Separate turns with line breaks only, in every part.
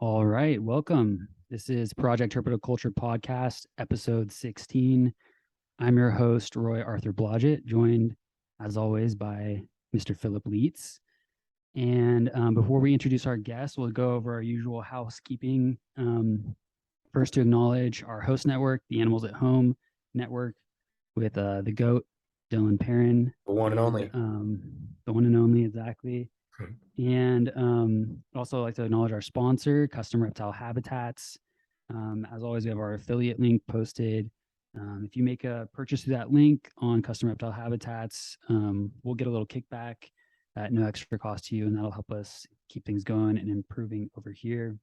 All right, welcome. This is Project Herpetoculture Podcast, episode 16. I'm your host, Roy Arthur Blodgett, joined as always by Mr. Philip Leitz. And before we introduce our guests, we'll go over our usual housekeeping. First, to acknowledge our host network, the Animals at Home Network, with the GOAT, Dylan Perrin,
The one and
and
only.
the one and only, exactly.
Hmm.
And also like to acknowledge our sponsor, Custom Reptile Habitats. As always, we have our affiliate link posted. If you make a purchase through that link on Custom Reptile Habitats, we'll get a little kickback at no extra cost to you, and that'll help us keep things going and improving over here.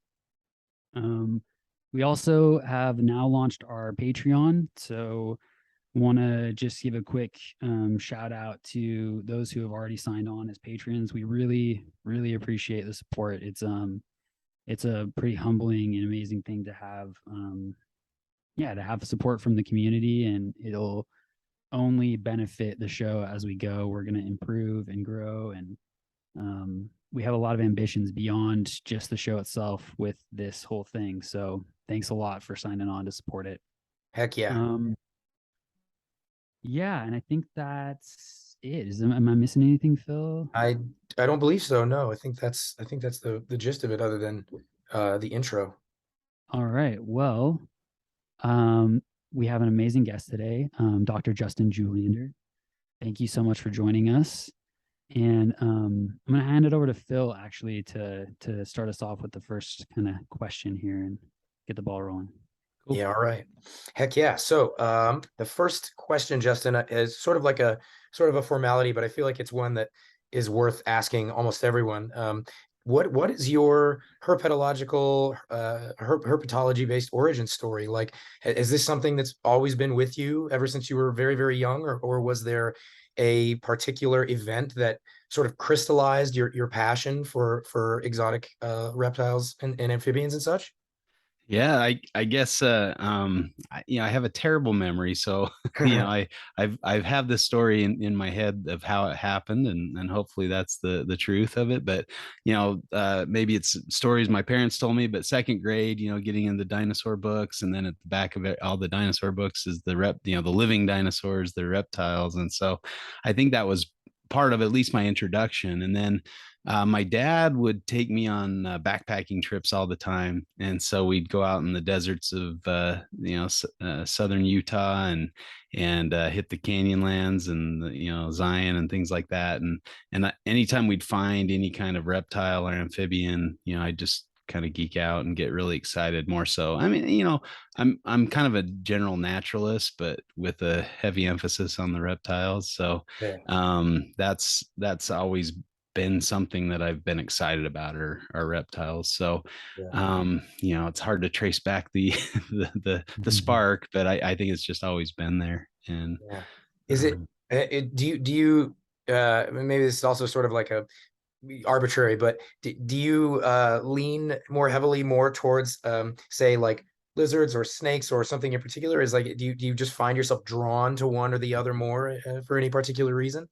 We also have now launched our Patreon. So want to just give a quick shout out to those who have already signed on as patrons. We really appreciate the support. It's a pretty humbling and amazing thing to have. To have support from the community, and it'll only benefit the show as we go. We're going to improve and grow, and we have a lot of ambitions beyond just the show itself with this whole thing. So thanks a lot for signing on to support it.
Heck yeah.
Um, Yeah, and I think that's it. Am I missing anything, Phil?
I I don't believe so. No, I think that's the gist of it, other than the intro.
All right. Well, um, we have an amazing guest today, Dr. Justin Julander. Thank you so much for joining us. And I'm going to hand it over to Phil actually to start us off with the first kind of question here and get the ball rolling. Cool.
Yeah, all right. Heck yeah. So the first question, Justin, is sort of a formality, but I feel like it's one that is worth asking almost everyone. What is your herpetology based origin story? Like, is this something that's always been with you ever since you were very, very young, or was there a particular event that sort of crystallized your passion for exotic reptiles and amphibians and such?
Yeah, I guess I have a terrible memory, so I've had this story in my head of how it happened, and hopefully that's the truth of it. But maybe it's stories my parents told me. But second grade, getting into dinosaur books, and then at the back of it, all the dinosaur books is the living dinosaurs, the reptiles, and so I think that was part of at least my introduction. And then my dad would take me on backpacking trips all the time, and so we'd go out in the deserts of southern Utah and hit the Canyonlands and Zion and things like that. And anytime we'd find any kind of reptile or amphibian, I just kind of geek out and get really excited more so. I mean, I'm kind of a general naturalist, but with a heavy emphasis on the reptiles. So
Yeah.
that's always been something that I've been excited about are reptiles. So,
Yeah.
it's hard to trace back the the spark, but I think it's just always been there. And
Yeah. Is it,
um,
do you maybe this is also sort of like a arbitrary, but do you lean more towards say like lizards or snakes or something in particular? Is like do you just find yourself drawn to one or the other more for any particular reason?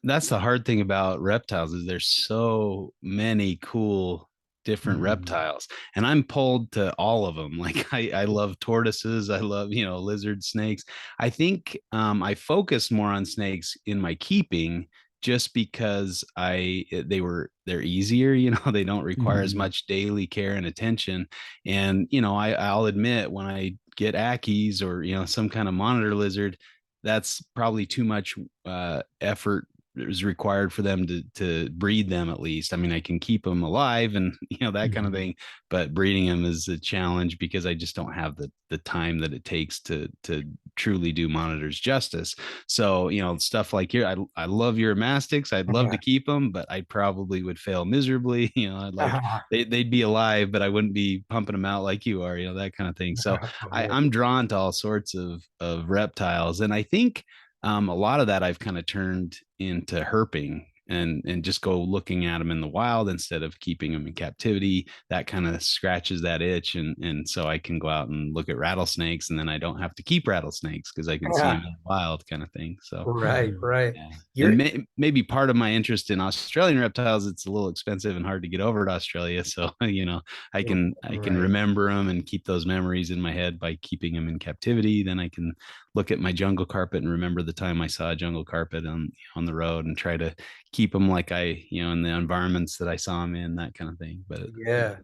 that's the hard thing about reptiles is there's so many cool different reptiles, and I'm pulled to all of them. Like I love tortoises, I love lizard snakes. I think I focus more on snakes in my keeping just because they're easier. They don't require as much daily care and attention. And I'll admit, when I get ackies or some kind of monitor lizard, that's probably too much effort is required for them to breed them. At least, I mean, I can keep them alive and that kind of thing, but breeding them is a challenge because I just don't have the time that it takes to truly do monitors justice. So stuff like I love your mastics, I'd love to keep them, but I probably would fail miserably. I'd like they'd be alive, but I wouldn't be pumping them out like you are, that kind of thing. So I'm drawn to all sorts of reptiles, and I think a lot of that I've kind of turned into herping. and just go looking at them in the wild instead of keeping them in captivity. That kind of scratches that itch, and so I can go out and look at rattlesnakes, and then I don't have to keep rattlesnakes because I can see them
Yeah.
in the wild, kind of thing. So
Right, right.
yeah. And
You're
maybe part of my interest in Australian reptiles, it's a little expensive and hard to get over to Australia. So, I can
right.
remember them and keep those memories in my head by keeping them in captivity. Then I can look at my jungle carpet and remember the time I saw a jungle carpet on the road and try to keep them like in the environments that I saw them in, that kind of thing. But yeah.
Yeah.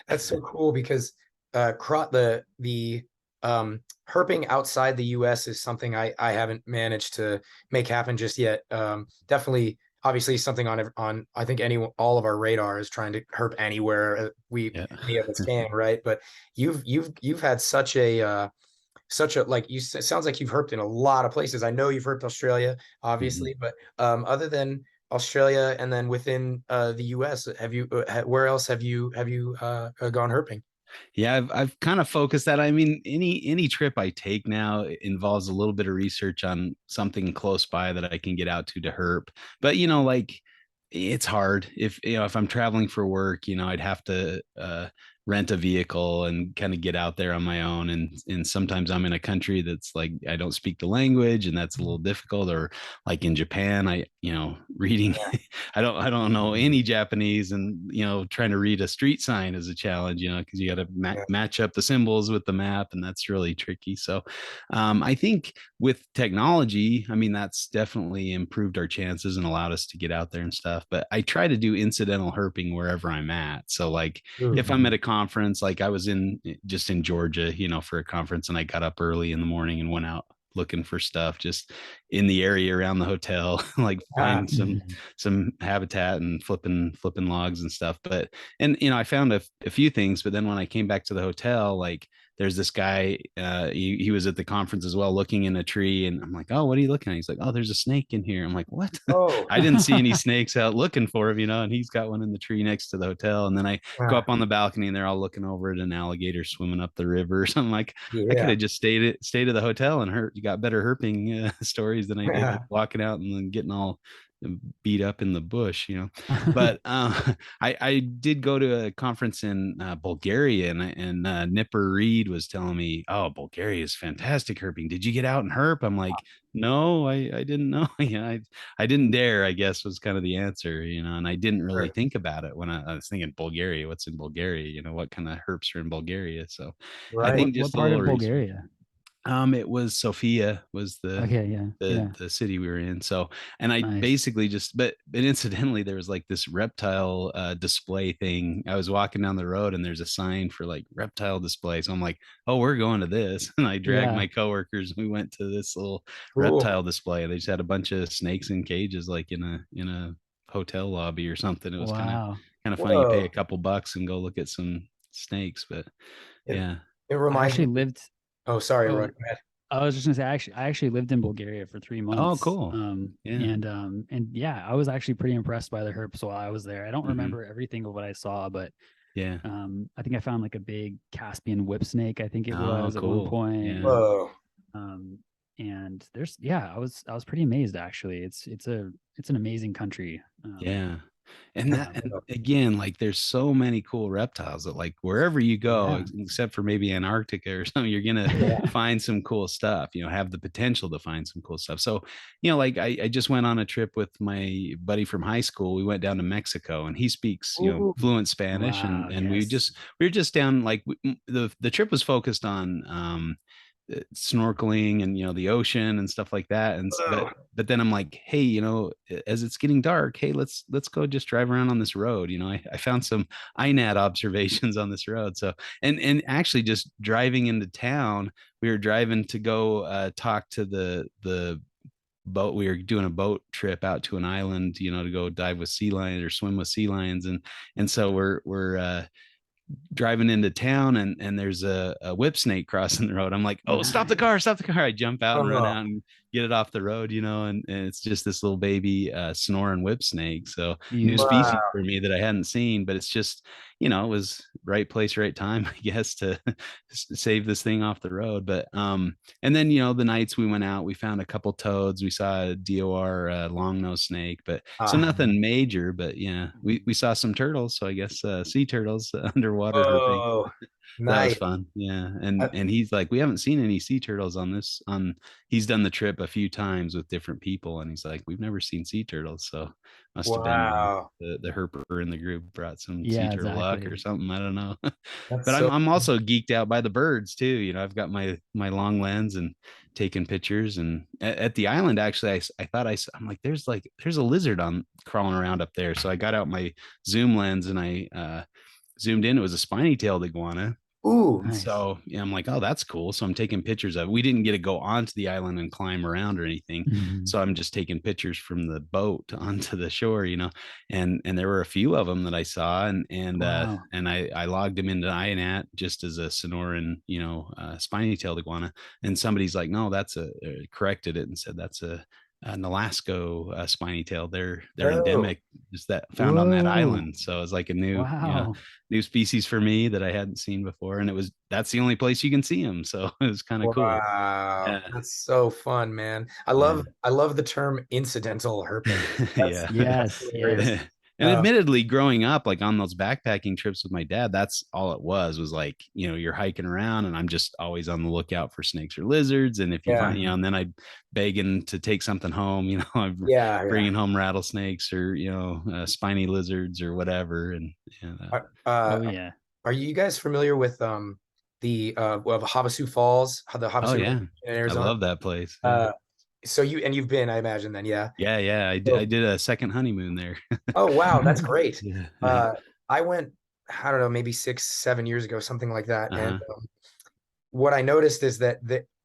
That's so cool because the herping outside the US is something I haven't managed to make happen just yet. Definitely, obviously, something on I think all of our radar is trying to herp anywhere
Yeah.
any of us can, right? But you've had such a like it sounds like you've herped in a lot of places. I know you've herped Australia,
Mhm.
obviously, but other than Australia and then within the US, where else have you gone herping?
Yeah, I've kind of focused that. I mean, any trip I take now involves a little bit of research on something close by that I can get out to herp. But like it's hard if I'm traveling for work, I'd have to rent a vehicle and kind of get out there on my own. And sometimes I'm in a country that's like I don't speak the language, and that's a little difficult. Or like in Japan, reading I don't know any Japanese, and trying to read a street sign is a challenge, because you got to
Yeah.
match up the symbols with the map, and that's really tricky. So I think with technology, I mean, that's definitely improved our chances and allowed us to get out there and stuff. But I try to do incidental herping wherever I'm at. So like if I'm at a conference, like I was just in Georgia, for a conference, and I got up early in the morning and went out looking for stuff just in the area around the hotel, like
Ah,
find some habitat and flipping logs and stuff. But and I found a few things, but then when I came back to the hotel, like there's this guy, he was at the conference as well, looking in a tree, and I'm like, oh, what are you looking at? He's like, oh, there's a snake in here. I'm like, what?
oh,
I didn't see any snakes out looking for him, and he's got one in the tree next to the hotel. And then I go
ah,
up on the balcony, and they're all looking over at an alligator swimming up the river or something. Like I could
yeah.
have just stayed at the hotel and you got better herping stories than I did walking out and then getting all beat up in the bush. But I did go to a conference in Bulgaria, and Nipper Reed was telling me, oh, Bulgaria is fantastic herping. Did you get out and herp? I'm like, no, I didn't know. I didn't dare, I guess, was kind of the answer, and I didn't really
Sure.
think about it when I was thinking Bulgaria, what's in Bulgaria, what kind of herps are in Bulgaria. So I
Right.
think
What
just a
part
little
of
research.
Bulgaria?
It was Sofia was the
Okay, yeah,
the
yeah,
the city we were in. So, and I
nice.
basically but incidentally, there was like this reptile display thing. I was walking down the road, and there's a sign for like reptile display. So I'm like, oh, we're going to this. And I dragged
Yeah.
my coworkers, and we went to this little
Cool.
reptile display. They just had a bunch of snakes in cages, like in a hotel lobby or something. It was kind of
Wow.
kind of funny. You pay a
Whoa.
couple bucks and go look at some snakes, but
It
yeah.
it
I
reminds
actually
me.
lived.
Oh, sorry, Roy.
Oh,
Go ahead.
I was just gonna say, I actually lived in Bulgaria for three
Oh,
months.
cool. Yeah.
And yeah, I was actually pretty impressed by the herps while I was there. I don't
Hmm.
remember everything of what I saw, but
Yeah.
I think I found like a big Caspian whip snake, I think it
Oh,
was at one
cool.
point.
Yeah.
Whoa.
Um, and I was pretty amazed actually. It's an amazing country.
Yeah. And
Whoa.
again, like there's so many cool reptiles that like wherever you go,
Yeah.
except for maybe Antarctica or something, you're gonna
Yeah.
find some cool stuff, have the potential to find some cool stuff. So, like I just went on a trip with my buddy from high school. We went down to Mexico, and he speaks,
Ooh.
fluent Spanish.
Wow.
And
Yes.
we were just down like the trip was focused on snorkeling and the ocean and stuff like that. And
Whoa.
but then I'm like, hey, as it's getting dark, hey, let's go just drive around on this road. I found some INAT observations on this road. So and actually just driving into town, we were driving to go talk to the boat. We were doing a boat trip out to an island, to go dive with sea lions or swim with sea lions. And so we're driving into town, and there's a whip snake crossing the road. I'm like, oh, stop the car, stop the car. I jump out and run
Oh,
out and get it off the road, and it's just this little baby snoring whip snake. So new
Beautiful.
species
Wow.
for me that I hadn't seen, but it's just, it was right place, right time, I guess, to save this thing off the road. But and then the nights we went out, we found a couple toads, we saw a DOR long nose snake, but so
Ah.
nothing major. But yeah, we saw some turtles, so I guess sea turtles underwater herping.
Oh,
That was
nice.
fun. Yeah.
Uh,
And he's like, we haven't seen any sea turtles on he's done the trip a few times with different people, and he's like, we've never seen sea turtles. So must have been
wow.
the herper in the group brought some sea
Yeah,
turtle luck or
exactly.
something. I don't know.
That's
But
so
I'm also geeked out by the birds too. I've got my long lens and taking pictures. And at the island, actually, I thought I'm like, there's a lizard on crawling around up there. So I got out my zoom lens and I zoomed in. It was a spiny tailed iguana.
ooh.
And
Nice.
so yeah, I'm like, oh, that's cool. So I'm taking pictures of it. We didn't get to go onto the island and climb around or anything.
Mhm.
So I'm just taking pictures from the boat onto the shore, and there were a few of them that I saw,
Wow.
and I logged them into INAT just as a Sonoran, spiny tailed iguana. And somebody's like, no, that's corrected it and said that's an Alaska spiny tail. They're
Oh,
endemic, just that found on that
Whoa.
island. So it's like a new,
Wow.
new species for me that I hadn't seen before. And that's the only place you can see them. So it was kind of cool.
wow.
Yeah.
That's so fun, man.
Yeah.
I love the term incidental herping.
Yeah.
That's
Yes.
hilarious.
Yes.
And
Uh,
admittedly, growing up, like on those backpacking trips with my dad, that's all it was like, you're hiking around and I'm just always on the lookout for snakes or lizards. And if you
yeah,
find,
Mhm.
and then I'd begging to take something home, I'm
yeah, yeah.
bringing home rattlesnakes or, spiny lizards or whatever. And yeah,
Oh
Uh,
yeah.
are you guys familiar with the well, the Havasu Falls, the
oh,
Havasu
yeah.
in
I
Arizona?
love that place. Yeah.
Uh, so you've been, I imagine then, yeah.
Yeah. Yeah. I
So,
did a second honeymoon there.
oh wow, that's great.
Yeah. Yeah.
Uh, I went, I don't know, maybe 6, 7 years ago, something like that. And
Uh-huh.
what I noticed is that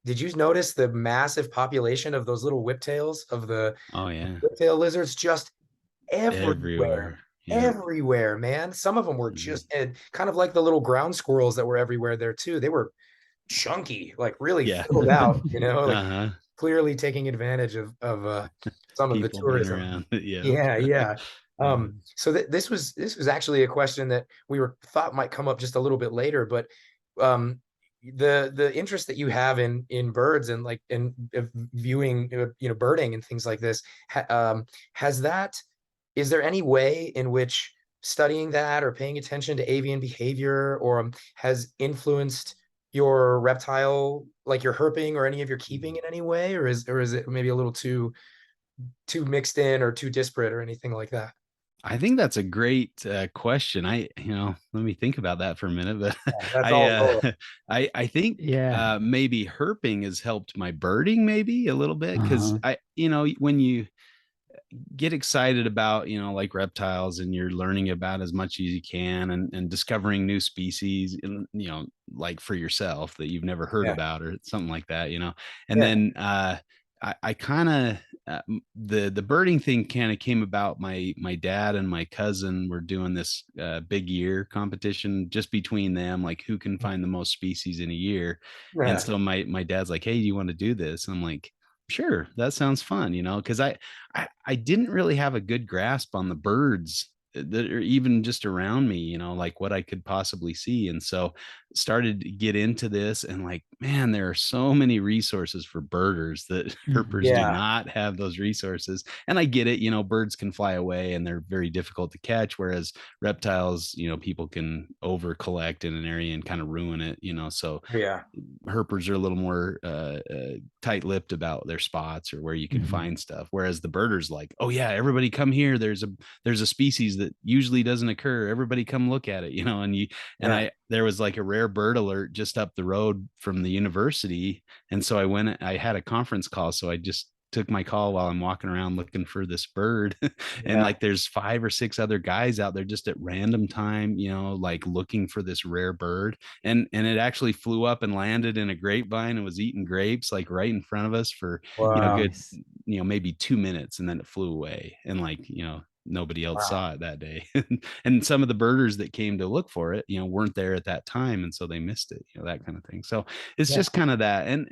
did you notice the massive population of those little whiptails of the
Oh, yeah.
whiptail lizards just everywhere,
Everywhere. Yeah.
everywhere, man. Some of them were
Mhm.
just and kind of like the little ground squirrels that were everywhere there too. They were chunky, like really
Yeah.
filled out, like
Uh-huh.
clearly taking advantage of some of the
People being
tourism.
around. Yeah.
Yeah, yeah.
Yeah.
So this was actually a question that we were thought might come up just a little bit later, but um, the interest that you have in birds and like in viewing birding and things like this has that is there any way in which studying that or paying attention to avian behavior or has influenced your reptile like your herping or any of your keeping in any way or is it maybe a little too mixed in or too disparate or anything like that?
I think that's a great question. Let me think about that for a minute. But
Yeah, that's
I,
all yours.
I think
Yeah.
maybe herping has helped my birding maybe a little bit because
Uh-huh.
when you get excited about like reptiles and you're learning about as much as you can and discovering new species like for yourself that you've never heard
Yeah,
about or something like that and
yeah,
then I kind of the birding thing kind of came about. My dad and my cousin were doing this big year competition just between them, like who can find the most species in a year. And
yeah,
so my dad's like, hey, do you want to do this? I'm like, sure, that sounds fun, because I didn't really have a good grasp on the birds that are even just around me, like what I could possibly see. And so started to get into this and like, man, there are so many resources for birders that
Mhm.
herpers do
yeah,
not have those resources. And I get it, birds can fly away and they're very difficult to catch, whereas reptiles, people can over collect in an area and kind of ruin it, so
yeah,
herpers are a little more tight-lipped about their spots or where you can
Mhm.
find stuff, whereas the birders like, oh yeah, everybody come here, there's a species that usually doesn't occur, everybody come look at it, and
yeah.
I there was like a rare bird alert just up the road from the university. And so I had a conference call, so I just took my call while I'm walking around looking for this bird. And
Yeah.
like there's 5 or 6 other guys out there just at random time, like looking for this rare bird. And it actually flew up and landed in a grapevine and was eating grapes like right in front of us for
Wow.
good
Nice.
maybe 2 minutes, and then it flew away. And like nobody else
Wow.
saw it that day. And some of the birders that came to look for it, weren't there at that time, and so they missed it, that kind of thing. So it's
Yeah.
just kind of that. And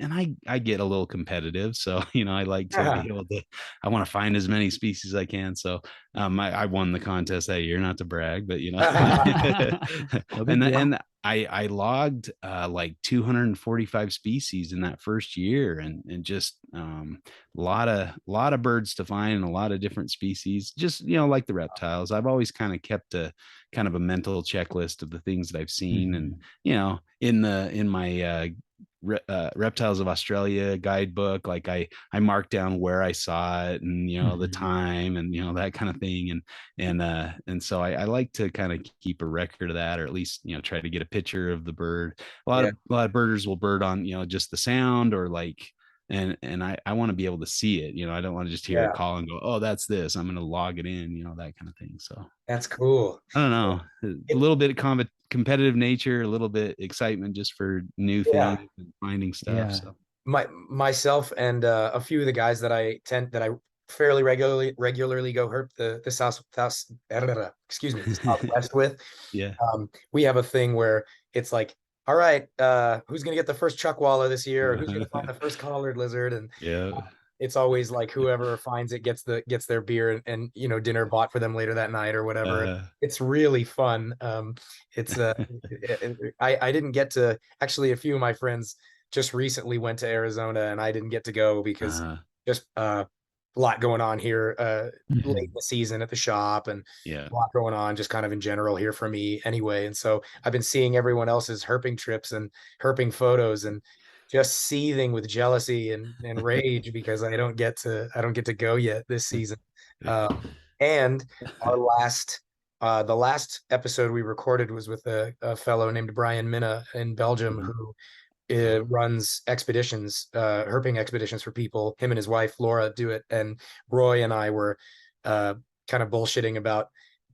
I get a little competitive, so I like to be able to, I want to find as many species as I can. So I won the contest that year, not to brag, but
No big
and
deal.
and I logged like 245 species in that first year, and just lot of birds to find, and a lot of different species, just like the reptiles. I've always kind of kept a kind of a mental checklist of the things that I've seen. And in my Reptiles of Australia guidebook, like I marked down where I saw it, and the time, and that kind of thing. And so I like to kind of keep a record of that, or at least try to get a picture of the bird. A lot of birders will bird on just the sound, or like, and I want to be able to see it. I don't want to just hear it
Yeah.
call and go, oh, that's this, I'm going to log it in, that kind of thing. So
That's cool.
I don't know, a
It,
little bit of competitive nature, a little bit excitement just for new
yeah.
things and finding stuff.
Yeah.
So
Myself and a few of the guys that I fairly regularly go herp the excuse me, the Southwest with.
yeah.
We have a thing where it's like, all right, who's gonna get the first chuckwalla this year? Or who's gonna find the first collared lizard? And
Yeah.
it's always like whoever finds it gets their beer and dinner bought for them later that night or whatever.
Uh,
It's really fun. It's I didn't get to, actually, a few of my friends just recently went to Arizona and I didn't get to go because
uh,
just a lot going on here late in
Mhm.
the season at the shop, and
yeah.
a lot going on just kind of in general here for me anyway. And so I've been seeing everyone else's herping trips and herping photos and just seething with jealousy and rage because I don't get to go yet this season. And our the last episode we recorded was with a fellow named Brian Minna in Belgium,
Mhm.
who
Oh,
runs expeditions, herping expeditions for people. Him and his wife Laura do it, and Roy and I were uh, kind of bullshitting about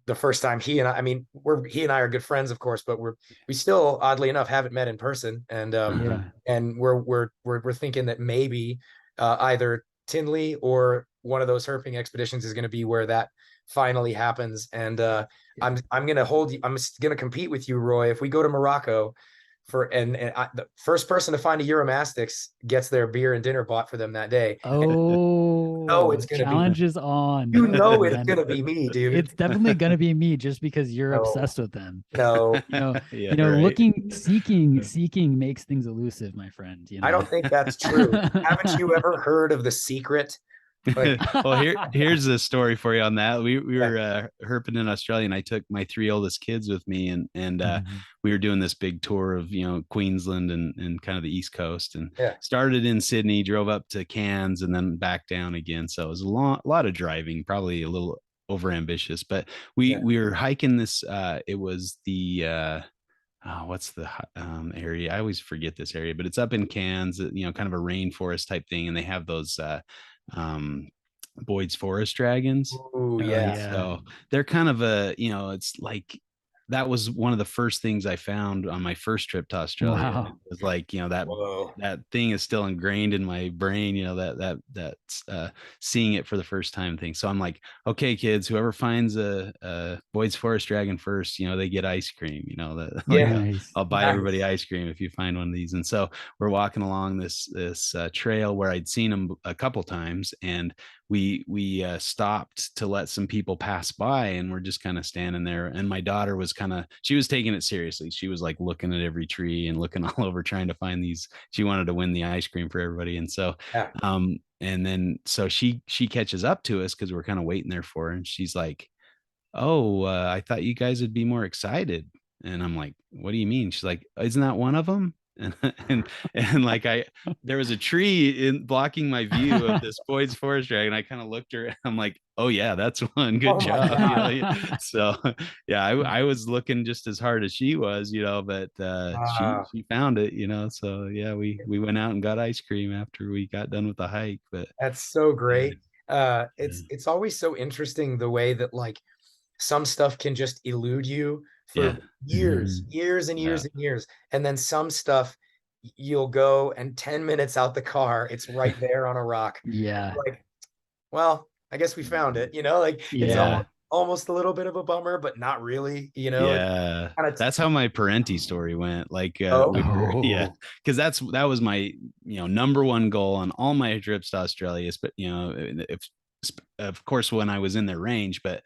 the first time I mean, he and I are good friends, of course, but we still, oddly enough, haven't met in person,
uh-huh.
Yeah.
and we're thinking that maybe either Tinley or one of those herping expeditions is going to be where that finally happens. And I'm going to hold you. I'm going to compete with you, Roy. If we go to Morocco the first person to find a Euromastix gets their beer and dinner bought for them that day. And
Oh,
it's going to be,
challenge is on,
it's
man.
going to be me, dude.
It's definitely gonna be me just because you're
No,
obsessed with them.
no,
You know,
Yeah, right.
seeking makes things elusive, my friend,
I don't think that's true. Haven't you ever heard of The Secret? Like,
Well, here's a story for you on that. We
yeah,
were herping in Australia, and I took my three oldest kids with me, and
Mhm.
we were doing this big tour of Queensland and kind of the East Coast, and
yeah,
started in Sydney, drove up to Cairns, and then back down again. So it was a lot of driving, probably a little over ambitious, but we
yeah.
we were hiking this. It was the what's the area? I always forget this area, but it's up in Cairns, kind of a rainforest type thing, and they have those um, Boyd's forest dragons.
Ooh,
Oh
yeah.
yeah.
So they're kind of it's like that was one of the first things I found on my first trip to Australia. It
Wow.
was like,
Whoa.
that thing is still ingrained in my brain, that's seeing it for the first time thing. So I'm like, okay, kids, whoever finds a Boyd's forest dragon first, they get ice cream, that like
Yeah,
Nice.
I'll buy everybody
nice.
ice cream if you find one of these. And so we're walking along this trail where I'd seen them a couple times, and we stopped to let some people pass by, and we're just kind of standing there, and my daughter was she was taking it seriously. She was like looking at every tree and looking all over trying to find these. She wanted to win the ice cream for everybody. And so
Yeah.
and then so she catches up to us because we're kind of waiting there for her, and she's like, oh, I thought you guys would be more excited. And I'm like, what do you mean? She's like, isn't that one of them? And and like there was a tree in blocking my view of this Boyd's forest dragon. I kind of looked her. I'm like, oh yeah, that's one. Good
Oh my
job.
God.
Yeah. So yeah, I was looking just as hard as she was, but
Uh,
she found it. So yeah, we went out and got ice cream after we got done with the hike. But
that's so
yeah,
great.
yeah,
It's always so interesting the way that like some stuff can just elude you
yeah,
for
Mhm.
years and
yeah.
years and years. And then some stuff you'll go and 10 minutes out the car, it's right there on a rock.
Yeah.
Like, well, I guess we found it, like it's
Yeah.
Yeah.
almost a little bit of a bummer, but not really, you know, it's
Yeah,
kind of,
that's how my Parenti story went. Like
oh,
we were, yeah,
Oh.
because that was my number one goal on all my trips to Australia. But if of course when I was in their range, but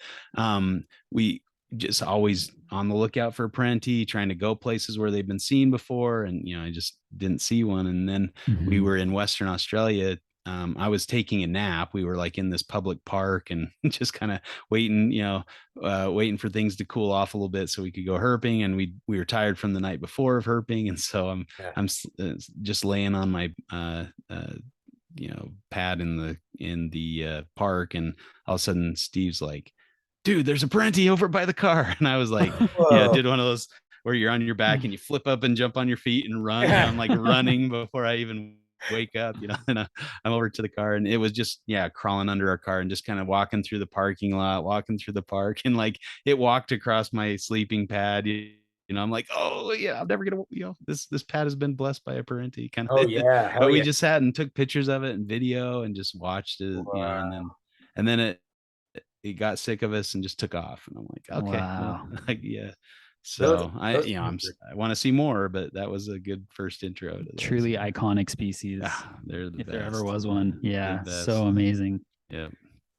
we just always on the lookout for Parenti, trying to go places where they've been seen before, and I just didn't see one. And then we
Mhm.
were in Western Australia. I was taking a nap. We were like in this public park and just kind of waiting, waiting for things to cool off a little bit so we could go herping. And we were tired from the night before of herping, and so
yeah.
I'm just laying on my pad in the park, and all of a sudden Steve's like, "Dude, there's a Parenti over by the car," and I was like, "Yeah,"
Whoa.
did one of those where you're on your back and you flip up and jump on your feet and run. I'm like running before I even wake up, and I'm over to the car, and it was just, yeah, crawling under our car and just kind of walking through the parking lot, walking through the park, and like it walked across my sleeping pad. I'm like, oh yeah, I'm never gonna, this pad has been blessed by a Parenti kind
Oh
of.
yeah, hell
But we
yeah.
just sat and took pictures of it and video and just watched it, and
Wow.
then it got sick of us and just took off. And I'm like, okay, well,
Wow.
like, yeah.
Those,
So
those
I want to see more, but that was a good first intro to those.
Truly iconic species.
They're the
If
best.
there ever was one.
The
Yeah.
best.
So amazing.
Yeah.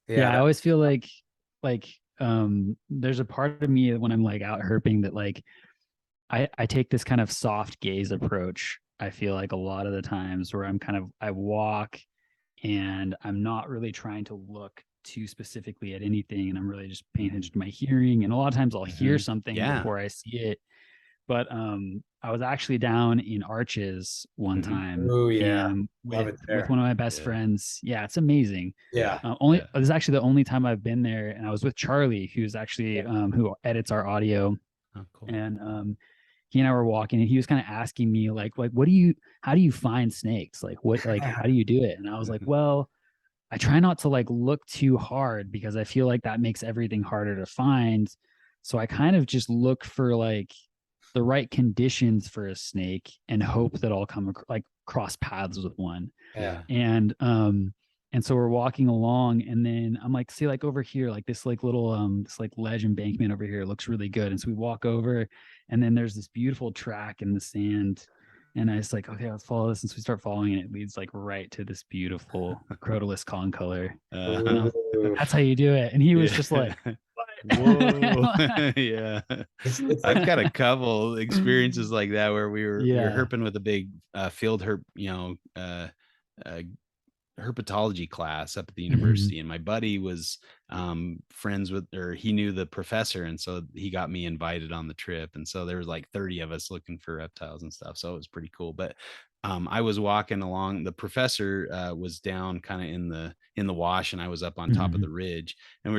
Yeah. I
that,
always feel like there's a part of me when I'm like out herping that like I take this kind of soft gaze approach. I feel like a lot of the times where I walk and I'm not really trying to look too specifically at anything, and I'm really just paying attention to my hearing. And a lot of times I'll hear something
Yeah.
before I see it. But I was actually down in Arches one time,
oh yeah,
and
love
with
it there.
one of my best
Yeah.
friends. Yeah, it's amazing.
Yeah.
This is actually the only time I've been there, and I was with Charlie, who's actually who edits our audio,
Oh, cool.
and he and I were walking, and he was kind of asking me like how do you find snakes? Like how do you do it? And I was like, well, I try not to like look too hard because I feel like that makes everything harder to find. So I kind of just look for like the right conditions for a snake and hope that I'll cross paths with one.
Yeah.
And so we're walking along, and then I'm like, see, like over here, like this like little this like ledge embankment over here looks really good. And so we walk over, and then there's this beautiful track in the sand. And I was like, okay, let's follow this. And so we start following it. It leads like right to this beautiful Crotalus concolor.
Ooh.
That's how you do it. And he was just like,
whoa. Yeah.
It's
I've
like,
got a couple experiences like that where we were herping with a big field herp, herpetology class up at the university, and my buddy was friends with, or he knew the professor, and so he got me invited on the trip, and so there was like 30 of us looking for reptiles and stuff, so it was pretty cool. But I was walking along, the professor was down kind of in the wash, and I was up on top of the ridge, and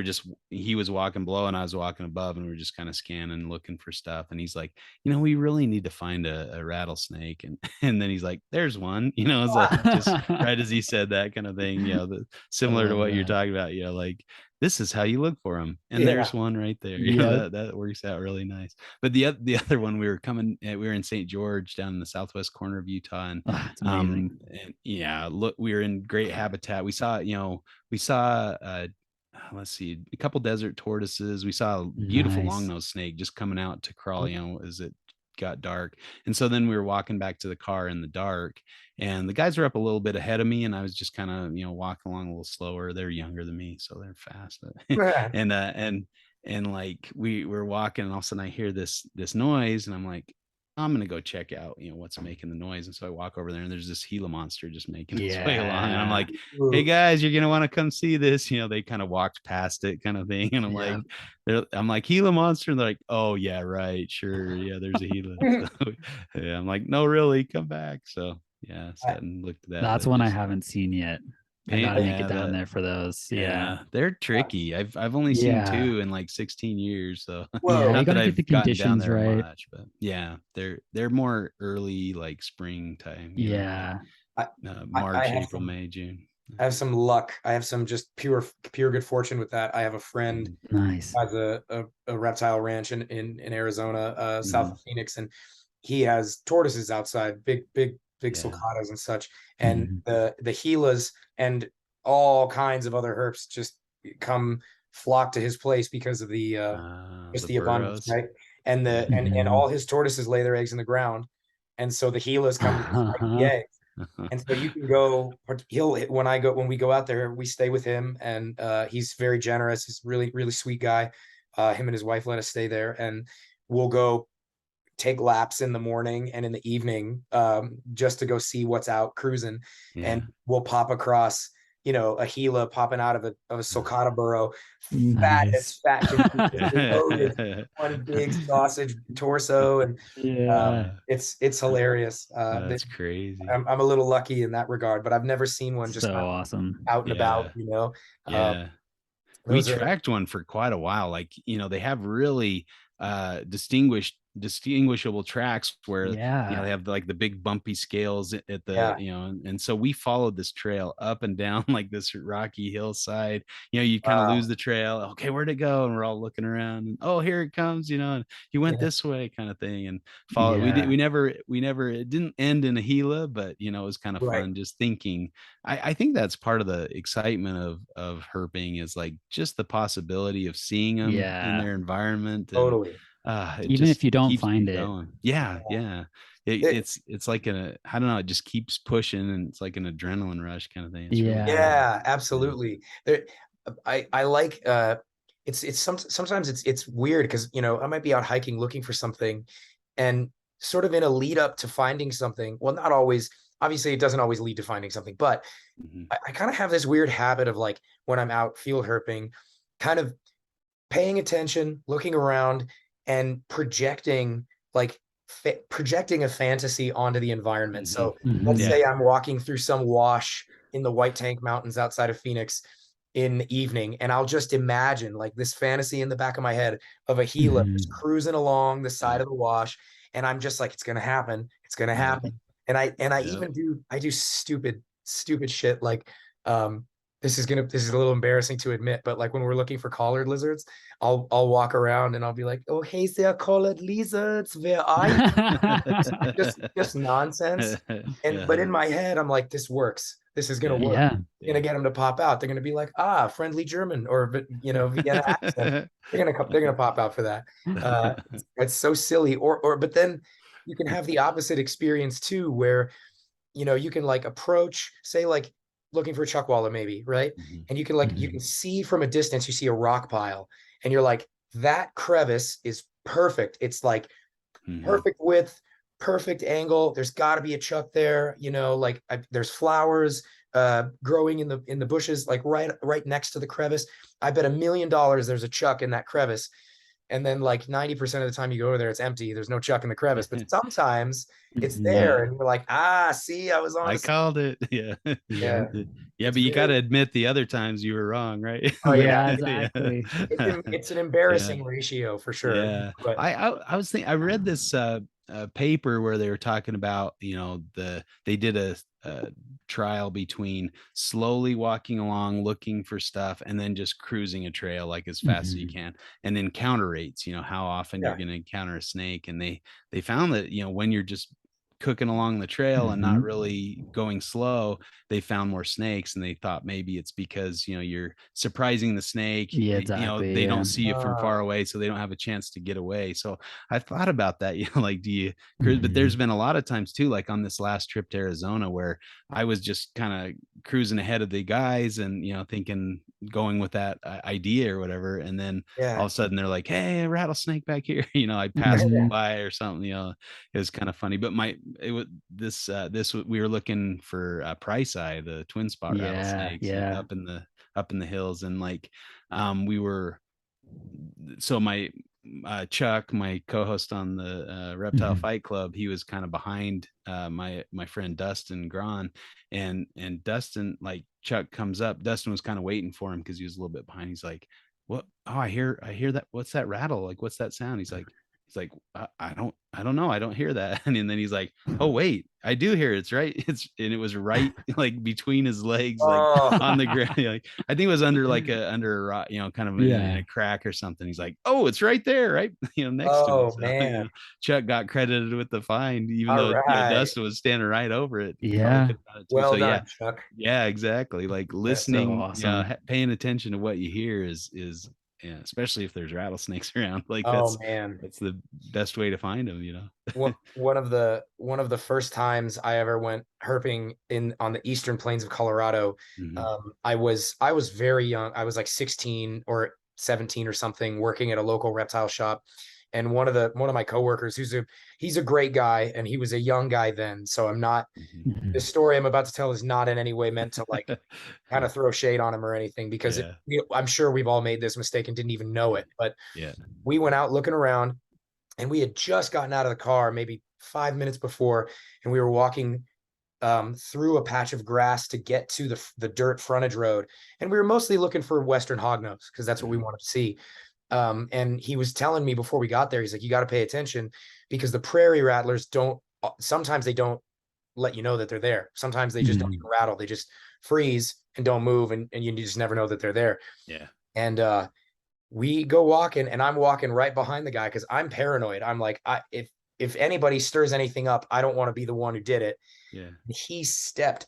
he was walking below and I was walking above, and we were just kind of scanning, looking for stuff. And he's like, we really need to find a rattlesnake. And then he's like, there's one, it's like just right as he said that kind of thing, similar to what you're talking about, like, this is how you look for them, and there's one right there. That works out really nice. But the other one, we were in St. George down in the southwest corner of Utah, and
it's amazing.
and yeah, look, we were in great habitat. We saw let's see, a couple desert tortoises. We saw a beautiful long-nosed snake just coming out to crawl, as it got dark. And so then we were walking back to the car in the dark, and the guys were up a little bit ahead of me, and I was just kind of, walking along a little slower. They're younger than me, so they're fast. and like we were walking, and all of a sudden I hear this noise, and I'm like, I'm gonna go check out, what's making the noise. And so I walk over there, and there's this Gila monster just making its way along. And I'm like, hey guys, you're gonna want to come see this. They kind of walked past it, kind of thing. And I'm like, Gila monster, and they're like, oh yeah, right, sure, yeah, there's a Gila. So, yeah, I'm like, no, really, come back. So yeah, sat and looked at that.
That's one I haven't seen yet. I gotta make it down there for those.
They're tricky. I've only seen two in like 16 years, so
not that I've gotten down there
right. Much, but yeah, they're more early, like springtime. March, April, May, June.
I have some luck. I have some just pure good fortune with that. I have a friend
nice
has a reptile ranch in Arizona, south of Phoenix, and he has tortoises outside, big sulcatas and such, and the Gilas and all kinds of other herps just come flock to his place because of the just
The
the abundance,
burrows.
right? And the
Yeah.
and all his tortoises lay their eggs in the ground, and so the Gilas come and spike the eggs. And so you can go, when we go out there, we stay with him, and he's very generous. He's really, really sweet guy. Him and his wife let us stay there, and we'll go take laps in the morning and in the evening, just to go see what's out cruising.
Yeah.
And we'll pop across, a Gila popping out of a sulcata burrow, fat as
Nice.
fat can be, just loaded, one big sausage torso, and
Yeah.
it's hilarious.
That's crazy.
I'm a little lucky in that regard, but I've never seen one just
So
kind of
awesome.
out and
Yeah.
about.
Yeah. We
Those are,
tracked one for quite a while. Like, they have really distinguishable tracks where,
Yeah.
they have like the big bumpy scales at the,
yeah,
and so we followed this trail up and down like this rocky hillside. You kind of
wow,
lose the trail. Okay, where'd it go? And we're all looking around, and oh, here it comes, and you went
yeah,
this way, kind of thing. And follow.
Yeah.
We never, it didn't end in a Gila, but it was kind of
right,
fun just thinking. I think that's part of the excitement of herping, is like just the possibility of seeing them in
Yeah.
their environment, and
totally.
it
Even
just
if you don't
keeps me
find it.
going. Yeah, yeah.
It-
It's like I don't know, it just keeps pushing, and it's like an adrenaline rush kind of thing. It's really
Yeah.
cool.
yeah,
Yeah.
absolutely. There, I like, sometimes it's weird because I might be out hiking looking for something, and sort of in a lead up to finding something. Well, not always. Obviously, it doesn't always lead to finding something, but
Mhm.
I kind of have this weird habit of, like, when I'm out field herping, kind of paying attention, looking around, and projecting a fantasy onto the environment.
Mhm.
So let's
Mhm.
say
Yeah.
I'm walking through some wash in the White Tank Mountains outside of Phoenix in the evening, and I'll just imagine, like, this fantasy in the back of my head of a Gila just
Mhm.
cruising along the side
Yeah.
of the wash, and I'm just like, it's gonna happen, it's gonna
Yep.
happen. And I
Yep.
even do stupid shit, like, this is a little embarrassing to admit, but like when we're looking for collared lizards, I'll walk around and I'll be like, oh, hey there, collared lizards, where are you? Just nonsense. But
Yeah.
in my head, I'm like, this works. This is gonna
Yeah.
work.
Yeah.
Gonna
Yeah.
get them to pop out. They're gonna be like, friendly German, or Vienna accent. They're gonna pop out for that. It's so silly. But then you can have the opposite experience too, where you can, like, approach, say, like, looking for a chuckwalla maybe, right?
Mhm.
And you can
Mhm.
see from a distance, you see a rock pile, and you're like, that crevice is perfect. It's like
Mhm.
perfect width, perfect angle. There's got to be a chuck there. Like, there's flowers growing in the bushes, like right next to the crevice. I bet $1 million there's a chuck in that crevice. And then, like, 90% of the time you go over there, it's empty. There's no chuck in the crevice. But sometimes it's
Mhm.
there,
Yeah.
and you're like, see, I was on
I
to something.
called it. Yeah.
Yeah,
Yep.
Yeah,
it's
but you got to
very.
admit the other times you were wrong, right?
Oh yeah,
Yeah,
Yeah.
exactly.
it's an
Yeah.
embarrassing ratio for sure.
Yeah.
But
I was thinking, I read this paper where they were talking about, they did a trial between slowly walking along looking for stuff, and then just cruising a trail like as fast as you
Mhm.
can, and then counter rates, how often you're
yeah,
going to encounter a snake. And they found that, when you're just cooking along the trail and not
Mhm.
really going slow, they found more snakes. And they thought maybe it's because, you're surprising the snake.
Yeah, exactly.
They don't
Yeah.
see you from
uh,
far away, so they don't have a chance to get away. So I thought about that, like, do you cruise? But there's
Mhm.
been a lot of times too, like on this last trip to Arizona, where I was just kind of cruising ahead of the guys, and thinking, going with that idea or whatever, and then all
yeah,
of a sudden they're like, hey, a rattlesnake back here. I passed
Mhm.
by or something. It was kind of funny. But it was we were looking for price eye, the twin spot
Yeah.
rattlesnakes,
Yeah.
up in the hills. And like, we were, so my Chuck, my co-host on the Reptile
Mhm.
Fight Club, he was kind of behind my friend Dustin Gron, and Dustin, like, Chuck comes up. Dustin was kind of waiting for him because he was a little bit behind. He's like, "What? Oh, I hear that. What's that rattle? Like, what's that sound?" He's He's like, I don't know. I don't hear that. And then he's like, oh, wait, I do hear it. It's right. And it was right like between his legs, like
Oh,
on the ground. Like, I think it was under under a rock, kind of in a crack or something. He's like, oh, it's right there, right? Next to me.
oh
So,
man.
Chuck got credited with the find, even
All
though,
right.
Dustin was standing right over it. He probably
Yeah.
could have done it too.
Well
So yeah,
done, Chuck.
yeah, exactly. Like
That's so
listening,
awesome.
paying attention to what you hear is yeah, especially if there's rattlesnakes around. Like
Oh man.
that's the best way to find them,
One of the first times I ever went herping on the eastern plains of Colorado, I was very young. I was like 16 or 17 or something, working at a local reptile shop. And one of my coworkers, he's a great guy, and he was a young guy then. So I'm not the story I'm about to tell is not in any way meant to like kind of throw shade on him or anything, because I'm sure we've all made this mistake and didn't even know it. But we went out looking around, and we had just gotten out of the car maybe 5 minutes before, and we were walking through a patch of grass to get to the dirt frontage road, and we were mostly looking for Western hognose because that's what we wanted to see. And he was telling me before we got there, he's like, you got to pay attention because the prairie rattlers sometimes they don't let you know that they're there. Sometimes they just don't even rattle. They just freeze and don't move, and you just never know that they're there.
Yeah.
And we go walking, and I'm walking right behind the guy because I'm paranoid. I'm like, if anybody stirs anything up, I don't want to be the one who did it.
Yeah.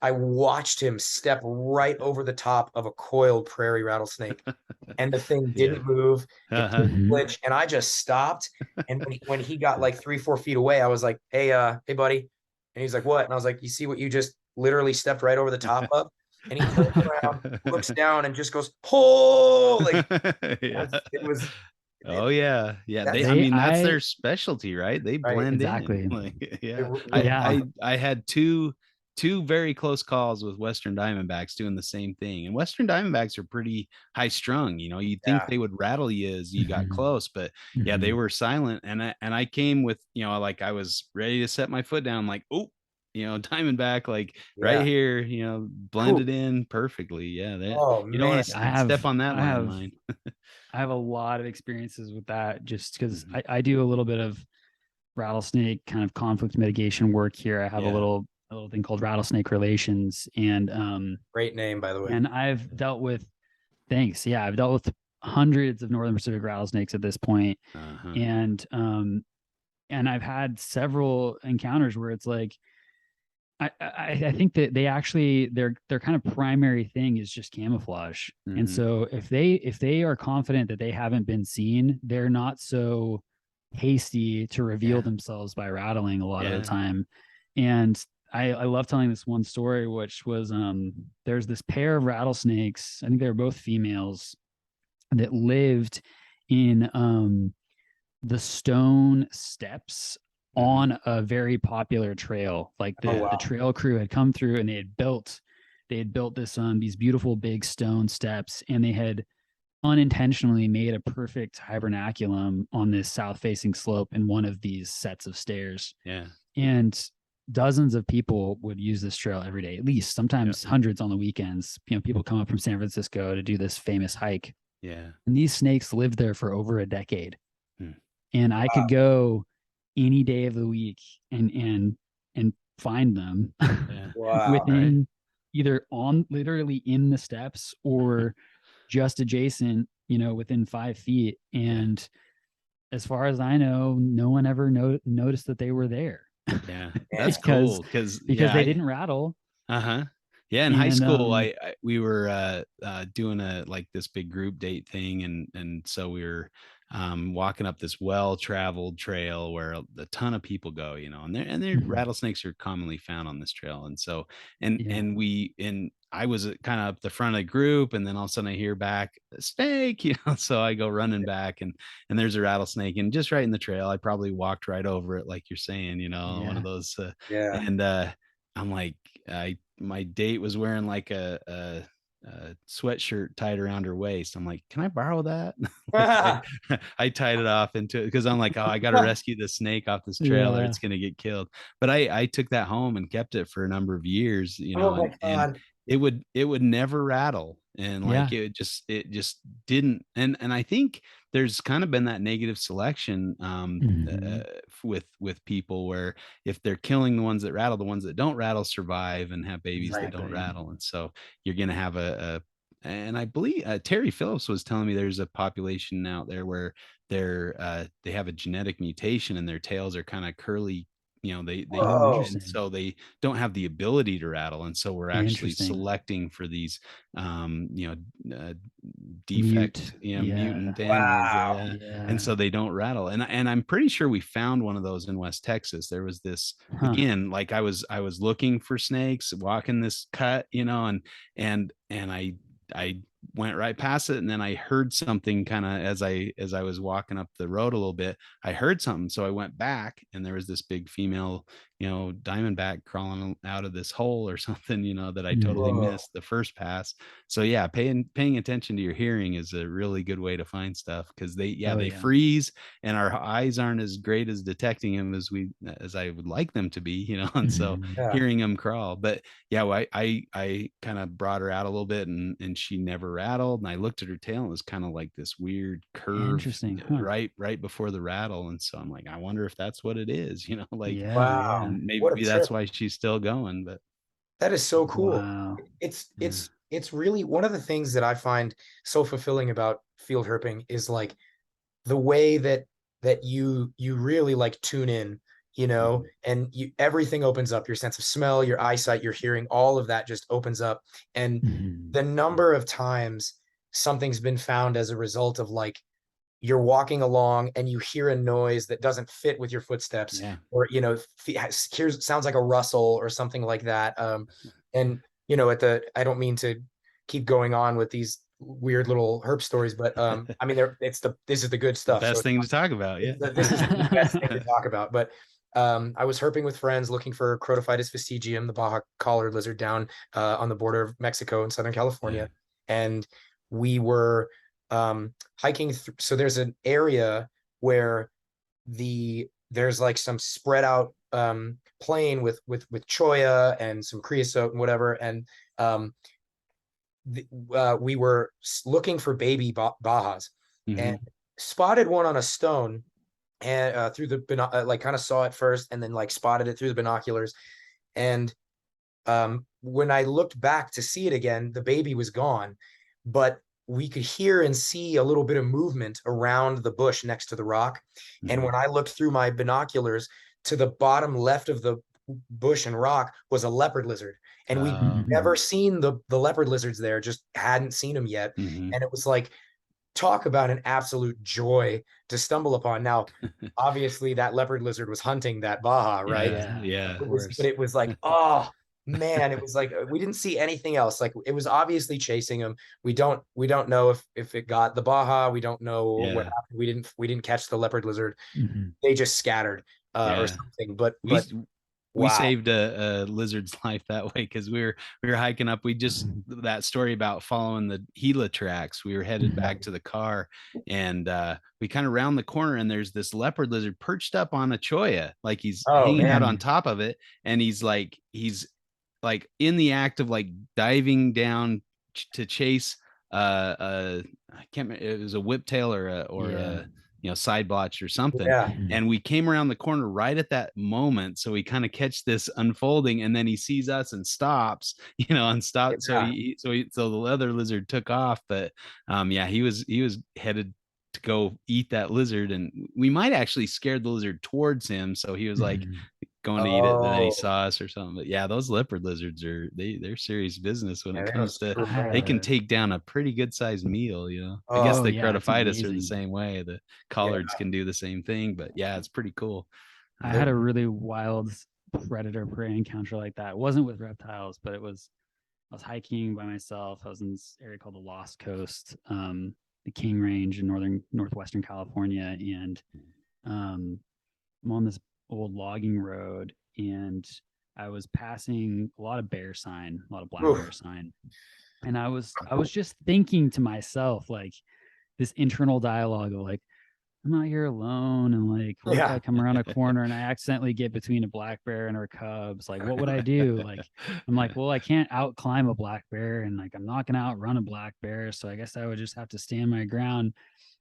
I watched him step right over the top of a coiled prairie rattlesnake, and the thing didn't move. It didn't glitch, and I just stopped. And when he got like 3-4 feet away, I was like, hey buddy. And he's like, what? And I was like, you see what you just literally stepped right over the top of? And he turns around, looks down, and just goes, oh, like it was.
Oh yeah.
That's
their specialty, right? They blend in. Like, yeah. I had two very close calls with Western Diamondbacks doing the same thing. And Western Diamondbacks are pretty high strung. You'd think they would rattle you as you got close, but yeah, they were silent. And I came with, like I was ready to set my foot down, like, oh, Diamondback, like right here, blended in perfectly. Yeah. You don't want to step on that landmine.
I have a lot of experiences with that just because I do a little bit of rattlesnake kind of conflict mitigation work here. I have a little thing called Rattlesnake Relations, and
great name, by the way.
And I've dealt with I've dealt with hundreds of Northern Pacific rattlesnakes at this point. And I've had several encounters where it's like I think that they actually their kind of primary thing is just camouflage. And so if they are confident that they haven't been seen, they're not so hasty to reveal themselves by rattling a lot of the time. And I love telling this one story, which was there's this pair of rattlesnakes, I think they were both females, that lived in the stone steps on a very popular trail. Like the trail crew had come through, and they had built this these beautiful big stone steps, and they had unintentionally made a perfect hibernaculum on this south facing slope in one of these sets of stairs. And dozens of people would use this trail every day, at least, sometimes hundreds on the weekends. People come up from San Francisco to do this famous hike. And these snakes lived there for over a decade. And I could go any day of the week and find them within either literally in the steps or just adjacent, within 5 feet. And as far as I know, no one ever noticed that they were there.
Yeah, that's cool because
they didn't rattle.
Yeah, in high school, we were doing this big group date thing, and so we were walking up this well-traveled trail where a ton of people go, and rattlesnakes are commonly found on this trail. And so, and I was kind of up the front of the group, and then all of a sudden I hear back a snake, so I go running back, and there's a rattlesnake, and just right in the trail. I probably walked right over it, like you're saying, one of those. And I'm like, my date was wearing like a sweatshirt tied around her waist. I'm like, can I borrow that? I tied it off into it because I'm like, oh, I got to rescue the snake off this trail or it's going to get killed. But I took that home and kept it for a number of years, and it would never rattle. And like it just didn't. And I think there's kind of been that negative selection with people where if they're killing the ones that rattle, the ones that don't rattle survive and have babies that don't
Exactly.
rattle. And so you're going to have and I believe Terry Phillips was telling me there's a population out there where they have a genetic mutation and their tails are kind of curly,
Oh,
Whoa.
and
interesting.
so they don't have the ability to rattle. And so we're actually
Interesting.
selecting for these defect,
Mute. Yeah.
mutant animals.
Wow.
And
Yeah.
so they don't rattle. And I'm pretty sure we found one of those in West Texas. There was this,
Huh.
again, like I was looking for snakes, walking this cut, and I went right past it, and then I heard something kind of as I was walking up the road a little bit. I heard something, so I went back, and there was this big female, diamondback crawling out of this hole or something, that I totally
Whoa.
missed the first pass. So yeah, paying attention to your hearing is a really good way to find stuff, because
Oh
they
yeah.
freeze, and our eyes aren't as great as detecting them as I would like them to be, and so
Mhm.
Yeah.
hearing them crawl. But yeah, well, I kind of brought her out a little bit, and she never rattled. And I looked at her tail, and it was kind of like this weird curve
Interesting. Huh.
right before the rattle. And so I'm like, I wonder if that's what it is, like,
Yeah.
Wow.
Yeah.
and
What a
maybe that's
trip.
why she's still going. But
That is so cool.
Wow.
It's
Yeah.
it's it's really one of the things that I find so fulfilling about field herping is like the way that you really like tune in, and everything opens up. Your sense of smell, your eyesight, your hearing, all of that just opens up. And
Mhm.
the number of times something's been found as a result of like you're walking along and you hear a noise that doesn't fit with your footsteps,
yeah,
or here's sounds like a rustle or something like that. And I don't mean to keep going on with these weird little herp stories, but I mean this is the good
the
stuff. So
best thing to talk about. Yeah.
this is the best thing to talk about. But I was herping with friends looking for Crotophytus vestigium, the Baja collared lizard, down on the border of Mexico and Southern California. And we were hiking through. So there's an area where there's like some spread out plain with cholla and some creosote and whatever. And we were looking for baby Bajas and
Mhm.
spotted one on a stone, and through the like kind of saw it first and then like spotted it through the binoculars. And when I looked back to see it again, the baby was gone, but we could hear and see a little bit of movement around the bush next to the rock. And
Mhm.
when I looked through my binoculars, to the bottom left of the bush and rock was a leopard lizard. And we never seen the leopard lizards there, just hadn't seen them yet.
Mhm.
And it was like, talk about an absolute joy to stumble upon. Now, obviously, that leopard lizard was hunting that Baja, right?
Yeah,
Yeah. Of
yeah.
But
course.
it was like, oh man, it was like we didn't see anything else. Like it was obviously chasing him. We don't know if it got the Baja. We don't know what
Yeah.
happened. We didn't catch the leopard lizard.
Mhm.
They just scattered or
Yeah.
something. But
We we
wow.
saved a lizard's life that way, because we were hiking up. We just,
Mhm.
that story about following the Gila tracks. We were headed back
Mhm.
to the car, and we kind of round the corner, and there's this leopard lizard perched up on a cholla, like he's
Oh
hanging out
man.
on top of it, and he's like in the act of like diving down to chase I can't remember, it was a whiptail or
Yeah.
a side blotch or something.
Yeah.
Mhm.
And we came around the corner right at that moment, so we kind of catch this unfolding, and then he sees us and stops, and stopped. So
Yeah.
so the leather lizard took off. But yeah, he was headed to go eat that lizard, and we might actually scared the lizard towards him, so he was like
Mhm.
going to eat it, and then he
Oh,
saw us or something. But yeah, those leopard lizards they're serious business when
yeah,
it
they're
comes to, they can
I
take down a pretty good sized meal. I guess
oh
Oh
the
yeah, it's
crotophytus are the
amazing.
same way. The
yeah.
collards can do the same thing. But yeah, it's pretty cool.
I
They're,
had a really wild predator prey encounter like that. It wasn't with reptiles, but I was hiking by myself. I was in this area called the Lost Coast, the King Range in northwestern California, and I'm on this old logging road, and I was passing a lot of bear sign, a lot of black bear
oof.
sign, and I was just thinking to myself like this internal dialogue of like, I'm out here alone, and like, what if
Yeah.
I come around a corner and I accidentally get between a black bear and her cubs? Like, what would I do? Like, I'm like, well, I can't out climb a black bear, and like, I'm not gonna outrun a black bear, so I guess I would just have to stand my ground.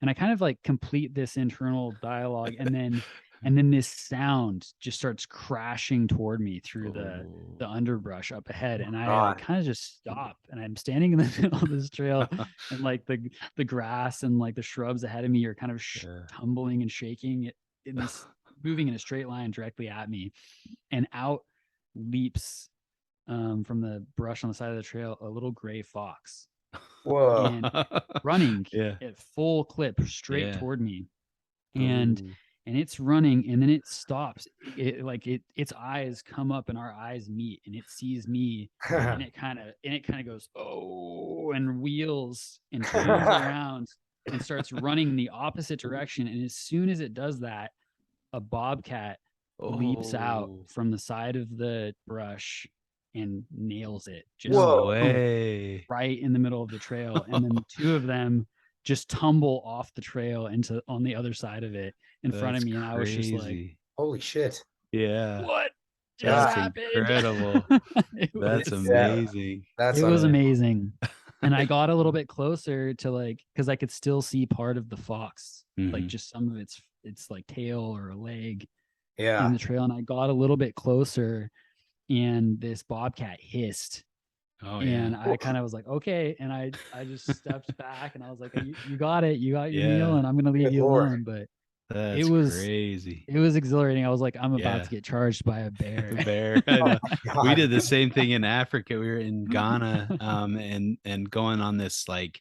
And I kind of like complete this internal dialogue, and then this sound just starts crashing toward me through the
Oh.
underbrush up ahead, and I like
God.
kind of just stop, and I'm standing in the middle of this trail, and like the grass and like the shrubs ahead of me are kind of
Yeah.
tumbling and shaking in this moving in a straight line directly at me, and out leaps from the brush on the side of the trail a little gray fox,
Whoa.
and running
Yeah.
at full clip straight
Yeah.
toward me, and
Ooh.
it's running, and then it stops. Its eyes come up and our eyes meet, and it sees me, and it kind of goes, oh, and wheels and turns around and starts running in the opposite direction. And as soon as it does that, a bobcat leaps out
Oh.
from the side of the brush and nails it just
No
Whoa.
way.
right in the middle of the trail. And then the two of them just tumble off the trail into on the other side of it in front of
That's
me. And I was just like,
crazy.
Holy shit.
Yeah.
what just
That's
happened?
incredible.
It
That's
was,
amazing.
That's
it was
unreal.
amazing. And I got a little bit closer to like, because I could still see part of the fox, like
Mhm.
just some of its like tail or a leg
Yeah.
in the trail. And I got a little bit closer, and this bobcat hissed.
Oh
And
yeah.
I kind of was like, okay. And I just stepped back, and I was like, you got it. You got your meal,
Yeah.
and I'm gonna leave
Good
you
Lord.
alone. But it
That's
was
crazy.
it was exhilarating. I was like, I'm about
Yeah.
to get charged by a bear.
Bear. I
Oh
know.
my
We
God.
did the same thing in Africa. We were in Ghana, and going on this like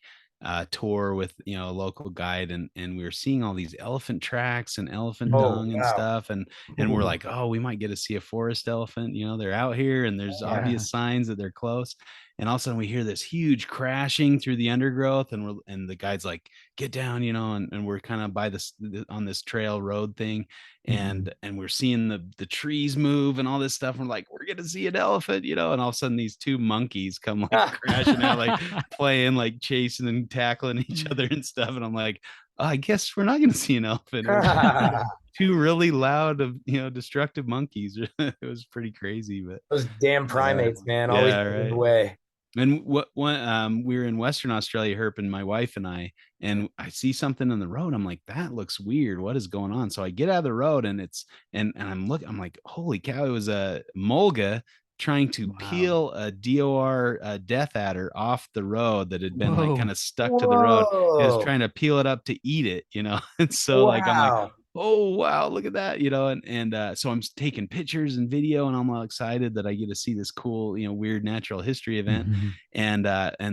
tour with a local guide, and we were seeing all these elephant tracks and elephant
Oh,
dung and
wow.
stuff, and we're like, oh, we might get to see a forest elephant. They're out here, and there's
Yeah.
obvious signs that they're close. And all of a sudden we hear this huge crashing through the undergrowth, and the guide's like, get down, and we're kind of by this on this trail road thing, and we're seeing the trees move and all this stuff. We're like, we're gonna see an elephant, and all of a sudden these two monkeys come like crashing out, like playing, like chasing and tackling each other and stuff. And I'm like, oh, I guess we're not gonna see an elephant. It was two really loud, destructive monkeys. It was pretty crazy, but
Those damn primates, man, always
yeah,
getting in the
right.
way.
And we were in Western Australia, Herp and my wife and and I see something on the road. I'm like, that looks weird. What is going on? So I get out of the road, and I'm like, holy cow! It was a mulga trying to
Wow.
peel a DOR death adder off the road that had been like
Whoa.
kind of stuck to the road. It was
Whoa.
trying to peel it up to eat it, and so like I'm like,
Wow.
oh wow, look at that, and so I'm taking pictures and video, and I'm all excited that I get to see this cool, weird natural history event.
Mhm.
And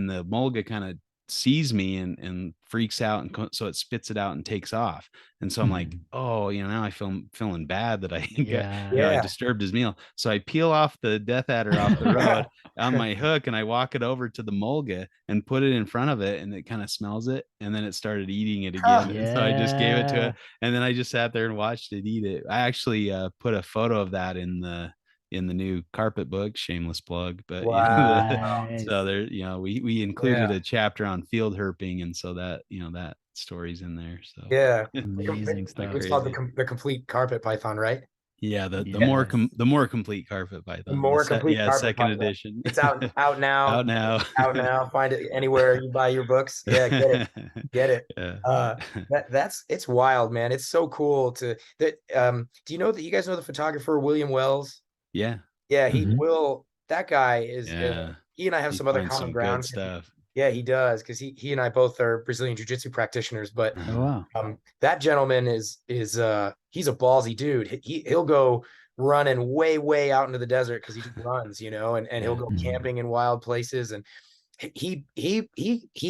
the mulga kind of sees me and freaks out, and so it spits it out and takes off. And so I'm like,
Mhm.
oh, now I feeling bad that I got,
Yeah.
I
Yeah.
disturbed his meal. So I peel off the death adder off the road on my hook, and I walk it over to the mulga and put it in front of it, and it kind of smells it, and then it started eating it again. And so I just gave it to
Yeah.
it, and then I just sat there and watched it eat it. I actually put a photo of that in the new carpet book, shameless plug, but
Wow.
Nice.
so there, we included
Yeah.
a chapter on field herping, and so that that story's in there. So
Yeah.
Amazing
It
stuff.
was called
crazy.
the complete carpet python, right?
Yeah, the
Yes.
the more complete carpet
The
python,
more complete carpet
second
python.
edition.
It's out now.
Out now.
Out now. Find it anywhere you buy your books. Yeah, get it.
Yeah.
It's wild, man. It's so cool to that. Do you know that you guys know the photographer William Wells?
Yeah.
Yeah,
Mhm.
that guy is
Yeah.
he and I have
He
some other
finds
common
some good
ground.
stuff.
Yeah, he does, because he and I both are Brazilian Jiu-Jitsu practitioners, but
Oh wow.
that gentleman is he's a ballsy dude. He'll go running way out into the desert because he just runs, and he'll
Yeah.
go
Mhm.
camping in wild places, and he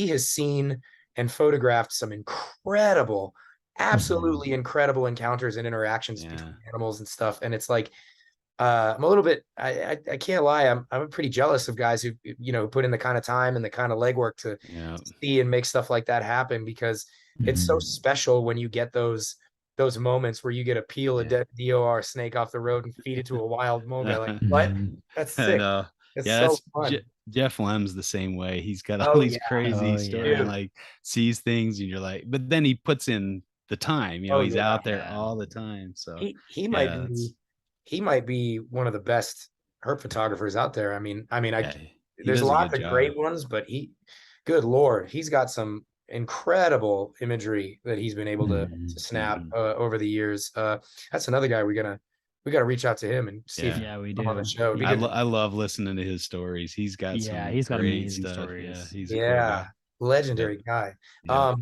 has seen and photographed some absolutely incredible encounters and interactions
Yeah.
between animals and stuff. And it's like, I'm a little bit, I can't lie, I'm pretty jealous of guys who put in the kind of time and the kind of legwork to
Yeah.
see and make stuff like that happen, because it's so
Mhm.
special when you get those moments where you get to peel a
Yeah.
dead DOR snake off the road and feed it to a wild mulga. Like, what?
Mhm.
That's
I
sick.
know.
It's
Yeah,
so
that's
fun.
Jeff Lem's the same way. He's got all
Oh
these
yeah,
crazy
Oh
stories,
yeah.
dude.
like sees things, and you're like, but then he puts in the time.
Oh
He's
yeah.
out there all the time. So
He might
yeah,
be one of the best herp photographers out there.
yeah, he
There's
does a
lots
good
of
job.
great ones, but good Lord, he's got some incredible imagery that he's been able to
Mhm,
snap
mhm.
over the years. That's another guy we gotta reach out to him and see if he
Yeah.
Yeah, we
can come on the
do.
show. It'd be
Yeah.
good.
I love listening to his stories. He's got
Yeah,
some
he's got
great
amazing
stuff. Yeah,
stories.
he's a cool
Yeah,
guy. Yep.
legendary guy.
Yep.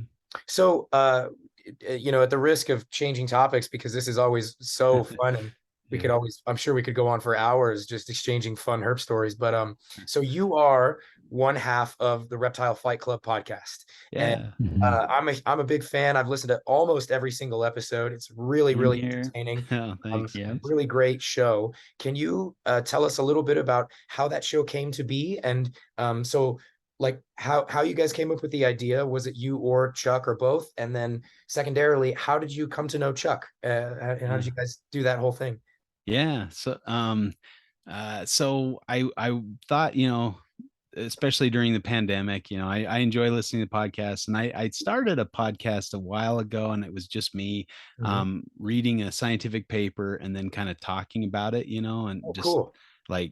So at the risk of changing topics, because this is always so fun and
Yeah.
I'm sure we could go on for hours just exchanging fun herp stories. But so you are one half of the Reptile Fight Club podcast. And
Yeah.
Mhm.
I'm a big fan. I've listened to almost every single episode. It's really,
Same
really
here.
entertaining.
Oh, thanks,
Yep.
guys.
Really great show. Can you tell us a little bit about how that show came to be? And so like how you guys came up with the idea? Was it you or Chuck or both? And then secondarily, how did you come to know Chuck? And how did you guys do that whole thing?
Yeah. So I thought, especially during the pandemic, I enjoy listening to podcasts, and I started a podcast a while ago, and it was just me
Mhm.
reading a scientific paper and then kind of talking about it, and
Oh,
just
cool.
like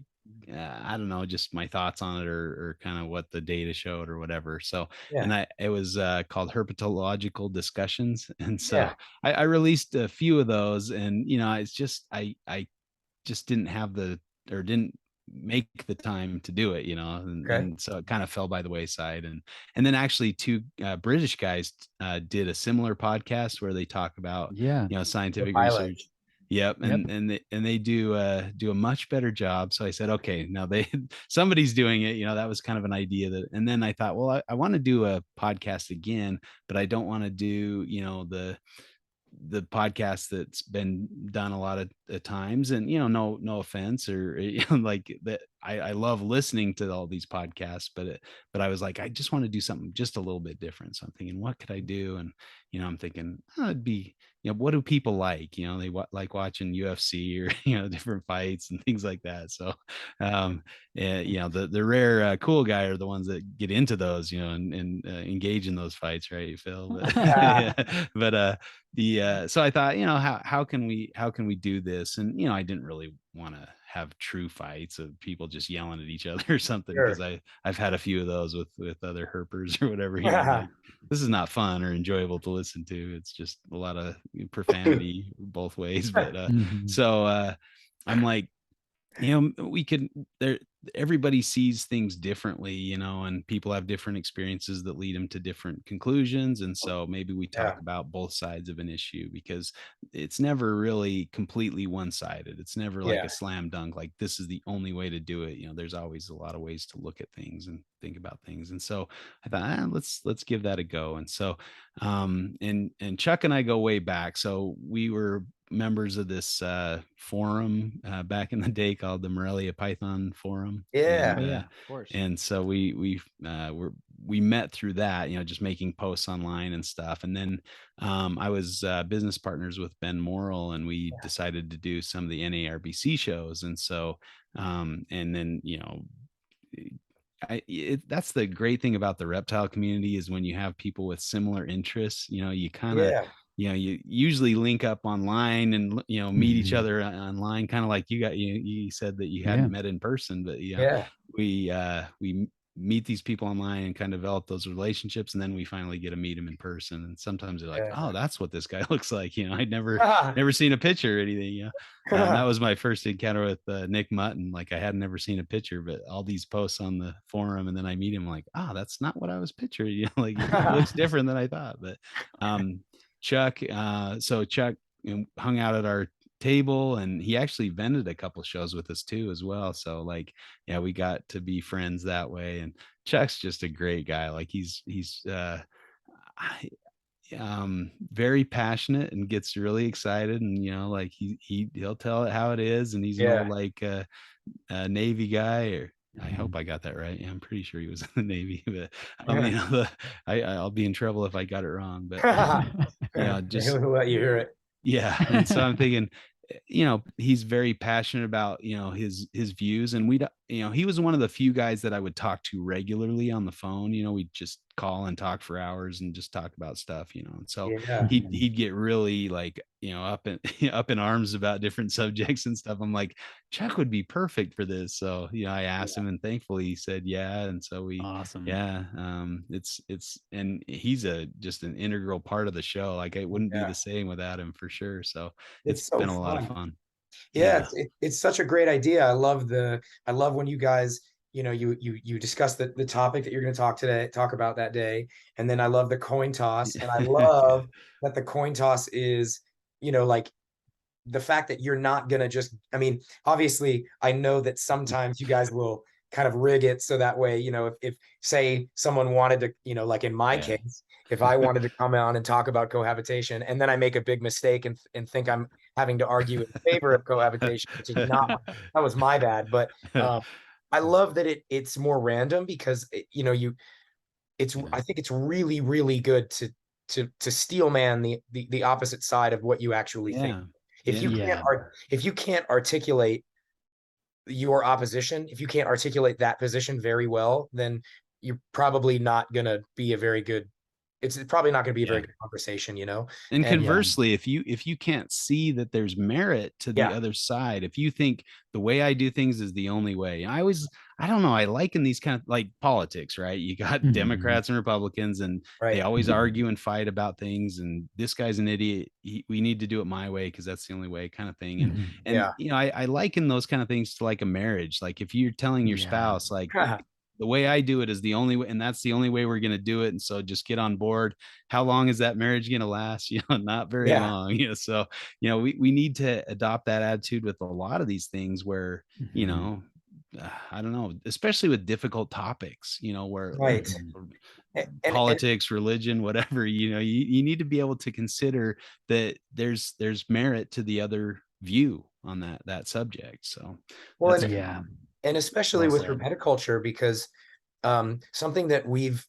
I don't know, just my thoughts on it, or kind of what the data showed or whatever. So,
Yeah.
and it was called Herpetological Discussions, and so
Yeah.
I released a few of those, and it's just I just didn't have or didn't make the time to do it,
Okay.
and so it kind of fell by the wayside. And then actually two British guys did a similar podcast where they talk about
Yeah.
The
scientific research.
pilots.
Yep,
Yep.
and they do a much better job. So I said, okay, now somebody's doing it. That was kind of an idea and then I thought, well, I want to do a podcast again, but I don't want to do the podcast that's been done a lot of times, and no offense, or like that, I love listening to all these podcasts, but I was like, I just want to do something just a little bit different. So I'm thinking, what could I do? And I'm thinking, it'd be, what do people like? They like watching UFC, or different fights and things like that. So the rare cool guy are the ones that get into those, and engage in those fights, right, Phil? But
Yeah.
yeah, but so I thought, how can we do this? And I didn't really want to have true fights of people just yelling at each other or something, because
Sure.
I've had a few of those with other herpers or whatever. I'm like, this is not fun or enjoyable to listen to. It's just a lot of profanity both ways. But
Mhm.
so I'm like, we could there everybody sees things differently, and people have different experiences that lead them to different conclusions. And so maybe we
Yeah.
talk about both sides of an issue, because it's never really completely one-sided. It's never like
Yeah.
a slam dunk, like this is the only way to do it. There's always a lot of ways to look at things and think about things. And so I thought, let's give that a go. And so and Chuck and I go way back. So we were members of this forum back in the day called the Morelia Python Forum.
Yeah.
Oh yeah, of course.
And so we met through that, just making posts online and stuff. And then I was business partners with Ben Morrill, and we decided to do some of the NARBC shows. And so and then that's the great thing about the reptile community, is when you have people with similar interests, you kind of,
Yeah.
you usually link up online and, meet each
Mhm.
other online, kind of like you said that you
Yeah.
hadn't met in person, but
Yeah.
we meet these people online and kind of develop those relationships, and then we finally get to meet them in person. And sometimes they're like,
Yeah.
oh, that's what this guy looks like. I'd never seen a picture or anything. That was my first encounter with Nick Mutton. Like, I had never seen a picture, but all these posts on the forum, and then I meet him, like, that's not what I was picturing. Like, he looks different than I thought. But Chuck, so Chuck hung out at our table, and he actually vended a couple shows with us too as well. So like, yeah, we got to be friends that way. And Chuck's just a great guy. Like, he's I- very passionate and gets really excited, and like he'll tell it how it is. And he's an old,
Yeah.
like Navy guy, or I
Mhm.
hope I got that right. Yeah, I'm pretty sure he was in the Navy. But
Yeah.
I'll be in trouble if I got it wrong. But just
He'll let you hear it.
yeah. And so I'm thinking, he's very passionate about, his views, and he was one of the few guys that I would talk to regularly on the phone. We'd just call and talk for hours and just talk about stuff, and so
Yeah.
he'd get really like, up in up in arms about different subjects and stuff. I'm like, Chuck would be perfect for this. So, I asked him, and thankfully he said yeah. And so
Awesome.
yeah, and he's just an integral part of the show. Like, it wouldn't be
Yeah.
the same without him for sure. So
It's
it's
so
been a lot of
fun.
fun.
Yeah,
Yeah.
it's such a great idea. I love when you guys, you discuss the topic that you're going to talk about that day. And then I love the coin toss. And I
Yeah.
love that the coin toss is, like the fact that you're not going to just, I mean, obviously I know that sometimes you guys will kind of rig it so that way, if say someone wanted to, like in my
Yeah.
case, if I wanted to come on and talk about cohabitation and then I make a big mistake and think I'm having to argue in favor of cohabitation, which is not, that was my bad. But I love that it's more random because I think it's really, really good to steel man the opposite side of what you actually think.
Yeah.
If you
Yeah.
can't
Yeah.
if you can't articulate your opposition, if you can't articulate that position very well, then you're probably not gonna be a very good. It's probably not gonna be a very
Yeah.
good conversation,
And
And
Yeah.
conversely, if you can't see that there's merit to the
yeah,
other side, if you think the way I do things is the only way, I don't know, I liken these kind of like politics, right? You got
Mhm.
Democrats and Republicans, and they
right.
always argue and fight about things. And this guy's an idiot. We need to do it my way because that's the only way, kind of thing. And
Mhm.
and
Yeah.
I liken those kind of things to like a marriage. Like if you're telling your
Yeah.
spouse, like, the way I do it is the only way, and that's the only way we're going to do it. And so just get on board. How long is that marriage going to last? Not very
Yeah.
long. So, we need to adopt that attitude with a lot of these things where,
Mhm.
I don't know, especially with difficult topics, where
Right.
Mhm.
And
politics, religion, whatever, you need to be able to consider that there's merit to the other view on that subject. So
well,
that's
Yeah.
and especially
Well
with
said.
herpetoculture, because something that we've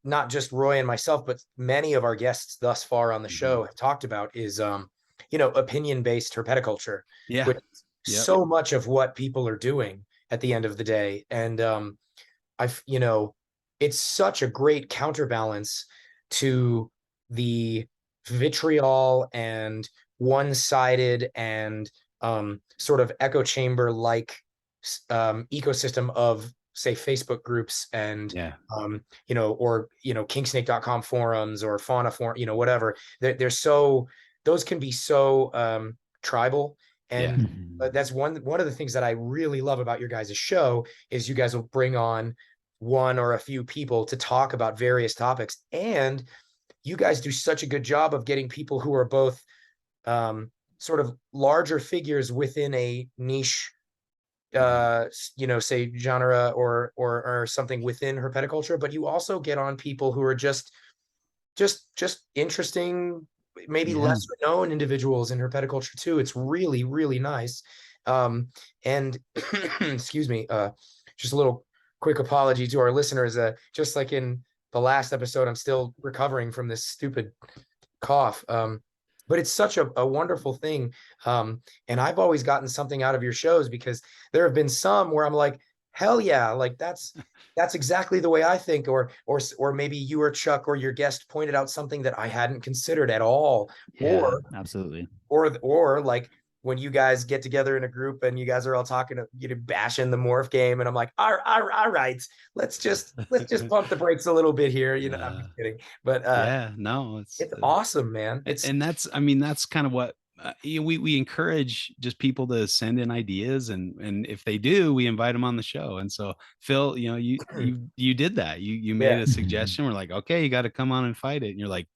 not just Roy and myself, but many of our guests thus far on the
Mhm.
show have talked about is, opinion-based herpetoculture,
Yeah.
which is
Yep.
so much of what people are doing at the end of the day. And I've, it's such a great counterbalance to the vitriol and one-sided and sort of echo chamber like ecosystem of say Facebook groups and
Yeah.
or kingsnake.com forums or fauna forum, whatever. They're so, those can be so tribal.
Yeah.
And
Mhm.
that's one of the things that I really love about your guys' show is you guys will bring on one or a few people to talk about various topics. And you guys do such a good job of getting people who are both sort of larger figures within a niche, say genre or something within herpetoculture, but you also get on people who are just interesting, maybe
Yeah.
lesser known individuals in herpetoculture too. It's really, really nice. And excuse me, just a little quick apology to our listeners. Just like in the last episode, I'm still recovering from this stupid cough. But it's such a wonderful thing. And I've always gotten something out of your shows because there have been some where I'm like, hell yeah, like that's exactly the way I think, or maybe you or Chuck or your guest pointed out something that I hadn't considered at all,
Yeah.
or
Absolutely.
or like when you guys get together in a group and you guys are all talking, bashing the morph game, and I'm like, all right, let's just pump the brakes a little bit here. I'm
Uh,
just kidding, but
yeah. No,
it's awesome, man. It's
and that's, I mean, that's kind of what, we encourage just people to send in ideas, and if they do, we invite them on the show. And so Phil, you did that. You made
yeah,
a
Mhm.
suggestion. We're like, okay, you got to come on and fight it. And you're like,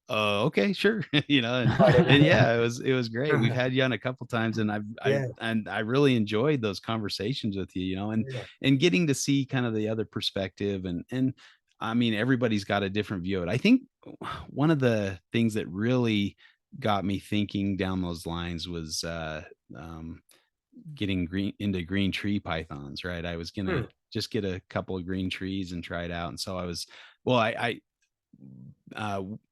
oh, okay, sure.
fight
And
it.
yeah, it was great. We've had you on a couple times, and
Yeah,
I really enjoyed those conversations with you, and
yeah,
getting to see kind of the other perspective. And I mean, everybody's got a different view of it. I think one of the things that really got me thinking down those lines was um, getting into green tree pythons. Right, I was gonna
Hmm.
just get a couple of green trees and try it out. And so I was, well, I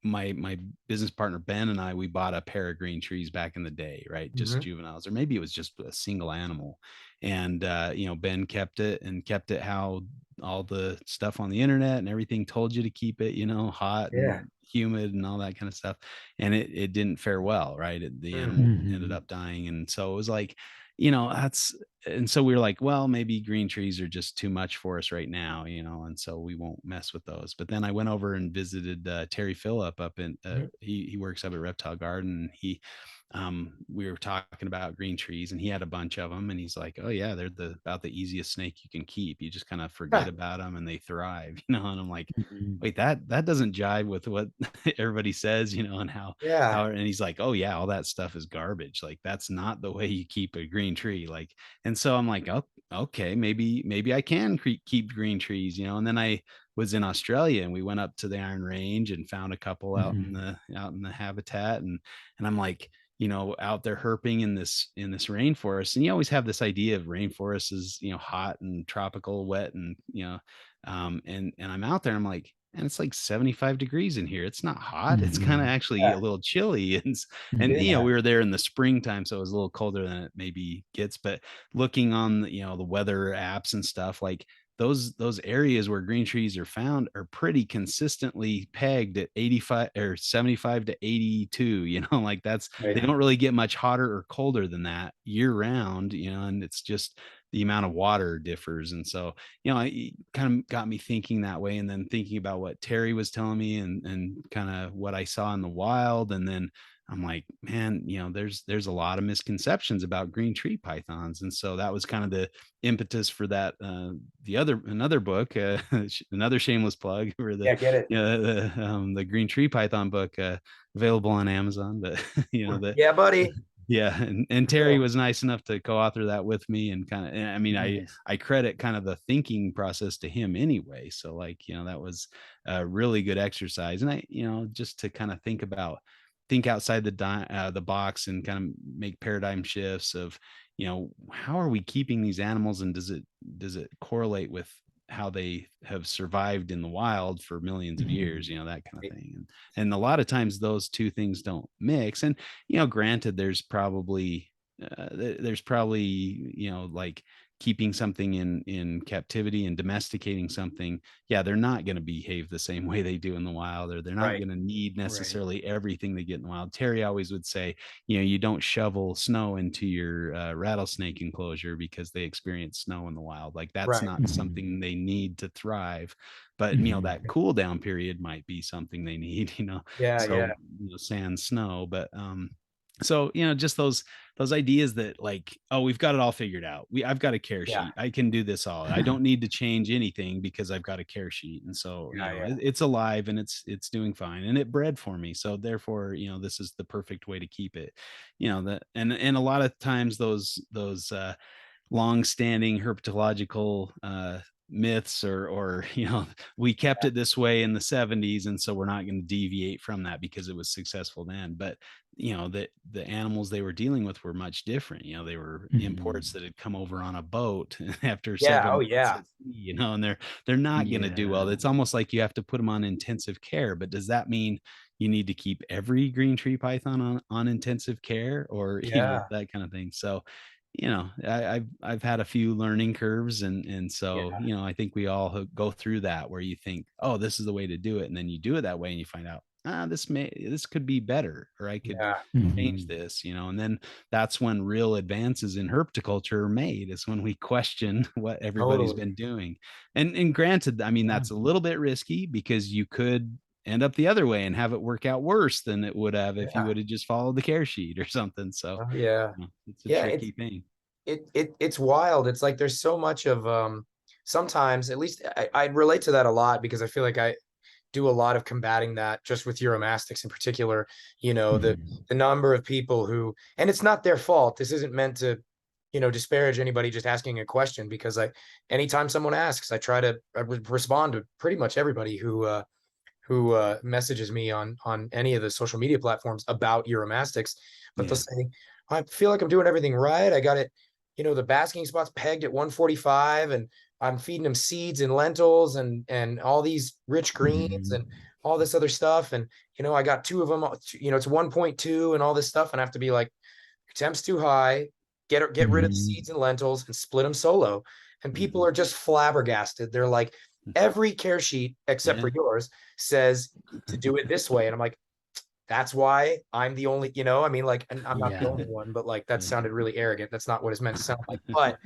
my business partner Ben and I, we bought a pair of green trees back in the day, right? Just juveniles, or maybe it was just a single animal. And Ben kept it how all the stuff on the internet and everything told you to keep it, hot
Yeah.
and humid and all that kind of stuff. And it didn't fare well, right? The
Mm.
animal ended up dying. And so it was like, and so we were like, well, maybe green trees are just too much for us right now, and so we won't mess with those. But then I went over and visited Terry Phillip up in, he works up at Reptile Garden. We were talking about green trees, and he had a bunch of them, and he's like, oh yeah, they're about the easiest snake you can keep. You just kind of forget about them and they thrive, and I'm like, wait, that doesn't jive with what everybody says, and how,
Yeah.
and he's like, oh yeah, all that stuff is garbage. Like, that's not the way you keep a green tree. Like, and so I'm like, oh, okay, maybe I can keep green trees, and then I was in Australia, and we went up to the Iron Range and found a couple out in the habitat, and I'm like, out there herping in this rainforest. And you always have this idea of rainforests as, hot and tropical, wet, and, and I'm out there, I'm like, and it's like 75 degrees in here. It's not hot. It's kind of actually a little chilly. And
Yeah.
we were there in the springtime, so it was a little colder than it maybe gets. But looking on the weather apps and stuff, like those areas where green trees are found are pretty consistently pegged at 85 or 75 to 82, like they don't really get much hotter or colder than that year round, and it's just the amount of water differs. And so, it kind of got me thinking that way, and then thinking about what Terry was telling me and kind of what I saw in the wild. And then I'm like, man, there's a lot of misconceptions about green tree pythons. And so that was kind of the impetus for that, another book, another shameless plug for the,
Get it.
the green tree python book, available on Amazon. But
Yeah, buddy.
yeah, and Terry was nice enough to co-author that with me, and kind of, I mean,
Nice.
I credit kind of the thinking process to him anyway. So like, that was a really good exercise. And I, just to kind of think outside the box, and kind of make paradigm shifts of, how are we keeping these animals, and does it correlate with how they have survived in the wild for millions of years, that kind of thing. And a lot of times those two things don't mix. And, granted, there's probably, like keeping something in captivity and domesticating something. Yeah, they're not going to behave the same way they do in the wild, or they're not going to need necessarily everything they get in the wild. Terry always would say, you don't shovel snow into your rattlesnake enclosure because they experience snow in the wild. Like, that's not something they need to thrive. But that cool down period might be something they need, so sand, snow. But so just those ideas that, like, oh, we've got it all figured out, I've got a care sheet, I can do this all, I don't need to change anything because I've got a care sheet. And so it's alive, and it's doing fine, and it bred for me, so therefore this is the perfect way to keep it. That, and a lot of times those long-standing herpetological myths, or we kept it this way in the 70s, and so we're not going to deviate from that because it was successful then. But the animals they were dealing with were much different. They were imports that had come over on a boat after 7 months at sea, and they're not going to do well. It's almost like you have to put them on intensive care. But does that mean you need to keep every green tree python on intensive care, or that kind of thing? So I've had a few learning curves, and so I think we all go through that, where you think, oh, this is the way to do it, and then you do it that way, and you find out, this could be better, or I could change this, and then that's when real advances in herpetoculture are made, is when we question what everybody's been doing. And granted, I mean, that's a little bit risky, because you could end up the other way and have it work out worse than it would have if you would have just followed the care sheet or something. So it's a tricky thing.
It's wild. It's like there's so much of sometimes, at least I relate to that a lot, because I feel like I do a lot of combating that just with Uromastyx in particular. The number of people who, and it's not their fault, this isn't meant to disparage anybody just asking a question, because anytime someone asks, I would respond to pretty much everybody who messages me on any of the social media platforms about Uromastyx. But they'll say, I feel like I'm doing everything right. I got it, the basking spot's pegged at 145, and I'm feeding them seeds and lentils and all these rich greens, and all this other stuff. And, I got two of them, it's 1.2 and all this stuff. And I have to be like, your temp's too high, get rid of the
Mhm.
seeds and lentils and split them solo. And people are just flabbergasted. They're like, every care sheet except for
Yeah.
yours says to do it this way. And I'm like, that's why I'm the only, I mean, like, and I'm not the
Yeah.
only one, but like, that
Yeah.
sounded really arrogant. That's not what it's meant to sound like. But,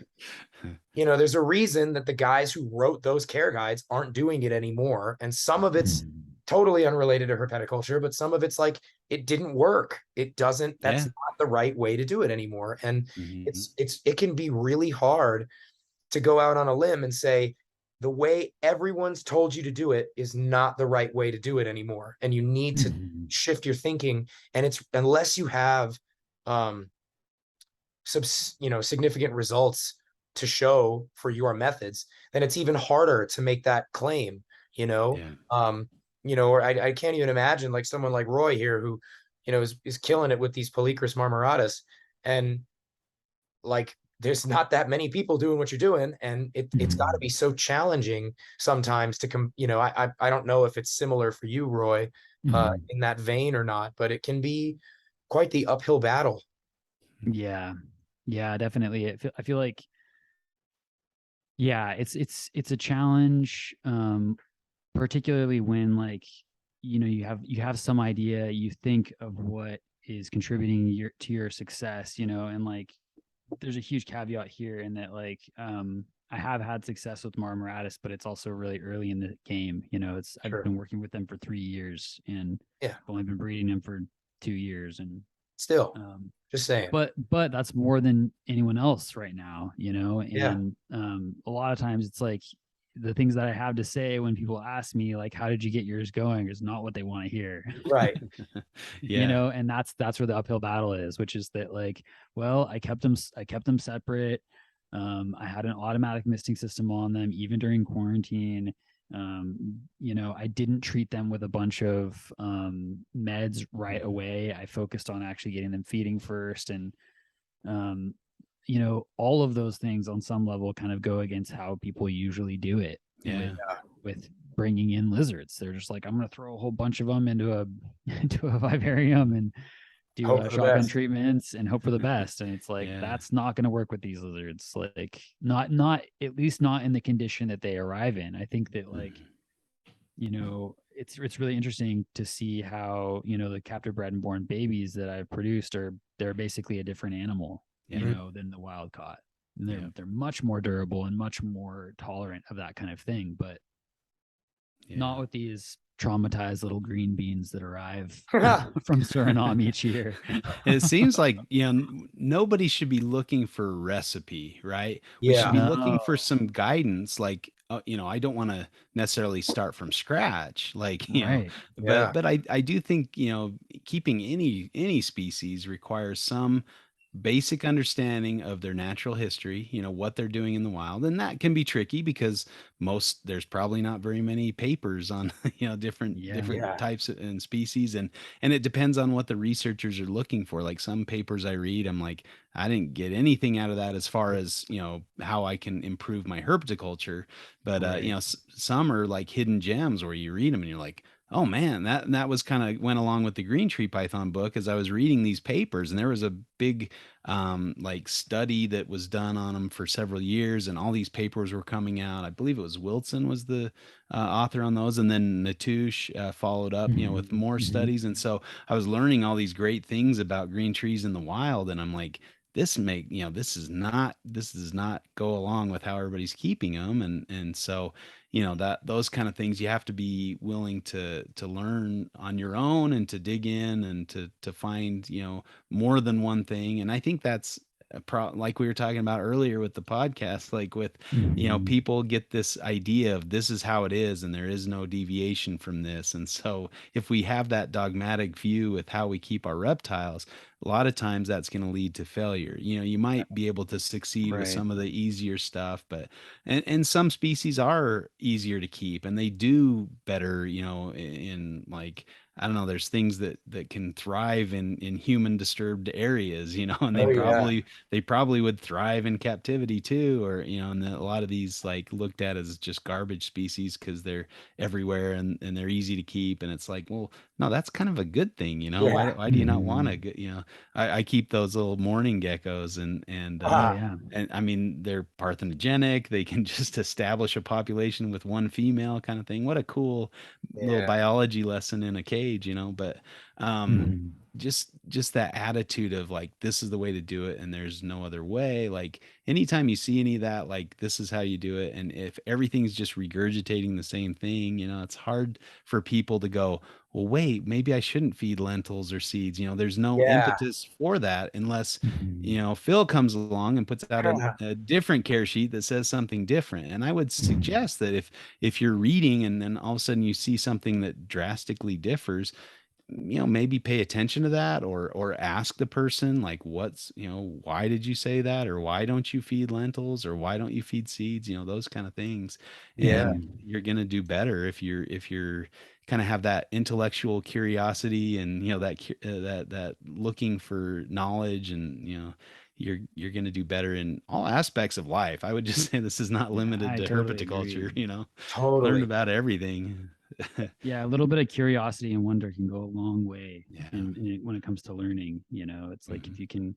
there's a reason that the guys who wrote those care guides aren't doing it anymore. And some of it's
Mhm.
totally unrelated to herpetoculture, but some of it's like, it didn't work. That's
Yeah.
not the right way to do it anymore. And
Mhm.
it can be really hard to go out on a limb and say, the way everyone's told you to do it is not the right way to do it anymore. And you need to
Mhm.
shift your thinking. And it's, unless you have, significant results to show for your methods, then it's even harder to make that claim, you know?
Yeah.
Or I can't even imagine like someone like Roy here who, is killing it with these Polycris marmoratus. And like, there's not that many people doing what you're doing. And it's got to
Mhm.
be so challenging sometimes to come, I don't know if it's similar for you, Roy,
Mhm.
in that vein or not, but it can be quite the uphill battle.
Yeah. Yeah, definitely. I feel like, yeah, it's a challenge, particularly when like, you have some idea, you think of what is contributing to your success, and like there's a huge caveat here in that like I have had success with Marmoratus, but it's also really early in the game. I've
Sure.
been working with them for 3 years and
Yeah.
I've only been breeding them for 2 years. And
Still,
um,
just saying.
but that's more than anyone else right now,
Yeah.
and a lot of times it's like the things that I have to say when people ask me like how did you get yours going is not what they want to hear.
Right.
Yeah.
And that's where the uphill battle is, which is that like, well, I kept them separate. I had an automatic misting system on them even during quarantine. I didn't treat them with a bunch of meds right away. I focused on actually getting them feeding first. And um, all of those things on some level kind of go against how people usually do it with
Yeah.
with bringing in lizards. They're just like, I'm going to throw a whole bunch of them into a into a vivarium and do
Hope for the
shotgun
best.
treatments and hope for the best. And it's like
Yeah.
that's not going to work with these lizards. Like not at least not in the condition that they arrive in. I think that like it's really interesting to see how the captive bred and born babies that I've produced they're basically a different animal,
Yeah.
than the wild caught. And they're
Yeah.
they're much more durable and much more tolerant of that kind of thing, but not
Yeah.
with these traumatized little green beans that arrive
Yeah.
from Suriname each year.
It seems like, nobody should be looking for a recipe, right? We should be looking
No,
for some guidance. Like, I don't want to necessarily start from scratch, like,
right.
but I do think, keeping any species requires some basic understanding of their natural history, what they're doing in the wild. And that can be tricky because there's probably not very many papers on,
Yeah.
different
Yeah.
types and species. And it depends on what the researchers are looking for. Like some papers I read, I'm like, I didn't get anything out of that as far as, how I can improve my herpetoculture. But,
Right.
some are like hidden gems where you read them and you're like, oh man, that was kind of went along with the green tree python book as I was reading these papers, and there was a big like study that was done on them for several years, and all these papers were coming out. I believe it was Wilson was the author on those, and then Natush followed up, with
Mhm.
more
Mhm.
studies. And so I was learning all these great things about green trees in the wild, and I'm like, this does not go along with how everybody's keeping them. And so, that those kind of things you have to be willing to learn on your own and to dig in and to find, more than one thing. And I think that's like we were talking about earlier with the podcast, like with,
Mhm.
people get this idea of this is how it is and there is no deviation from this. And so if we have that dogmatic view with how we keep our reptiles, a lot of times that's going to lead to failure. You might be able to succeed with
Right.
some of the easier stuff, but and some species are easier to keep and they do better, in like, I don't know, there's things that can thrive in human disturbed areas, and
Oh yeah.
they probably would thrive in captivity too, or and a lot of these like looked at as just garbage species because they're everywhere and they're easy to keep, and it's like, well, no, that's kind of a good thing, why
Yeah.
why do you not want to
Mhm.
get, I keep those little morning geckos
Oh,
Ah,
yeah.
and I mean they're parthenogenic. They can just establish a population with one female kind of thing. What a cool little
yeah.
biology lesson in a cage, but um
Mhm.
just that attitude of like, this is the way to do it and there's no other way. Like anytime you see any of that, like, this is how you do it, and if everything's just regurgitating the same thing, it's hard for people to go, well, wait, maybe I shouldn't feed lentils or seeds. There's no
Yeah.
impetus for that unless,
Mhm.
Phil comes along and puts out a different care sheet that says something different. And I would
Mhm.
suggest that if you're reading and then all of a sudden you see something that drastically differs, maybe pay attention to that, or ask the person like, what's, why did you say that, or why don't you feed lentils, or why don't you feed seeds, those kind of things.
Yeah.
And
Mhm.
you're going to do better if you're kind of have that intellectual curiosity, and that looking for knowledge, and you're going to do better in all aspects of life. I would just say this is not
Yeah,
limited
I
to
totally agree.
herpetoculture, learn
Totally.
about everything.
Yeah, a little bit of curiosity and wonder can go a long way
Yeah.
when it comes to learning. It's like if
Mhm.
you can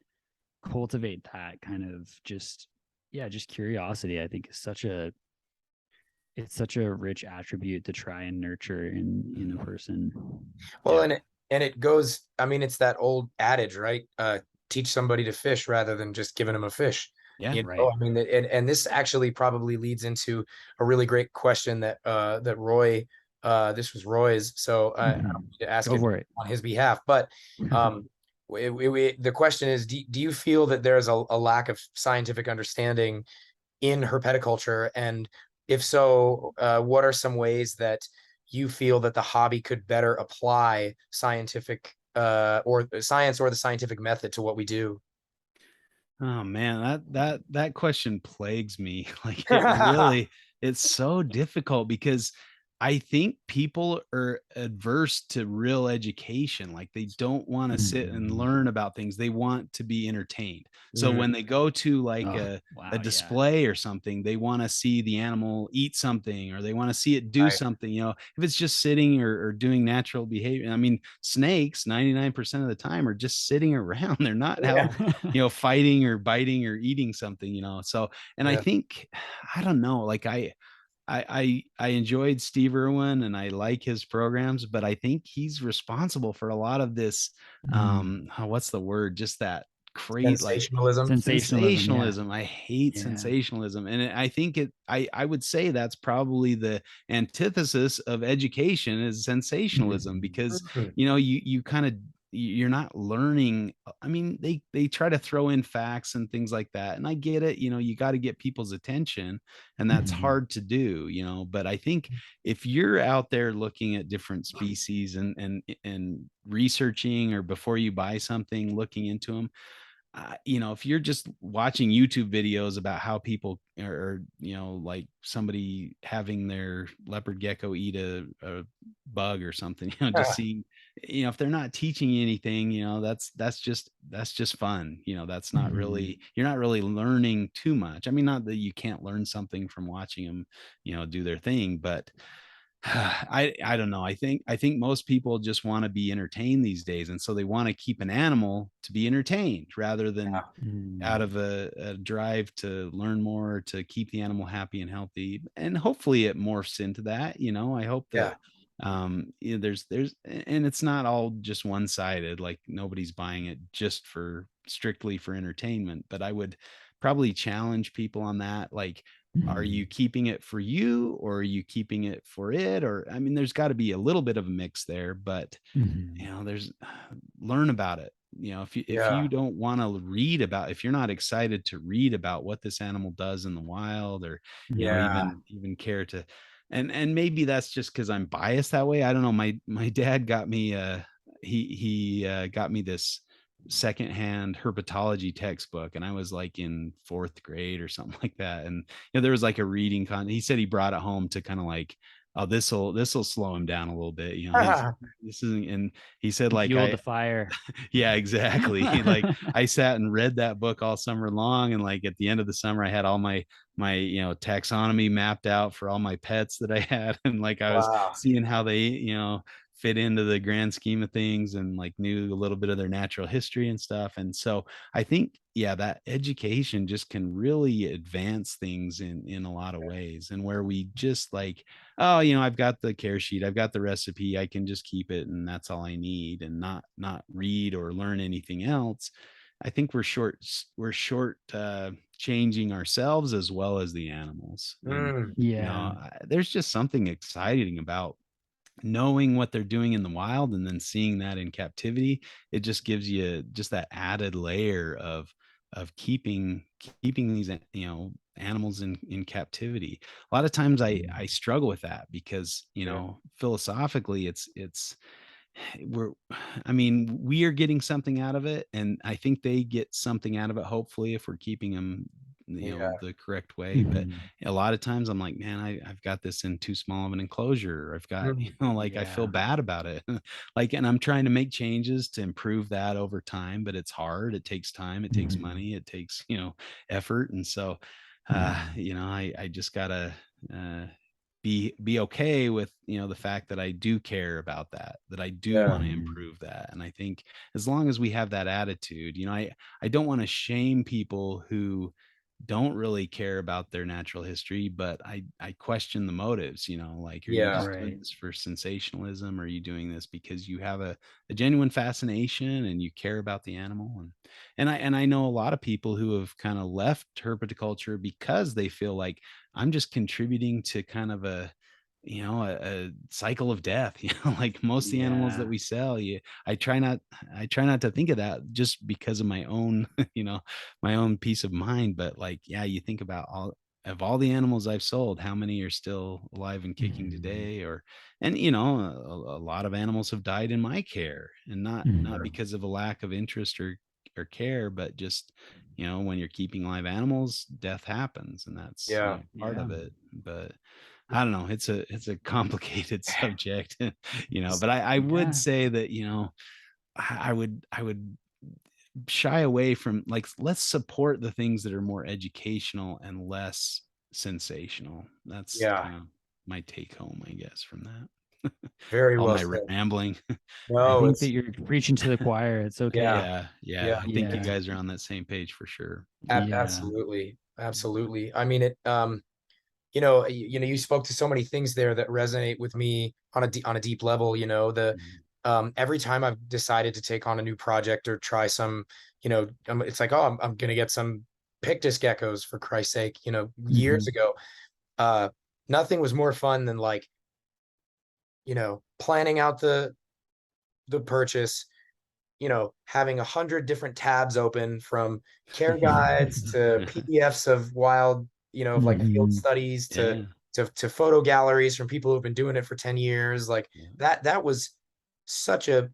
cultivate that kind of just, yeah, just curiosity, I think is such a rich attribute to try and nurture in a
Mhm.
person.
Well,
Yeah.
and it goes, I mean, it's that old adage, right? Teach somebody to fish rather than just giving them a fish.
Yeah.
Right.
I mean, and this actually probably leads into a really great question that Roy, this was Roy's, so I don't
Mhm.
need to ask
Go
it
for it.
on his behalf, but the question is, do you feel that there's a lack of scientific understanding in herpetoculture? And if so, what are some ways that you feel that the hobby could better apply scientific or science or the scientific method to what we do?
Oh man, that question plagues me. Like, it really, it's so difficult because I think people are adverse to real education. Like, they don't want to sit and
Mhm.
learn about things. They want to be entertained. So
Mm,
when they go to like
Oh,
a
wow. Yeah.
display or something, they want to see the animal eat something, or they want to see it do
right.
something. If it's just sitting or doing natural behavior. I mean, snakes 99% of the time are just sitting around. They're not
Yeah.
out, fighting or biting or eating something, so, and I
Yeah.
think, I don't know, like, I enjoyed Steve Irwin and I like his programs, but I think he's responsible for a lot of this,
Mhm.
what's the word? Just that great, like,
Sensationalism.
Sensationalism. Yeah.
sensationalism. I hate
Yeah.
sensationalism. And I think I would say that's probably the antithesis of education, is sensationalism,
Mhm.
because,
Mhm.
you kind of, you're not learning. I mean, they try to throw in facts and things like that. And I get it, you got to get people's attention, and that's
Mhm.
hard to do, but I think if you're out there looking at different species and researching, or before you buy something, looking into them, if you're just watching YouTube videos about how people, or, like somebody having their leopard gecko eat a bug or something, just seeing, if they're not teaching you anything, that's just fun. That's not
Mhm.
really, you're not really learning too much. I mean, not that you can't learn something from watching them, do their thing, but I don't know. I think most people just want to be entertained these days, and so they want to keep an animal to be entertained rather than out
Mhm.
of a drive to learn more, to keep the animal happy and healthy. And hopefully it morphs into that. I hope
Yeah.
that there's and it's not all just one sided. Like, nobody's buying it just for strictly for entertainment. But I would probably challenge people on that. Like, are you
Mhm.
keeping it for you, or are you keeping it for it? Or, I mean, there's got to be a little bit of a mix there, but
Mhm.
there's learn about it. If you
Yeah.
don't want to read about, if you're not excited to read about what this animal does in the wild, or
Yeah.
even care to, and maybe that's just because I'm biased that way. I don't know. My dad got me got me this secondhand herpetology textbook, and I was like in 4th grade or something like that. And there was like a reading he said he brought it home to kind of like, oh, this'll slow him down a little bit. He's this isn't. And he said like
Fueled the fire.
yeah, exactly. Like I sat and read that book all summer long, and like at the end of the summer I had all my taxonomy mapped out for all my pets that I had, and like I was
Wow.
seeing how they fit into the grand scheme of things, and like knew a little bit of their natural history and stuff. And so I think, yeah, that education just can really advance things in a lot of ways. And where we just like, oh, I've got the care sheet, I've got the recipe, I can just keep it and that's all I need, and not read or learn anything else. I think we're short changing ourselves as well as the animals. And
Yeah.
there's just something exciting about knowing what they're doing in the wild and then seeing that in captivity. It just gives you just that added layer of keeping these animals in captivity. A lot of times I struggle with that because
Yeah.
philosophically it's we're I mean, we are getting something out of it, and I think they get something out of it, hopefully, if we're keeping them
Yeah.
the correct way. But
Mhm.
a lot of times I'm like, man, I've got this in too small of an enclosure, or I've got
Mhm.
like I feel
Yeah.
bad about it. Like, and I'm trying to make changes to improve that over time, but it's hard. It takes time, it takes
Mhm.
money, it takes effort. And so
Mhm.
I just gotta uh be okay with the fact that I do care about that I do
Yeah.
want to
Mhm.
improve that. And I think as long as we have that attitude, I don't want to shame people who don't really care about their natural history, but I question the motives, like, are you
Yeah.
just doing
Right.
this for sensationalism? Are you doing this because you have a genuine fascination and you care about the animal? And I know a lot of people who have kind of left herpetoculture because they feel like, I'm just contributing to kind of a cycle of death. Like most of the animals that
Yeah.
we sell, I try not to think of that just because of my own my own peace of mind. But like, yeah, you think about all the animals I've sold, how many are still alive and kicking
Mhm.
today? And a lot of animals have died in my care, and not
Mhm.
because of a lack of interest or care, but just when you're keeping live animals, death happens, and that's
Yeah.
part
Yeah.
of it. But I don't know, it's a complicated subject. But I would
Yeah.
say that I would shy away from, like, let's support the things that are more educational and less sensational. That's
Yeah.
kind of my take home, I guess, from that.
Very
All
well
my
said.
rambling.
I
No,
think that
it's
you're preaching to the choir. It's
yeah.
okay.
Yeah,
Yeah.
I think you
Yeah.
guys are on that same page for sure.
Yeah.
Absolutely. Absolutely. I mean, you spoke to so many things there that resonate with me on a deep level.
Mhm.
Every time I've decided to take on a new project or try some, it's like, oh, I'm gonna get some Pictus geckos, for Christ's sake. Years
Mhm.
ago, uh, nothing was more fun than like, planning out the purchase, having 100 different tabs open, from care guides to PDFs of wild, of like field
Mhm.
studies to
Yeah.
photo galleries from people who've been doing it for 10 years. Like
Yeah.
that was such a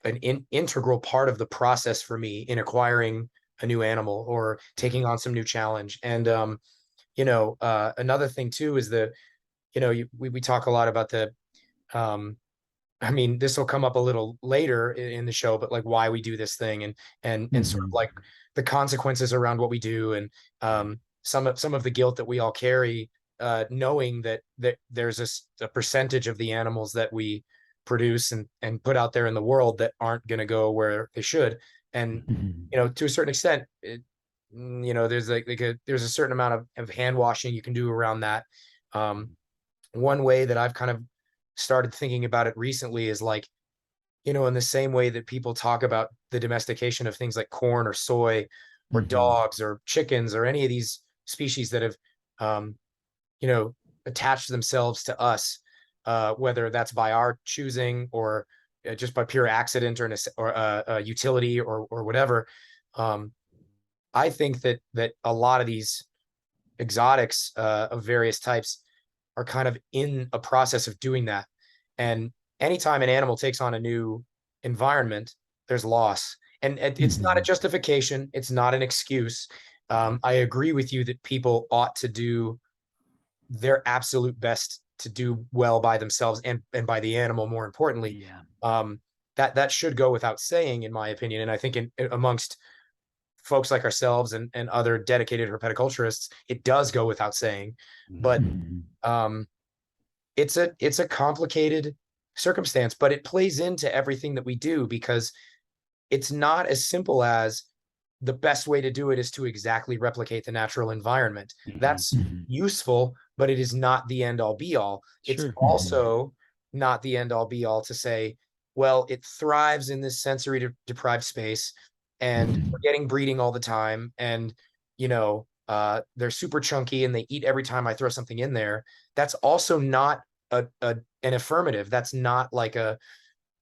an integral part of the process for me in acquiring a new animal or
Yeah.
taking on some new challenge. And another thing too is that we talk a lot about the um I mean, this will come up a little later in the show, but like why we do this thing, and sort of
Mhm.
like the consequences around what we do, and some of the guilt that we all carry, knowing that there's a percentage of the animals that we produce and put out there in the world that aren't going to go where they should. And
Mhm.
to a certain extent, there's there's a certain amount of hand washing you can do around that. Um, one way that I've kind of started thinking about it recently is like, in the same way that people talk about the domestication of things like corn or soy or
Mhm.
dogs or chickens or any of these species that have, um, you know, attached themselves to us, whether that's by our choosing or just by pure accident or utility or whatever. Um, I think that a lot of these exotics of various types are kind of in a process of doing that. And anytime an animal takes on a new environment, there's loss. And it's not a justification. It's not an excuse. I agree with you that people ought to do their absolute best to do well by themselves and by the animal, more importantly.
Yeah.
That should go without saying, in my opinion. And I think amongst folks like ourselves and other dedicated herpetoculturists, it does go without saying. But it's a complicated circumstance, but it plays into everything that we do, because it's not as simple as the best way to do it is to exactly replicate the natural environment. That's useful, but it is not the end all be all. It's
Sure.
also not the end all be all to say, well, it thrives in this sensory deprived space and we're getting breeding all the time. And, they're super chunky and they eat every time I throw something in there. That's also not an affirmative. That's not like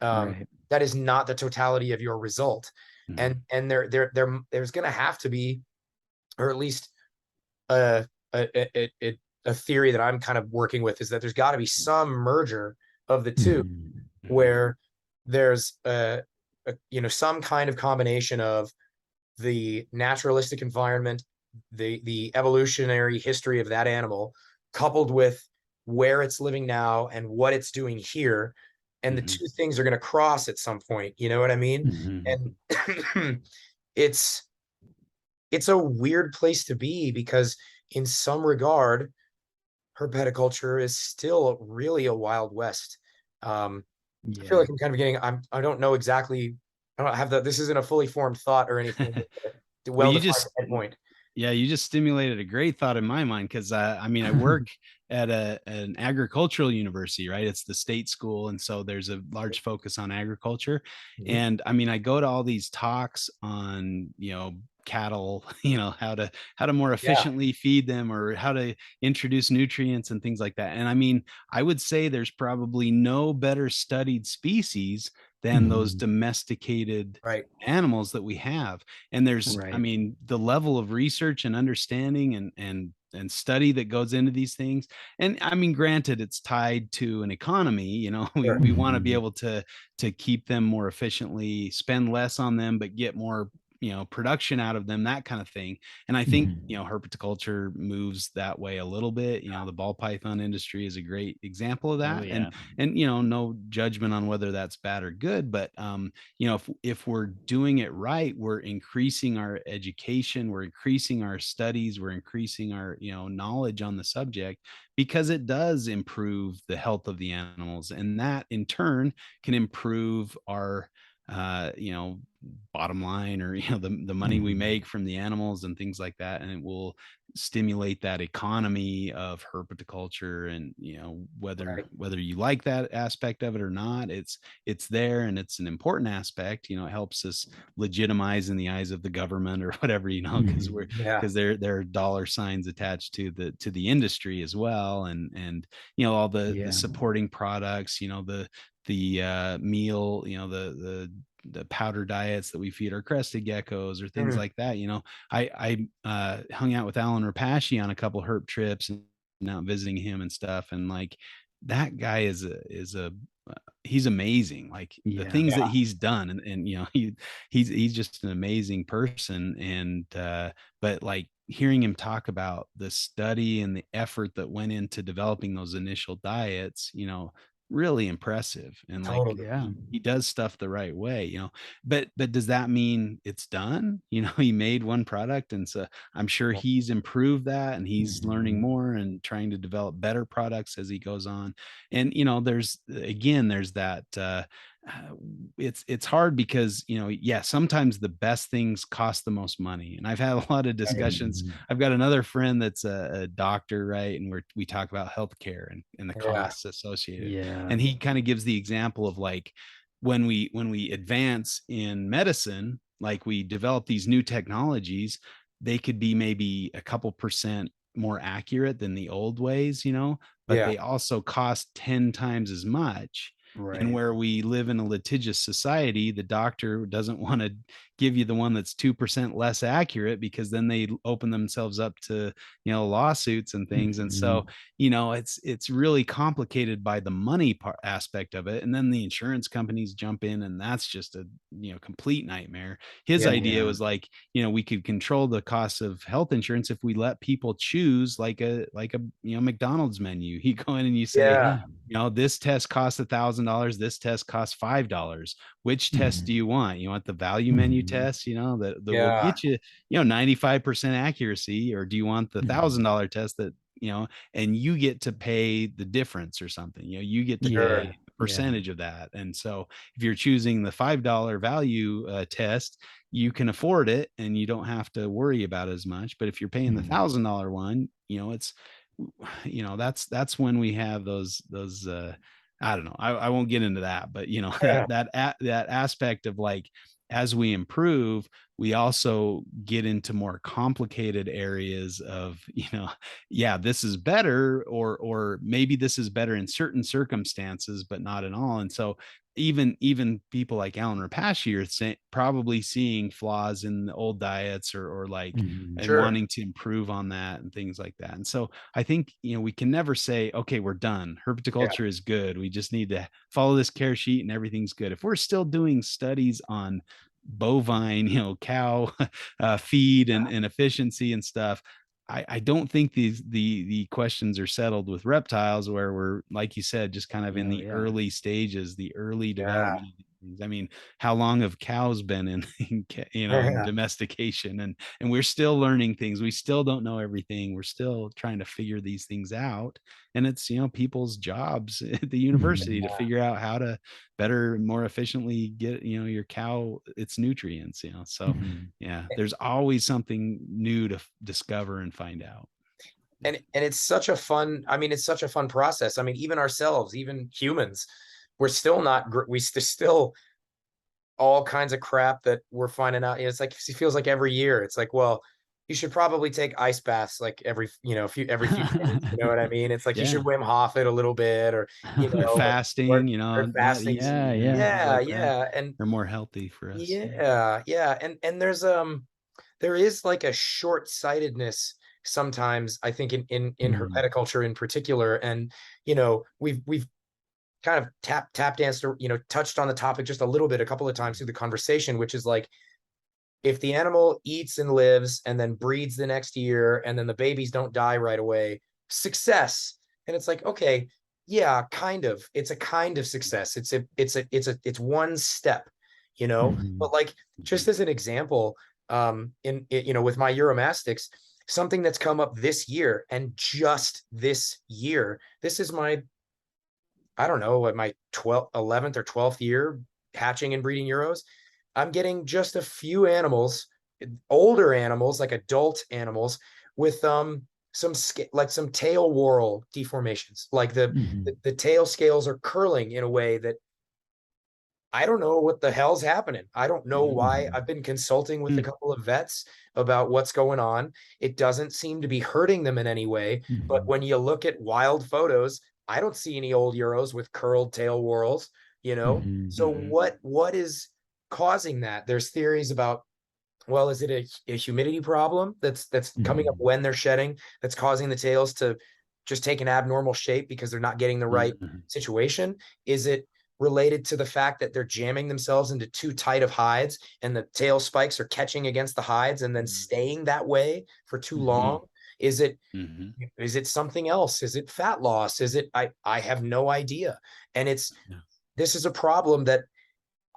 Right.
that is not the totality of your result. And there's going to have to be, or at least a theory that I'm kind of working with, is that there's got to be some merger of the two, where there's some kind of combination of the naturalistic environment, the evolutionary history of that animal, coupled with where it's living now and what it's doing here. And the two things are going to cross at some point. You know what I mean? And it's a weird place to be, because in some regard, herpetoculture is still really a Wild West. I feel like I'm kind of getting, I don't know exactly, I don't have this isn't a fully formed thought or anything.
Well, you
Well-defined
just
endpoint.
Yeah, you just stimulated a great thought in my mind, because I work at an agricultural university, right? It's the state school, and so there's a large focus on agriculture. And I go to all these talks on cattle, how to more efficiently feed them, or how to introduce nutrients and things like that. And I would say there's probably no better studied species than those domesticated
Right.
animals that we have. And there's
Right.
the level of research and understanding and study that goes into these things. And granted, it's tied to an economy.
Sure.
We want to be able to keep them more efficiently, spend less on them, but get more production out of them, that kind of thing. And I think herpetoculture moves that way a little bit. The ball python industry is a great example of that.
Oh, yeah.
And no judgment on whether that's bad or good, but if we're doing it right, we're increasing our education, we're increasing our studies, we're increasing our knowledge on the subject, because it does improve the health of the animals, and that in turn can improve our bottom line, or the money we make from the animals and things like that. And it will stimulate that economy of herpetoculture. And whether you like that aspect of it or not, it's there, and it's an important aspect. It helps us legitimize in the eyes of the government or whatever, because there are dollar signs attached to the industry as well. And all the supporting products, the meal, the powder diets that we feed our crested geckos, or things like that. I hung out with Alan Rapashi on a couple herp trips, and out visiting him and stuff. And that guy is he's amazing. The things that he's done, and he's just an amazing person. And but hearing him talk about the study and the effort that went into developing those initial diets, really impressive. And he does stuff the right way. But does that mean it's done? He made one product, and so I'm sure he's improved that, and he's learning more and trying to develop better products as he goes on. And there's that it's hard, because sometimes the best things cost the most money. And I've had a lot of discussions. I've got another friend that's a doctor, right? And we talk about healthcare and the costs associated. And he kind of gives the example of when we advance in medicine, we develop these new technologies, they could be maybe a couple percent more accurate than the old ways, but they also cost 10 times as much.
Right.
And where we live in a litigious society, the doctor doesn't want to give you the one that's 2% less accurate, because then they open themselves up to, lawsuits and things. And so, it's really complicated by the money aspect of it. And then the insurance companies jump in, and that's just a, complete nightmare. His
Yeah.
idea was like, we could control the cost of health insurance if we let people choose like a McDonald's menu. You go in and you say,
Yeah.
this test costs $1,000. This test costs $5. Which test do you want? You want the value menu test, that will
Yeah.
get you, 95% accuracy, or do you want the $1,000 test that, and you get to pay the difference or something, you get to
Sure.
pay a percentage of that. And so if you're choosing the $5 value test, you can afford it and you don't have to worry about it as much. But if you're paying the $1,000 one, it's, that's when we have those I don't know. I won't get into that, but
Yeah.
that aspect of like, as we improve, we also get into more complicated areas of, yeah, this is better, or maybe this is better in certain circumstances, but not in all. And so even people like Alan Rapace are probably seeing flaws in the old diets, or like, and
Sure.
wanting to improve on that and things like that. And so I think, we can never say, okay, we're done. Herpetoculture is good. We just need to follow this care sheet and everything's good. If we're still doing studies on bovine, cow feed and efficiency and stuff, I don't think the questions are settled with reptiles, where we're, like you said, just kind of in the early stages, the early development of these things. I mean, how long have cows been in domestication, and we're still learning things. We still don't know everything. We're still trying to figure these things out. And it's, people's jobs at the university to figure out how to better, more efficiently get, your cow its nutrients, so yeah, there's always something new to discover and find out.
And it's such a fun, I mean, it's such a fun process. I mean, even ourselves, even humans, we're still not, still all kinds of crap that we're finding out. It's like, it feels like every year it's like, well, you should probably take ice baths like every few days, you know what I mean? It's like you should Wim Hof it a little bit, or
or fasting,
or fasting.
Yeah.
Yeah. And
they're more healthy for us.
Yeah. And there is like a short-sightedness sometimes, I think, in herpetoculture in particular. And we've kind of tap danced, or touched on the topic just a little bit a couple of times through the conversation, which is like, if the animal eats and lives and then breeds the next year, and then the babies don't die right away, success. And it's like, okay, yeah, kind of. It's a kind of success. It's one step, But like, just as an example, with my Uromastics, something that's come up this year, and just this year, this is my, I don't know, what, my 11th or 12th year hatching and breeding Euros. I'm getting just a few animals, older animals, like adult animals, with some tail whorl deformations. Like the tail scales are curling in a way that I don't know what the hell's happening. I don't know why. I've been consulting with a couple of vets about what's going on. It doesn't seem to be hurting them in any way. But when you look at wild photos, I don't see any old Euros with curled tail whorls, So what is causing that? There's theories about, well, is it a humidity problem that's coming up when they're shedding, that's causing the tails to just take an abnormal shape because they're not getting the right situation? Is it related to the fact that they're jamming themselves into too tight of hides, and the tail spikes are catching against the hides and then staying that way for too long? Is it something else? Is it fat loss? Is it, I have no idea. And this is a problem that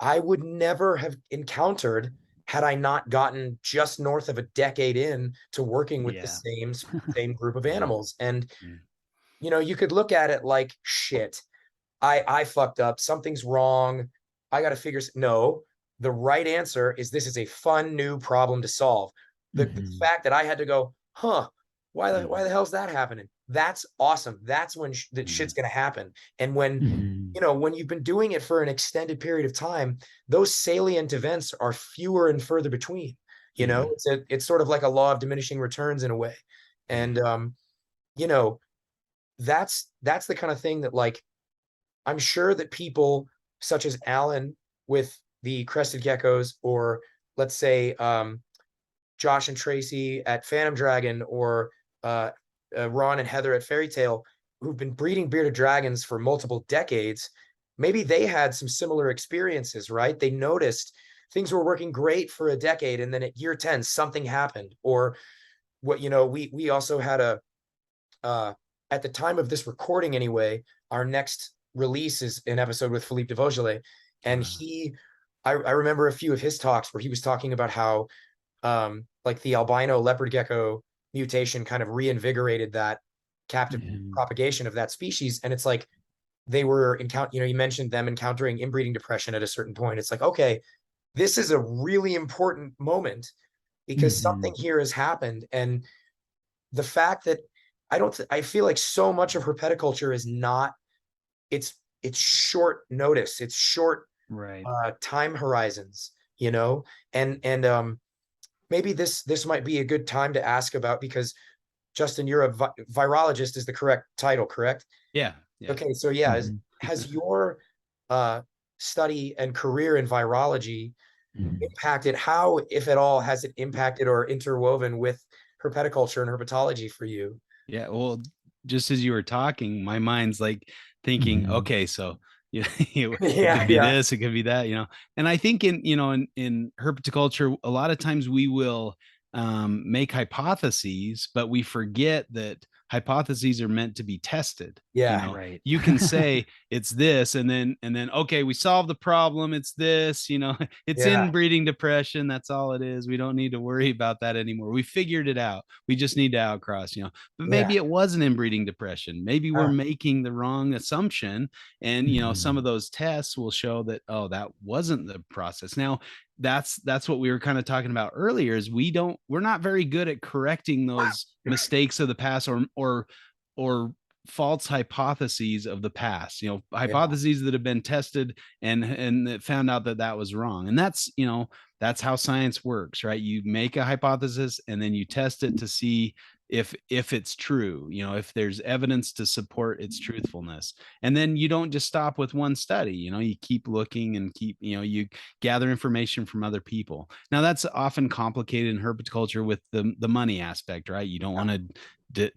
I would never have encountered had I not gotten just north of a decade in to working with the same group of animals. And you could look at it like, shit, I fucked up. Something's wrong. I got to figure. No, the right answer is, this is a fun new problem to solve. The fact that I had to go, why the hell's that happening? That's awesome. That's when that shit's going to happen. And when, when you've been doing it for an extended period of time, those salient events are fewer and further between. It's sort of like a law of diminishing returns in a way. And, that's the kind of thing that, like, I'm sure that people such as Alan with the crested geckos, or let's say, Josh and Tracy at Phantom Dragon, or Ron and Heather at Fairy Tale, who've been breeding bearded dragons for multiple decades, maybe they had some similar experiences, right? They noticed things were working great for a decade, and then at year 10, something happened. Or what, we also had at the time of this recording anyway, our next release is an episode with Philippe de Vaugelet. And I remember a few of his talks where he was talking about how like the albino leopard gecko mutation kind of reinvigorated that captive propagation of that species. And it's like they were you mentioned them encountering inbreeding depression at a certain point. It's like, okay, this is a really important moment because something here has happened. And the fact that I feel like so much of herpetoculture is not, it's short notice, it's short time horizons, and maybe this might be a good time to ask about, because Justin, you're a virologist is the correct title, correct?
Yeah.
Okay, so has your study and career in virology impacted, how, if at all, has it impacted or interwoven with herpetoculture and herpetology for you?
Yeah, well, just as you were talking, my mind's like thinking, okay, so it could be this, it could be that, and I think in herpetoculture, a lot of times we will make hypotheses, but we forget that hypotheses are meant to be tested. You can say it's this, and then okay, we solved the problem, it's this, it's inbreeding depression, that's all it is, we don't need to worry about that anymore, we figured it out, we just need to outcross, but maybe it wasn't inbreeding depression, maybe we're making the wrong assumption, and some of those tests will show that, oh, that wasn't the process. Now that's what we were kind of talking about earlier, is we're not very good at correcting those mistakes of the past, or false hypotheses of the past, hypotheses that have been tested and that found out that was wrong. And that's how science works, right? You make a hypothesis and then you test it to see if it's true, if there's evidence to support its truthfulness. And then you don't just stop with one study, you keep looking and you gather information from other people. Now that's often complicated in herpetoculture with the money aspect, right? You don't want to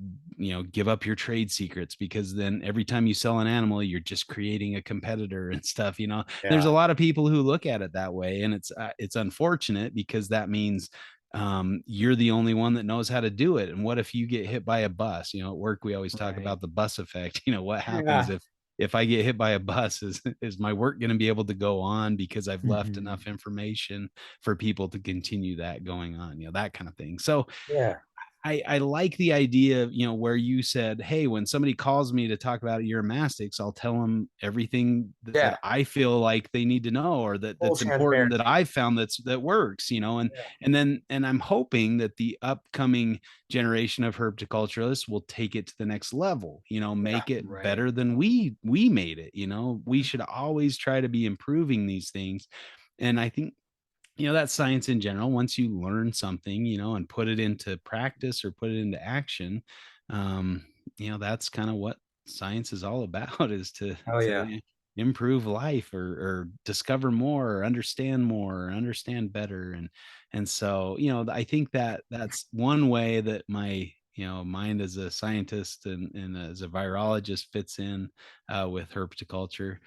give up your trade secrets, because then every time you sell an animal, you're just creating a competitor and stuff. There's a lot of people who look at it that way, and it's unfortunate, because that means you're the only one that knows how to do it. And what if you get hit by a bus? At work we always talk about the bus effect. What happens if I get hit by a bus? Is my work going to be able to go on because I've left enough information for people to continue that going on, that kind of thing. So I like the idea, where you said, hey, when somebody calls me to talk about uromastics, I'll tell them everything that I feel like they need to know, or that's important, that I found that works, and I'm hoping that the upcoming generation of herpetoculturists will take it to the next level, make it better than we made it. We should always try to be improving these things. And I think that's science in general. Once you learn something, and put it into practice or put it into action, that's kind of what science is all about, is to improve life, or discover more, or understand better. And so, I think that's one way that my mind as a scientist and as a virologist fits in with herpetoculture.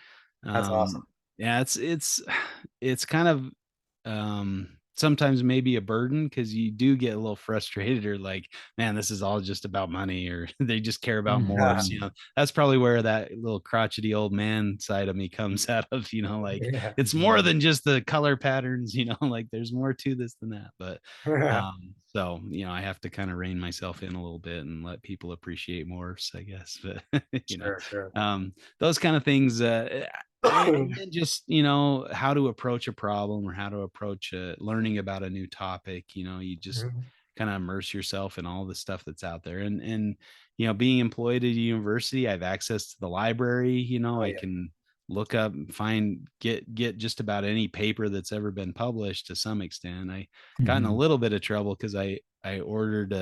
That's awesome.
Yeah, it's kind of sometimes maybe a burden, because you do get a little frustrated, or like, man, this is all just about money, or they just care about morphs. That's probably where that little crotchety old man side of me comes out of, like it's more than just the color patterns, like there's more to this than that. But so I have to kind of rein myself in a little bit and let people appreciate morphs, I guess. But those kind of things, and just how to approach a problem, or how to approach learning about a new topic. You just kind of immerse yourself in all the stuff that's out there. And being employed at a university, I have access to the library. I can look up and get just about any paper that's ever been published to some extent. I got in a little bit of trouble because I ordered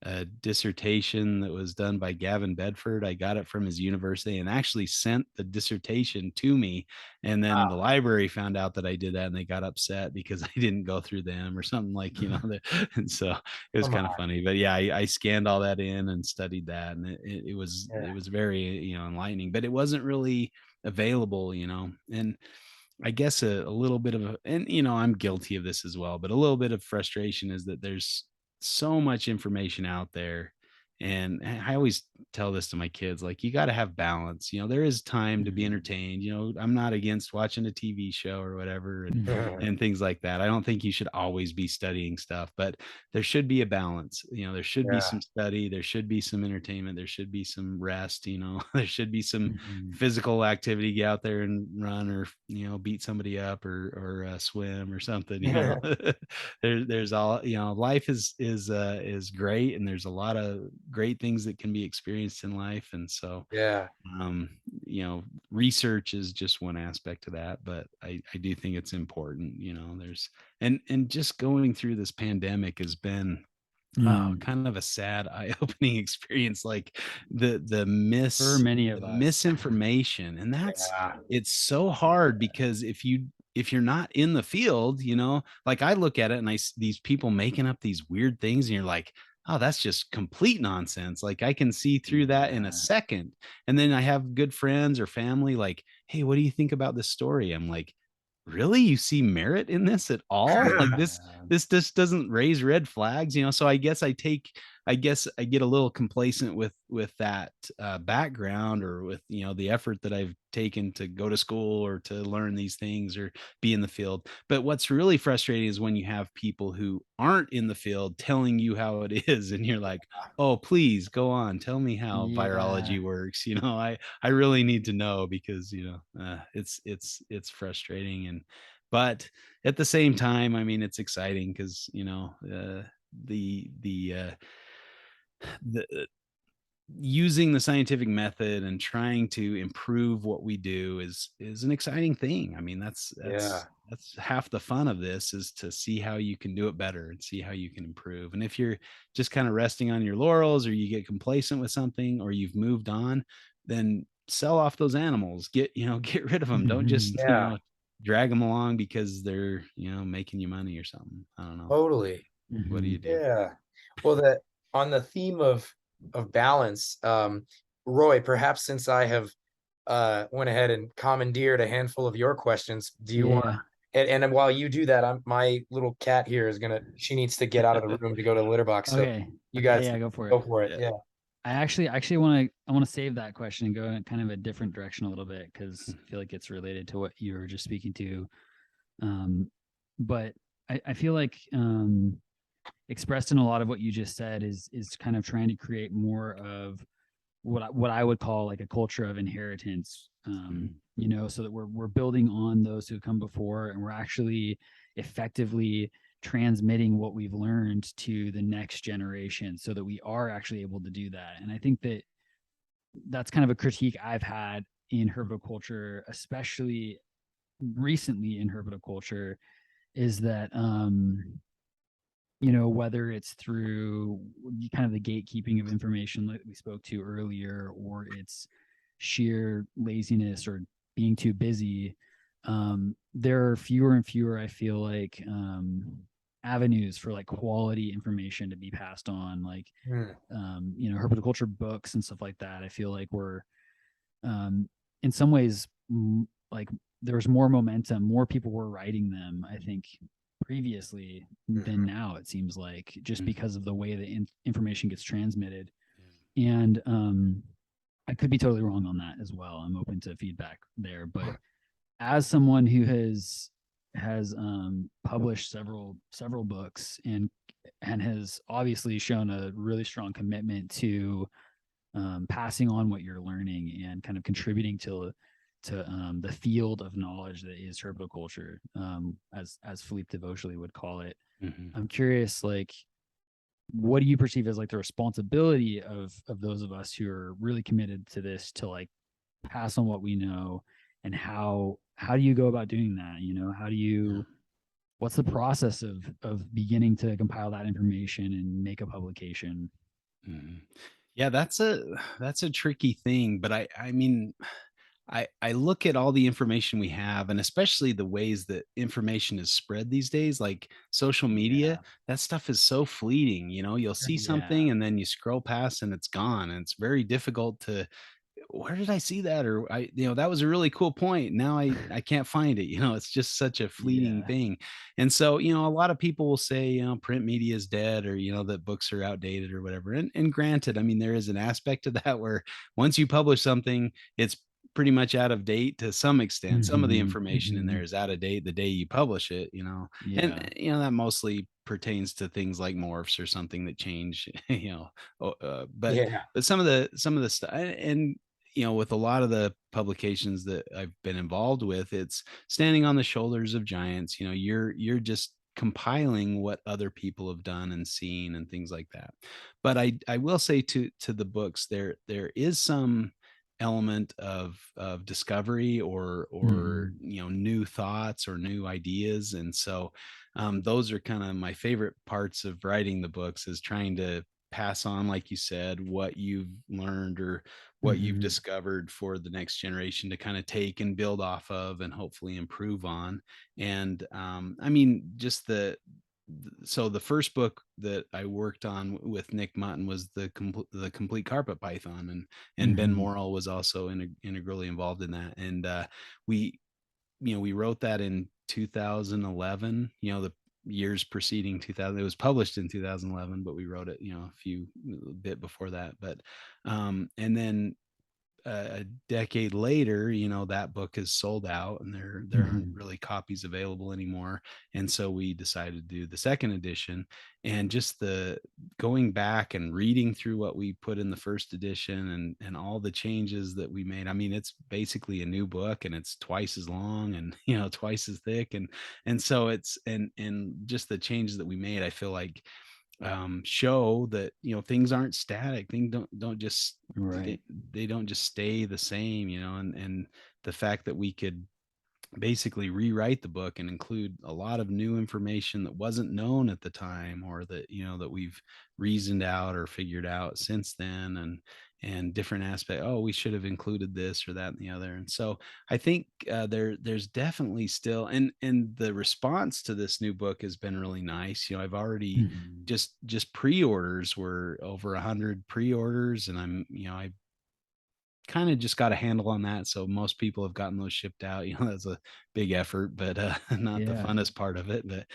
a dissertation that was done by Gavin Bedford. I got it from his university and actually sent the dissertation to me. And then the library found out that I did that and they got upset because I didn't go through them or something like, and so it was
Come
kind of
on.
funny. But yeah, I scanned all that in and studied that. And it was,
Yeah.
it was very, enlightening, but it wasn't really available, and I guess a little bit of and I'm guilty of this as well, but a little bit of frustration is that there's so much information out there. And I always tell this to my kids, like, you got to have balance. There is time to be
Mhm.
entertained. I'm not against watching a TV show or whatever, and
Mhm.
and things like that. I don't think you should always be studying stuff, but there should be a balance. There should be
Yeah.
some study, there should be some entertainment, there should be some rest, there should be some
Mhm.
physical activity, get out there and run, or beat somebody up, or swim or something. There's all, life is great, and there's a lot of great things that can be experienced in life. And so
Yeah.
um research is just one aspect of that, but I do think it's important. There's and just going through this pandemic has been
Mm.
kind of a sad, eye-opening experience, like the
For many
the
of us.
misinformation. And
Yeah.
it's so hard because if you're not in the field, like, I look at it and these people making up these weird things, and you're like, oh, that's just complete nonsense. Like, I can see through that in a
Yeah.
second. And then I have good friends or family like, hey, what do you think about this story? I'm like, really? You see merit in this at all? Like,
Yeah.
this just doesn't raise red flags. So I guess I get a little complacent with that background, or with the effort that I've taken to go to school or to learn these things or be in the field. But what's really frustrating is when you have people who aren't in the field telling you how it is, and you're like, oh, please go on, tell me how
Yeah.
virology works. I really need to know, because it's frustrating. And but at the same time, I mean, it's exciting because the using the scientific method and trying to improve what we do is an exciting thing. I mean, that's
Yeah.
that's that's half the fun of this, is to see how you can do it better and see how you can improve. And if you're just kind of resting on your laurels, or you get complacent with something, or you've moved on, then sell off those animals, get rid of them. Don't
Mhm.
just
Yeah.
drag them along because they're making you money or something. I don't know.
Totally.
What do you
Mhm.
do?
Yeah. Well, on the theme of balance, Roy, perhaps since I have went ahead and commandeered a handful of your questions, do you want
Yeah.
to? And while you do that, my little cat here is gonna. She needs to get out of the room to go to the litter box. So
Okay.
you
Yeah,
guys
yeah, go for it.
go for it.
Yeah.
Yeah.
I actually want to save that question and go in kind of a different direction a little bit, because I feel like it's related to what you were just speaking to. But I feel like expressed in a lot of what you just said is kind of trying to create more of what I would call like a culture of inheritance. So that we're building on those who come before, and we're actually effectively transmitting what we've learned to the next generation, so that we are actually able to do that. And I think that that's kind of a critique I've had in herpetoculture, especially recently in herpetoculture, is that whether it's through kind of the gatekeeping of information that we spoke to earlier, or it's sheer laziness or being too busy, there are fewer and fewer, I feel like, avenues for like quality information to be passed on, like
Hmm.
herpetoculture books and stuff like that. I feel like we're in some ways, like, there was more momentum, more people were writing them, I think, previously than
Mhm.
now, it seems like, just
Mhm.
because of the way the information gets transmitted. And I could be totally wrong on that as well. I'm open to feedback there. But as someone who has published several books, and has obviously shown a really strong commitment to passing on what you're learning and kind of contributing to the field of knowledge that is herpetoculture, as Philippe Devochely would call it.
Mhm.
I'm curious, like, what do you perceive as like the responsibility of those of us who are really committed to this, to like pass on what we know, and how do you go about doing that? How do
Yeah.
you what's the process of beginning to compile that information and make a publication?
Mhm. Yeah, that's a tricky thing, but I mean, I look at all the information we have, and especially the ways that information is spread these days, like social media,
Yeah.
that stuff is so fleeting. You'll see
Yeah.
something and then you scroll past and it's gone. And it's very difficult to, where did I see that? Or that was a really cool point. Now I can't find it. It's just such a fleeting
Yeah.
thing. And so, a lot of people will say, print media is dead, or, that books are outdated or whatever. And granted, I mean, there is an aspect of that where once you publish something, it's pretty much out of date to some extent. Some of the
Mhm.
information in there
Mhm.
is out of date the day you publish it. And
Yeah.
that mostly pertains to things like morphs or something that change, but
Yeah.
some of the stuff, and with a lot of the publications that I've been involved with, it's standing on the shoulders of giants. You're just compiling what other people have done and seen and things like that. But I will say to the books, there is some element of discovery or
Mhm.
new thoughts or new ideas. And so those are kind of my favorite parts of writing the books, is trying to pass on, like you said, what you've learned or what you've
Mhm.
discovered for the next generation to kind of take and build off of and hopefully improve on. And I mean, just so the first book that I worked on with Nick Mutton was the complete carpet python, and Ben
Mhm.
Morrill was also integrally involved in that. And we we wrote that in 2011. The years preceding 2000. It was published in 2011, but we wrote it a bit before that. But and then a decade later, that book is sold out and there aren't
Mhm.
really copies available anymore. And so we decided to do the second edition. And just the going back and reading through what we put in the first edition and all the changes that we made. I mean, it's basically a new book, and it's twice as long and twice as thick. And so it's and just the changes that we made, I feel like show that things aren't static. Things don't just
Right.
they, they don't just stay the same. And the fact that we could basically rewrite the book and include a lot of new information that wasn't known at the time, or that that we've reasoned out or figured out since then, and different aspect. Oh, we should have included this or that and the other. And so I think there's definitely still, and the response to this new book has been really nice. I've already
Mhm.
just pre-orders were over 100 pre-orders, and I kind of just got a handle on that. So most people have gotten those shipped out. That's a big effort, but not the
Yeah.
funnest part of it. But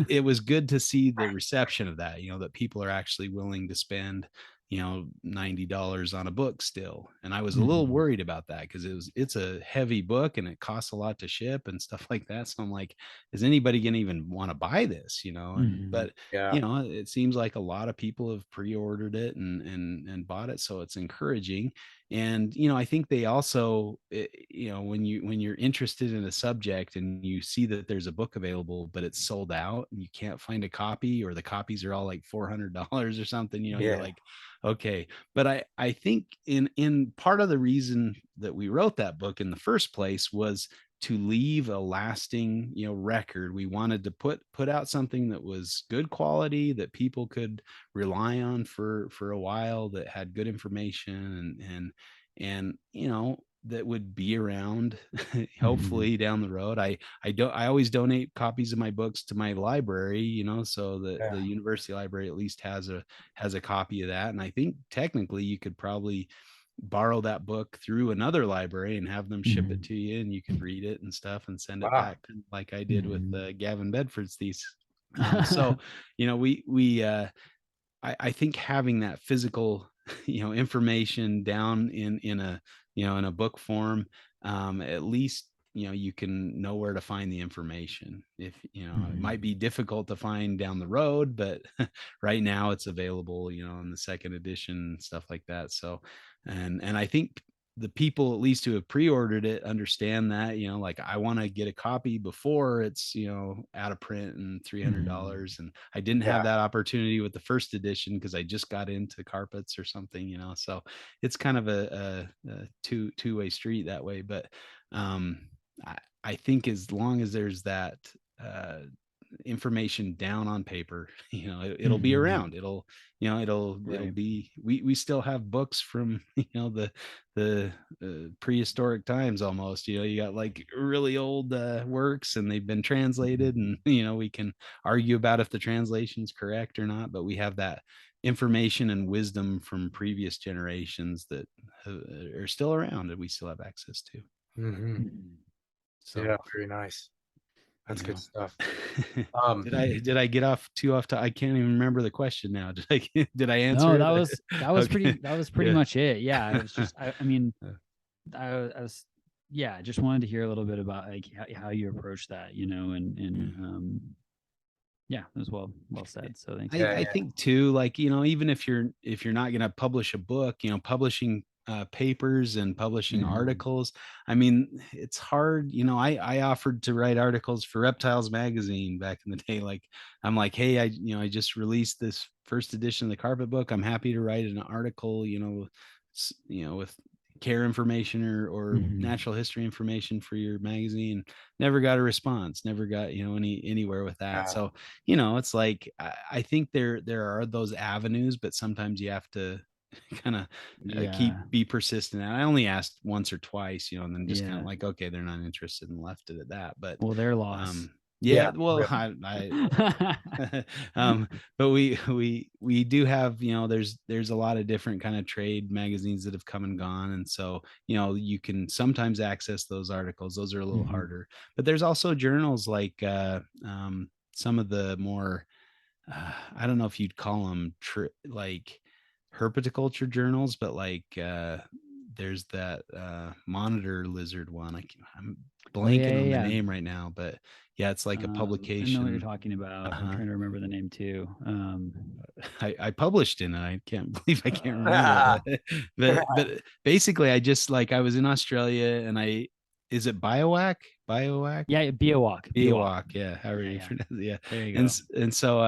it was good to see the reception of that, that people are actually willing to spend, $90 on a book still. And I was a little
Mhm.
worried about that, because it's a heavy book and it costs a lot to ship and stuff like that. So I'm like, is anybody gonna even want to buy this? And
Mhm.
but
Yeah.
it seems like a lot of people have pre-ordered it and bought it. So it's encouraging. And I think they also when you're interested in a subject and you see that there's a book available but it's sold out and you can't find a copy, or the copies are all like $400 or something, you're
Yeah.
like, okay. But I think in part of the reason that we wrote that book in the first place was to leave a lasting record. We wanted to put out something that was good quality, that people could rely on for a while, that had good information, and that would be around
Mhm.
hopefully down the road. I always donate copies of my books to my library, so that
Yeah.
the university library at least has a copy of that. And I think technically you could probably borrow that book through another library and have them ship it
Mhm.
to you, and you could read it and stuff and send it
Wow.
back, like I did with
Mhm.
Gavin Bedford's thesis. So we I think having that physical, information down in a, in a book form, at least, you can know where to find the information. If, it might
Mhm.
be difficult to find down the road, but right now it's available, in the second edition and stuff like that. So, and I think the people at least who have pre-ordered it understand that, like, I want to get a copy before it's, out of print and
Mhm.
$300. And I didn't have
Yeah.
that opportunity with the first edition because I just got into carpets or something, so it's kind of a two-way street that way. But um I think as long as there's that uh information down on paper. It'll be around. It'll
Right.
be, we still have books from the prehistoric times almost. You got like really old works, and they've been translated, and we can argue about if the translation's correct or not, but we have that information and wisdom from previous generations that are still around and we still have access to.
Mhm.
So
Yeah, very nice. That's good stuff.
did I get off too off to, I can't even remember the question now. Did I answer
No,
it?
that was
Okay.
pretty
Yeah.
much it. Yeah, it was just I mean,
Yeah.
I was yeah, just wanted to hear a little bit about like how you approach that, and yeah, it was well said. So thank you.
Yeah,
I think too, like, even if you're not going to publish a book, publishing papers and publishing
Mhm.
articles. I mean, it's hard. I offered to write articles for Reptiles magazine back in the day. Like, I'm like, hey, I just released this first edition of the carpet book. I'm happy to write an article, with care information or
Mhm.
natural history information for your magazine. Never got a response, never got, anywhere with that.
yeah,
So, it's like, I think there are those avenues, but sometimes you have to kind of
Yeah.
be persistent. And I only asked once or twice, and then just kind of
Yeah.
like, okay, they're not interested, and left it at that. But
Well, their loss.
yeah,
yeah,
well,
really.
but we do have, there's a lot of different kind of trade magazines that have come and gone, and so you can sometimes access those articles. Those are a little
Mhm.
harder, but there's also journals like some of the more I don't know if you'd call them like herpetoculture journals, but like there's that monitor lizard one. I'm
Oh yeah,
blanking
yeah,
on the
yeah.
name right now, but yeah, it's like a
I know what you're
publication.
talking about. I'm
Uh-huh.
trying to remember the name too.
I published in it. I can't believe I can't remember,
Uh,
but basically I just, like, I was in Australia, and is it Biowac?
yeah, be a walk. Be a walk.
Ewok, yeah, however
Yeah,
you
yeah.
pronounce it, yeah.
There you
And
go.
so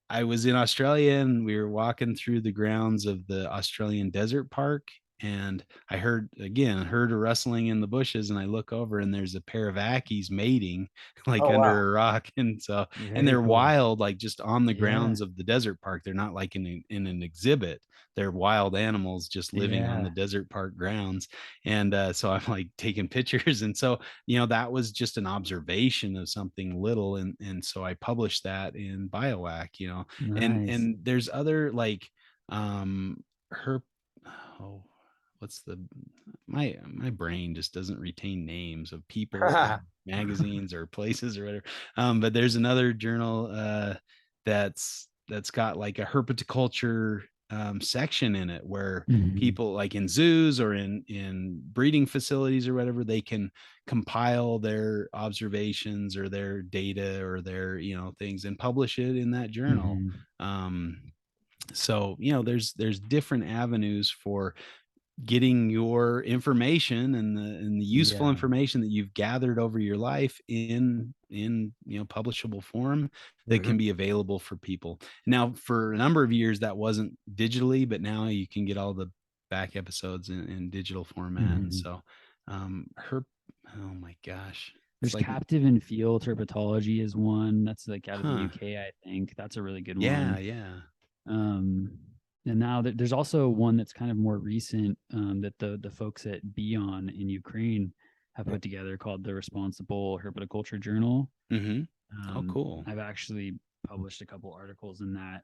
I was in Australia, and we were walking through the grounds of the Australian Desert Park, and I heard a rustling in the bushes, and I look over, and there's a pair of Ackies mating like
Oh wow.
under a rock. And
Very
they're
cool.
wild, like just on the
Yeah.
grounds of the desert park. They're not like in an exhibit. They're wild animals just living on the
Yeah.
desert park grounds. And so I'm like taking pictures. And so that was just an observation of something little, and so I published that in Biowac.
Nice.
And there's other, like, her oh what's the my brain just doesn't retain names of people or magazines or places or whatever. But there's another journal that's got like a herpetoculture section in it, where
Mhm.
people, like in zoos or in breeding facilities or whatever, they can compile their observations or their data or their things, and publish it in that journal.
Mhm.
um so there's different avenues for getting your information and the useful
Yeah.
information that you've gathered over your life in publishable form that
Mhm.
can be available for people. Now, for a number of years that wasn't digitally, but now you can get all the back episodes in digital format. And
Mhm.
so her oh my gosh, it's
There's
like,
captive in field herpetology is one that's like out of the
huh,
UK, I think. That's a really good
yeah,
one.
yeah.
Um, and now there's also one that's kind of more recent, that the folks at Bion in Ukraine have put together called the Responsible Herpetoculture Journal.
Mm-hmm. Oh, cool.
I've actually published a couple articles in that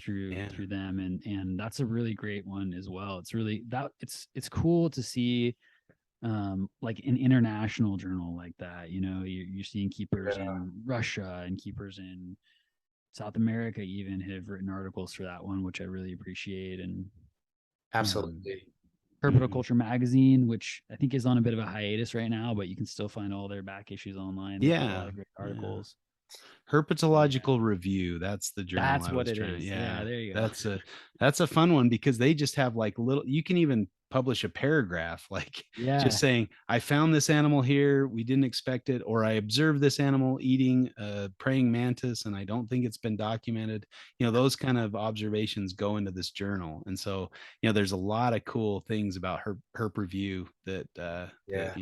Yeah.
through them, and that's a really great one as well. It's really that it's cool to see like an international journal like that. You're seeing keepers
Yeah,
in Russia and keepers in South America even have written articles for that one, which I really appreciate. And um,
absolutely.
Mhm.
Herpetoculture magazine, which I think is on a bit of a hiatus right now, but you can still find all their back issues online. They've got a lot
Yeah,
of great
yeah.
articles. Yeah,
Herpetological Review. That's the journal
that's
I
what
was
it
trying.
is. Yeah,
Yeah,
there you go.
that's a fun one, because they just have like little. You can even publish a paragraph, like just
Yeah.
saying, "I found this animal here. We didn't expect it," or "I observed this animal eating a praying mantis, and I don't think it's been documented." Those kind of observations go into this journal, and so there's a lot of cool things about herp review that
Yeah.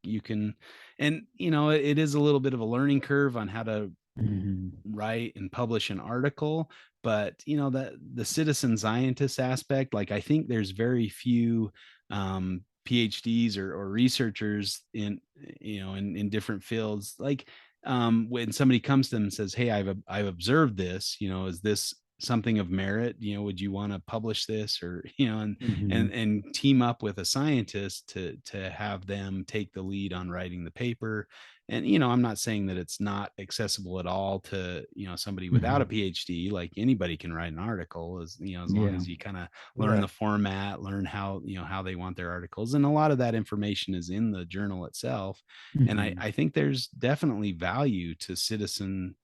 you can, and it is a little bit of a learning curve on how to write and publish an article, but that the citizen scientist aspect, like I think there's very few PhDs or researchers in in different fields. Like when somebody comes to them and says, "Hey, I've observed this. Is this something of merit? Would you want to publish this?" Or and team up with a scientist to have them take the lead on writing the paper. And I'm not saying that it's not accessible at all to somebody without a PhD. Like anybody can write an article, as long
Yeah.
as you kind of learn
Yeah.
the format, learn how how they want their articles, and a lot of that information is in the journal itself. And I think there's definitely value to citizen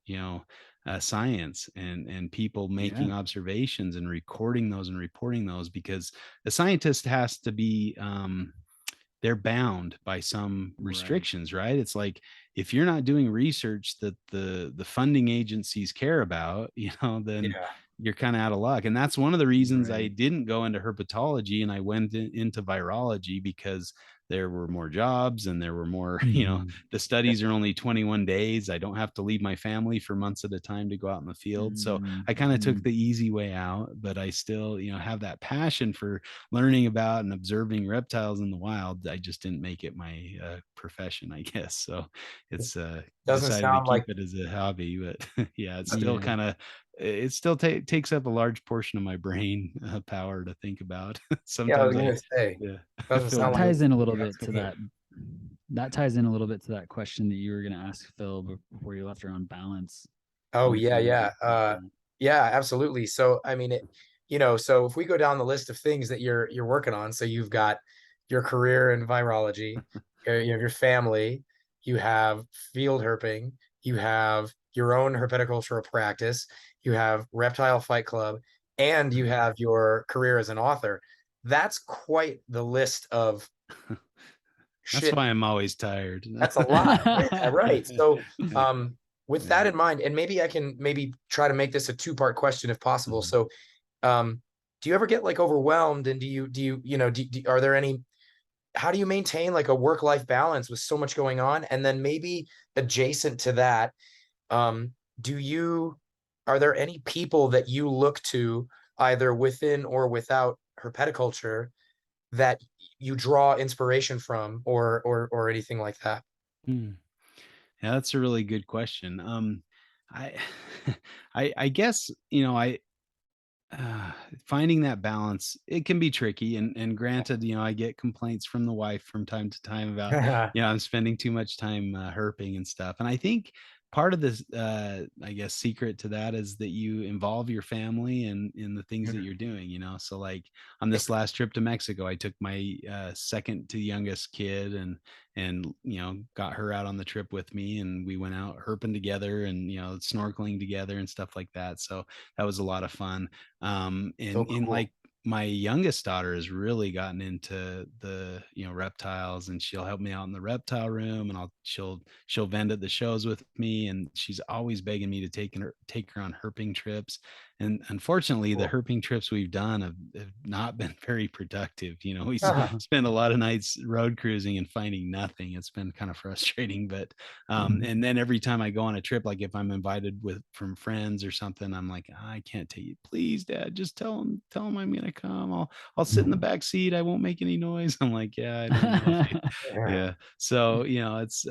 science and people making
Yeah.
observations and recording those and reporting those, because a scientist has to be they're bound by some
Right.
restrictions, right? It's like if you're not doing research that the funding agencies care about, then
Yeah.
you're kind of out of luck. And that's one of the reasons I
Right.
didn't go into herpetology and I went into virology, because there were more jobs and there were more, the studies are only 21 days. I don't have to leave my family for months at a time to go out in the field. So I kind of took the easy way out, but I still, have that passion for learning about and observing reptiles in the wild. I just didn't make it my profession, I guess. So it's
Doesn't
decided to
sound
keep
like
it as a hobby, but yeah, it's still
Yeah.
kind of it still takes up a large portion of my brain power to think about.
yeah, I was
Sometimes
gonna say
yeah, I
doesn't
feel
That
sound like
ties in a little
yeah,
bit
it's
to
me.
that ties in a little bit to that question that you were going to ask Phil before you left around balance.
Oh
If
yeah,
you want
yeah.
to touch on that.
Yeah, absolutely. So I mean so if we go down the list of things that you're working on, so you've got your career in virology, you have your family, you have field herping, you have your own herpetocultural practice, you have Reptile Fight Club, and you have your career as an author. That's quite the list of
That's
shit.
why I'm always tired.
That's a lot. Yeah, right. So, with
Yeah.
that in mind, and maybe I can maybe try to make this a two-part question if possible.
Mhm.
So, um, do you ever get like overwhelmed, and are there any? How do you maintain like a work-life balance with so much going on? And then maybe adjacent to that, um, do you are there any people that you look to either within or without herpetoculture that you draw inspiration from, or anything like that?
Hmm. Yeah, that's a really good question. I, I guess uh, finding that balance, it can be tricky. And granted, I get complaints from the wife from time to time about I'm spending too much time herping and stuff. And I think part of this I guess secret to that is that you involve your family and in the things that you're doing. So like on this last trip to Mexico, I took my second to youngest kid and got her out on the trip with me, and we went out herping together and snorkeling together and stuff like that. So that was a lot of fun.
So
And in
cool.
like my youngest daughter has really gotten into the reptiles, and she'll help me out in the reptile room, and she'll vend at the shows with me, and she's always begging me to take her on herping trips. And unfortunately, the
Cool.
herping trips we've done have not been very productive. We
Uh-huh.
spend a lot of nights road cruising and finding nothing. It's been kind of frustrating. But and then every time I go on a trip, like if I'm invited from friends or something, I'm like, I can't take you. Please, Dad, just tell them I'm gonna come. I'll sit in the back seat. I won't make any noise. I'm like, yeah, I don't know if you,
Yeah.
yeah. So it's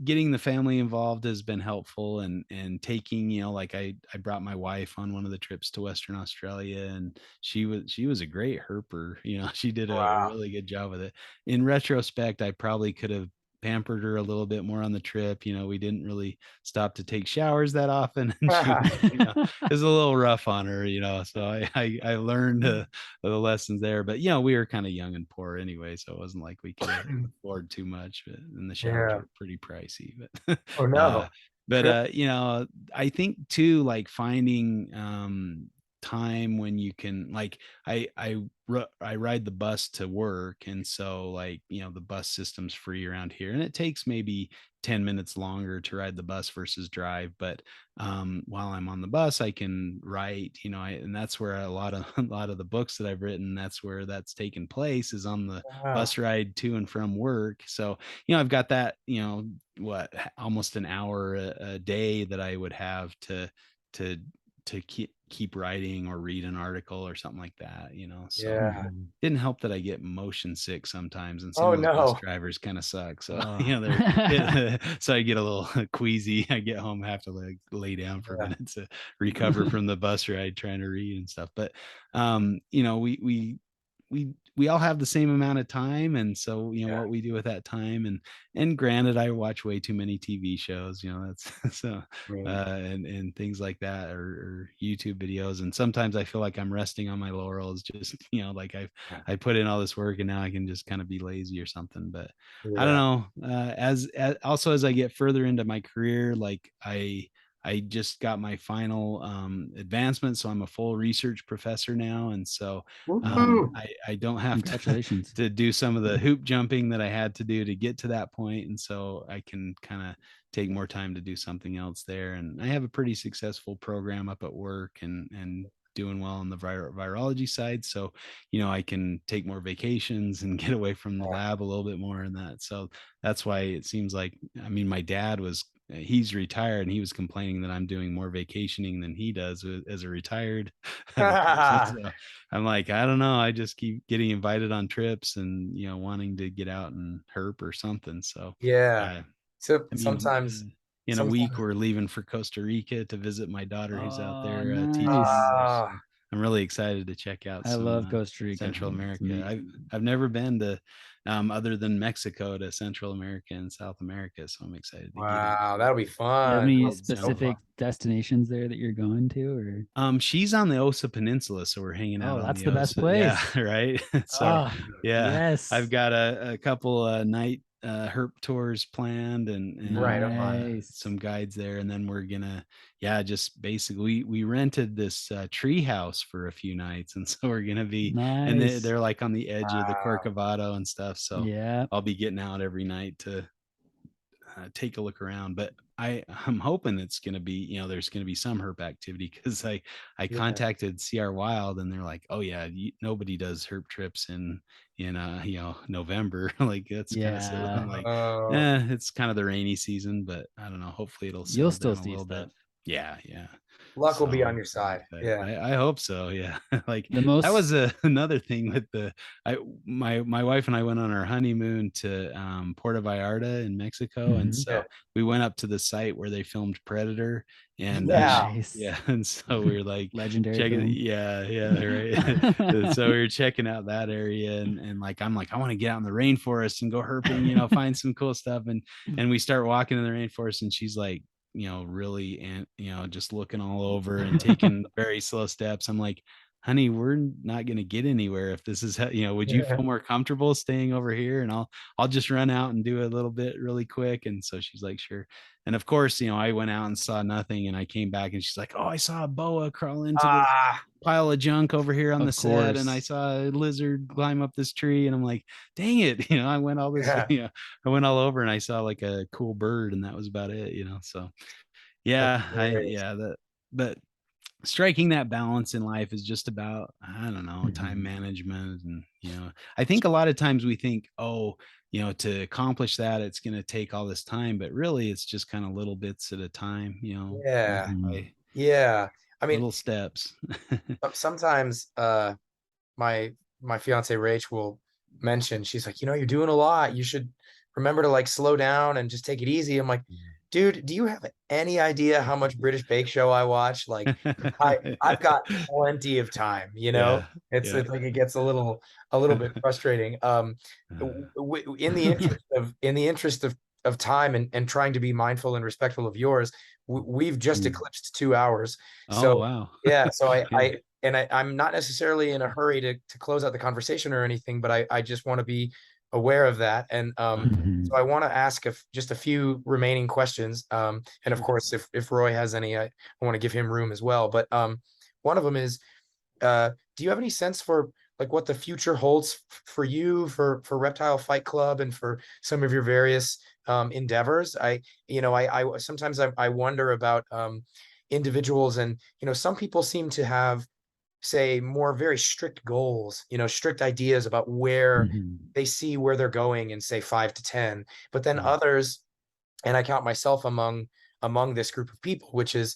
getting the family involved has been helpful, and taking like I brought my wife on one of the trips to Western Australia, and she was a great herper. She did a
Wow.
really good job with it. In retrospect, I probably could have pampered her a little bit more on the trip. We didn't really stop to take showers that often, and she was, it was a little rough on her. So I learned the lessons there. But we were kind of young and poor anyway, so it wasn't like we could afford too much. But and the showers
Yeah.
were pretty pricey. But
Oh
uh,
no.
but I think too, like finding time when you can, like I ride the bus to work, and so like the bus system's free around here, and it takes maybe 10 minutes longer to ride the bus versus drive. But while I'm on the bus, I can write, and that's where a lot of a lot of the books that I've written, that's where that's taken place, is on the
Wow.
bus ride to and from work. So, I've got that, almost an hour a day that I would have to keep writing or read an article or something like that. So
Yeah.
Mhm.
didn't help that I get motion sick sometimes, and some
Oh
of those bus
no.
drivers kind of suck. So,
Oh.
so I get a little queasy. I get home, have to like lay down for a
Yeah.
minute to recover from the bus ride trying to read and stuff. But, we all have the same amount of time, and so
Yeah.
what we do with that time. And granted, I watch way too many TV shows, that's so
I mean,
and things like that, or YouTube videos. And sometimes I feel like I'm resting on my laurels, just like
yeah.
I put in all this work and now I can just kind of be lazy or something. But I don't
Yeah.
know. As also, as I get further into my career, like I just got my final advancement, so I'm a full research professor now, and so
Wow.
Woo-hoo.
I don't have to
Congratulations.
to do some of the hoop jumping that I had to do to get to that point, and so I can kind of take more time to do something else there. And I have a pretty successful program up at work, and doing well on the virology side. So, I can take more vacations and get away from the lab a little bit more in that. So that's why it seems like, I mean, my dad he's retired, and he was complaining that I'm doing more vacationing than he does as a retired person. So I'm like, I don't know. I just keep getting invited on trips and, wanting to get out and herp or something. So,
Yeah.
uh,
So
I mean,
sometimes,
in a week,
sometimes,
we're leaving for Costa Rica to visit my daughter who's out
Oh,
there teaching
nice.
English. So
ah,
I'm really excited to check out
I
some
love Costa Rica.
Central
It's
America.
amazing.
I've never been to other than Mexico, to Central America and South America, so I'm excited to get into
wow,
it.
that'll be
You have
fun.
any
That'll be so
specific
fun.
destinations there that you're going to, or?
She's on the Osa Peninsula, so we're hanging out
Oh,
on
that's
the
the best
Osa. Yeah,
place.
right. So,
Oh,
yeah, I've
yes.
got a couple night herp tours planned,
Right
and
on.
some
Nice.
guides there, and then we're gonna, yeah, just basically we rented this tree house for a few nights, and so we're gonna be, and
Nice.
they're like on the edge of the
Wow.
Corcovado and stuff. So
Yeah.
I'll be getting out every night to take a look around. But I'm hoping it's going to be, there's going to be some herp activity, because I
Yeah.
contacted CR Wild, and they're like, oh yeah, nobody does herp trips in November. Like, that's kind of silly.
Yeah.
I'm like,
Oh,
it's kind of the rainy season, but I don't know, hopefully it'll
You'll
settle
still
down a
see
little bit.
stuff.
Yeah, yeah.
luck will
So
be on your
I'm
side.
excited.
Yeah.
I hope so. Yeah. Like,
The
that
most.
was another thing with my wife and I went on our honeymoon to Puerto Vallarta in Mexico, and
Mhm.
Yeah.
so we went up to the site where they filmed Predator, and
Yeah.
Nice.
yeah, and so we were like
Legendary
checking,
film.
yeah, yeah, right. And so we were checking out that area, and like, I'm like, I want to get out in the rainforest and go herping, find some cool stuff, and we start walking in the rainforest, and she's like, really, and just looking all over and taking very slow steps. I'm like, honey, we're not going to get anywhere if this is would you
Yeah.
feel more comfortable staying over here, and I'll just run out and do a little bit really quick. And so she's like, sure. And of course, I went out and saw nothing, and I came back, and she's like, oh, I saw a boa crawl into this
Ah,
pile of junk over here on the
Of
set, and I
course.
saw a lizard climb up this tree, and I'm like, dang it. I went all this,
yeah.
I went all over, and I saw like a cool bird, and that was about it. So
That's
yeah,
hilarious.
yeah, but striking that balance in life is just about, I don't know, time
Mhm.
management. And I think a lot of times we think, oh, to accomplish that, it's going to take all this time, but really it's just kind of little bits at a time,
Yeah.
Mhm.
by
Yeah. I mean,
little steps.
sometimes my my fiance Rach will mention, she's like, you're doing a lot. You should remember to like slow down and just take it easy. I'm like, dude, do you have any idea how much British Bake Show I watch? Like, I've got plenty of time,
Yeah,
It's
yeah.
like it gets a little bit frustrating. In the interest of time and trying to be mindful and respectful of yours, we've just
Mhm.
eclipsed 2 hours.
Oh,
So
wow.
yeah, so I
Yeah.
I and I'm not necessarily in a hurry to close out the conversation or anything, but I just want to be aware of that. And
Mhm.
so I want to ask just a few remaining questions. And of
Sure.
course, if Roy has any, I want to give him room as well. But one of them is, do you have any sense for like what the future holds for you, for Reptile Fight Club, and for some of your various endeavors. I sometimes I wonder about individuals, and some people seem to have, say, more very strict goals, strict ideas about where
Mhm.
they see where they're going in, say, 5 to 10. But then
Yeah.
others, and I count myself among this group of people, which is,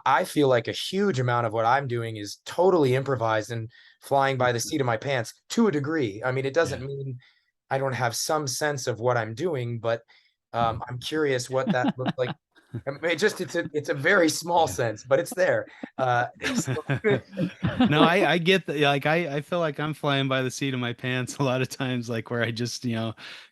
I feel like a huge amount of what I'm doing is totally improvised and flying by the seat of my pants to a degree. I mean, it doesn't
Yeah.
mean I don't have some sense of what I'm doing, but I'm curious what that looks like. I mean, it's a very small
Yeah.
sense, but it's there.
No, I get that. Like, I feel like I'm flying by the seat of my pants a lot of times, like where I just,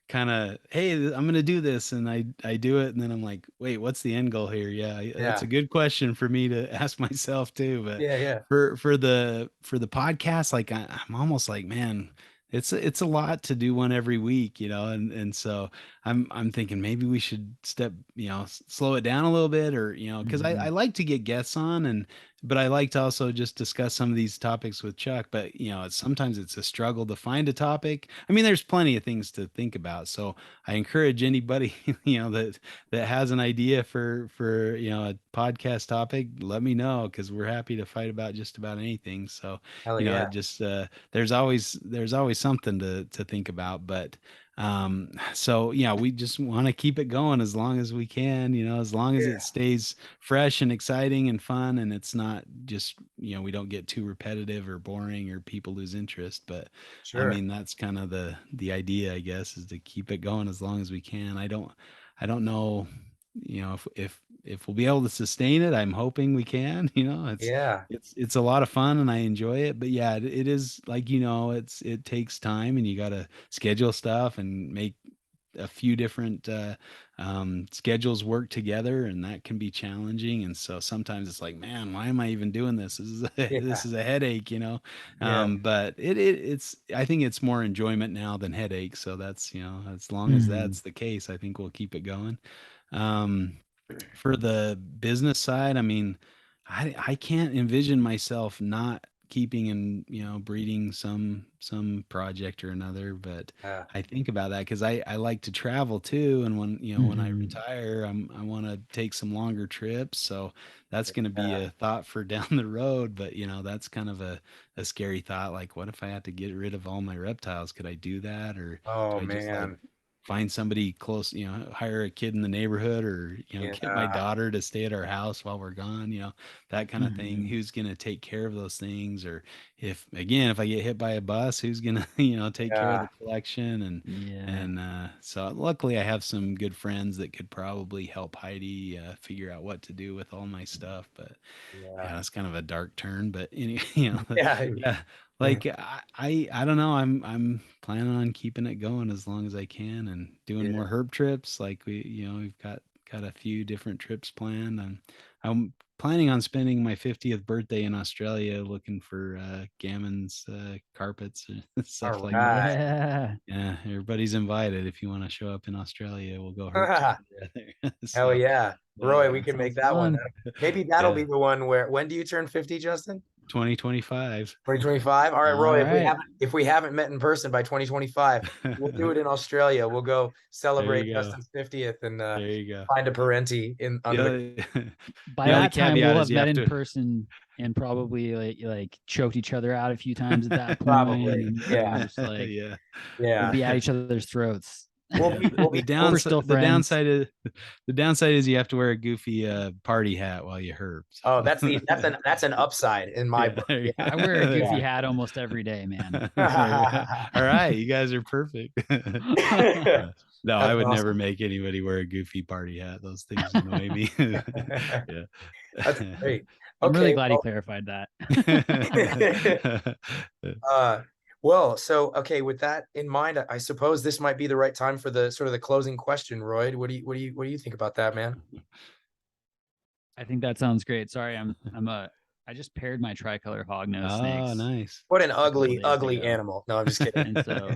kind of, hey, I'm going to do this. And I do it. And then I'm like, wait, what's the end goal here? Yeah. That's
Yeah,
a good question for me to ask myself too. But
yeah.
for the podcast, like I'm almost like, man, it's a lot to do one every week, and so I'm thinking maybe we should slow it down a little bit, or, because I
Mhm.
like to get guests on, but I like to also just discuss some of these topics with Chuck. But sometimes it's a struggle to find a topic. I mean, there's plenty of things to think about. So I encourage anybody, that has an idea for a podcast topic, let me know, because we're happy to fight about just about anything. So
Hell
it
yeah.
just there's always something to think about. But so yeah, we just want to keep it going as long as we can, as long as
Yeah,
it stays fresh and exciting and fun, and it's not just, we don't get too repetitive or boring or people lose interest. But I
sure.
mean, that's kind of the idea, I guess, is to keep it going as long as we can. I don't know, if we'll be able to sustain it. I'm hoping we can. it's
Yeah,
it's it's a lot of fun and I enjoy it. But yeah, it is, like, it takes time, and you got to schedule stuff and make a few different schedules work together, and that can be challenging. And so sometimes it's like, man, why am I even doing this? This is a,
yeah,
this is a headache,
yeah.
but it's I think it's more enjoyment now than headache. So that's, as long as
Mhm.
that's the case, I think we'll keep it going. um for the business side, I mean, I can't envision myself not keeping and, breeding some project or another. But
Yeah.
I think about that because I like to travel too, and when I
Mhm.
retire, I want to take some longer trips. So that's going to be
Yeah.
a thought for down the road. But that's kind of a scary thought. Like, what if I had to get rid of all my reptiles? Could I do that, or
Oh
do I just, like,
man.
find somebody close, hire a kid in the neighborhood, or, get my
Yeah.
daughter to stay at our house while we're gone, that kind of thing.
Mhm.
Who's going to take care of those things? Or if I get hit by a bus, who's going to, take care of
Yeah.
the collection?
Yeah.
So luckily I have some good friends that could probably help Heidi figure out what to do with all my stuff. But
Yeah.
yeah, that's kind of a dark turn. But anyway,
Yeah.
yeah, like I don't know. I'm planning on keeping it going as long as I can, and doing
Yeah.
more herb trips. Like, we've got a few different trips planned. And I'm planning on spending my 50th birthday in Australia looking for gammons, carpets, and
All
stuff like that.
right.
So
Yeah.
yeah, everybody's invited. If you want to show up in Australia, we'll go herp together.
Hell
So
yeah.
yeah,
Roy, we
That
can make
sounds
that one.
fun.
Maybe that'll
yeah,
be the one where, when do you turn 50, Justin?
2025.
2025. All right,
All
Roy,
right.
if we haven't met in person by 2025, we'll do it in Australia. We'll go
There
celebrate
you go.
Justin's 50th and
There you go.
find a parenti in
The
under the
only,
By
the only
that time,
caveat
we'll
is
have
you
met
have
in
to.
person and probably like choked each other out a few times at that point,
probably.
and
Yeah.
just like
Yeah.
we'll
Yeah.
be at each other's throats.
Yeah.
We'll
The
be close.
We're still
downside the
friends.
downside is the downside is you have to wear a goofy party hat while you herp.
Oh,
So
that's an upside in my
yeah,
book.
there you
I wear a
go.
goofy hat almost every day, man.
There you go. All right, you guys are perfect.
Yeah.
No, I
That's
would never
awesome.
make anybody wear a goofy party hat. Those things annoy me. Yeah.
That's great.
I'm really
Okay,
glad he
well,
clarified that.
uh, well, so okay, with that in mind, I suppose this might be the right time for the sort of the closing question, Roy. What do you think about that, man?
I think that sounds great. Sorry, I just paired my tricolor hognose
Oh,
snakes
nice.
What an
a couple
ugly,
days
ugly
ago,
animal. No, I'm just kidding.
and so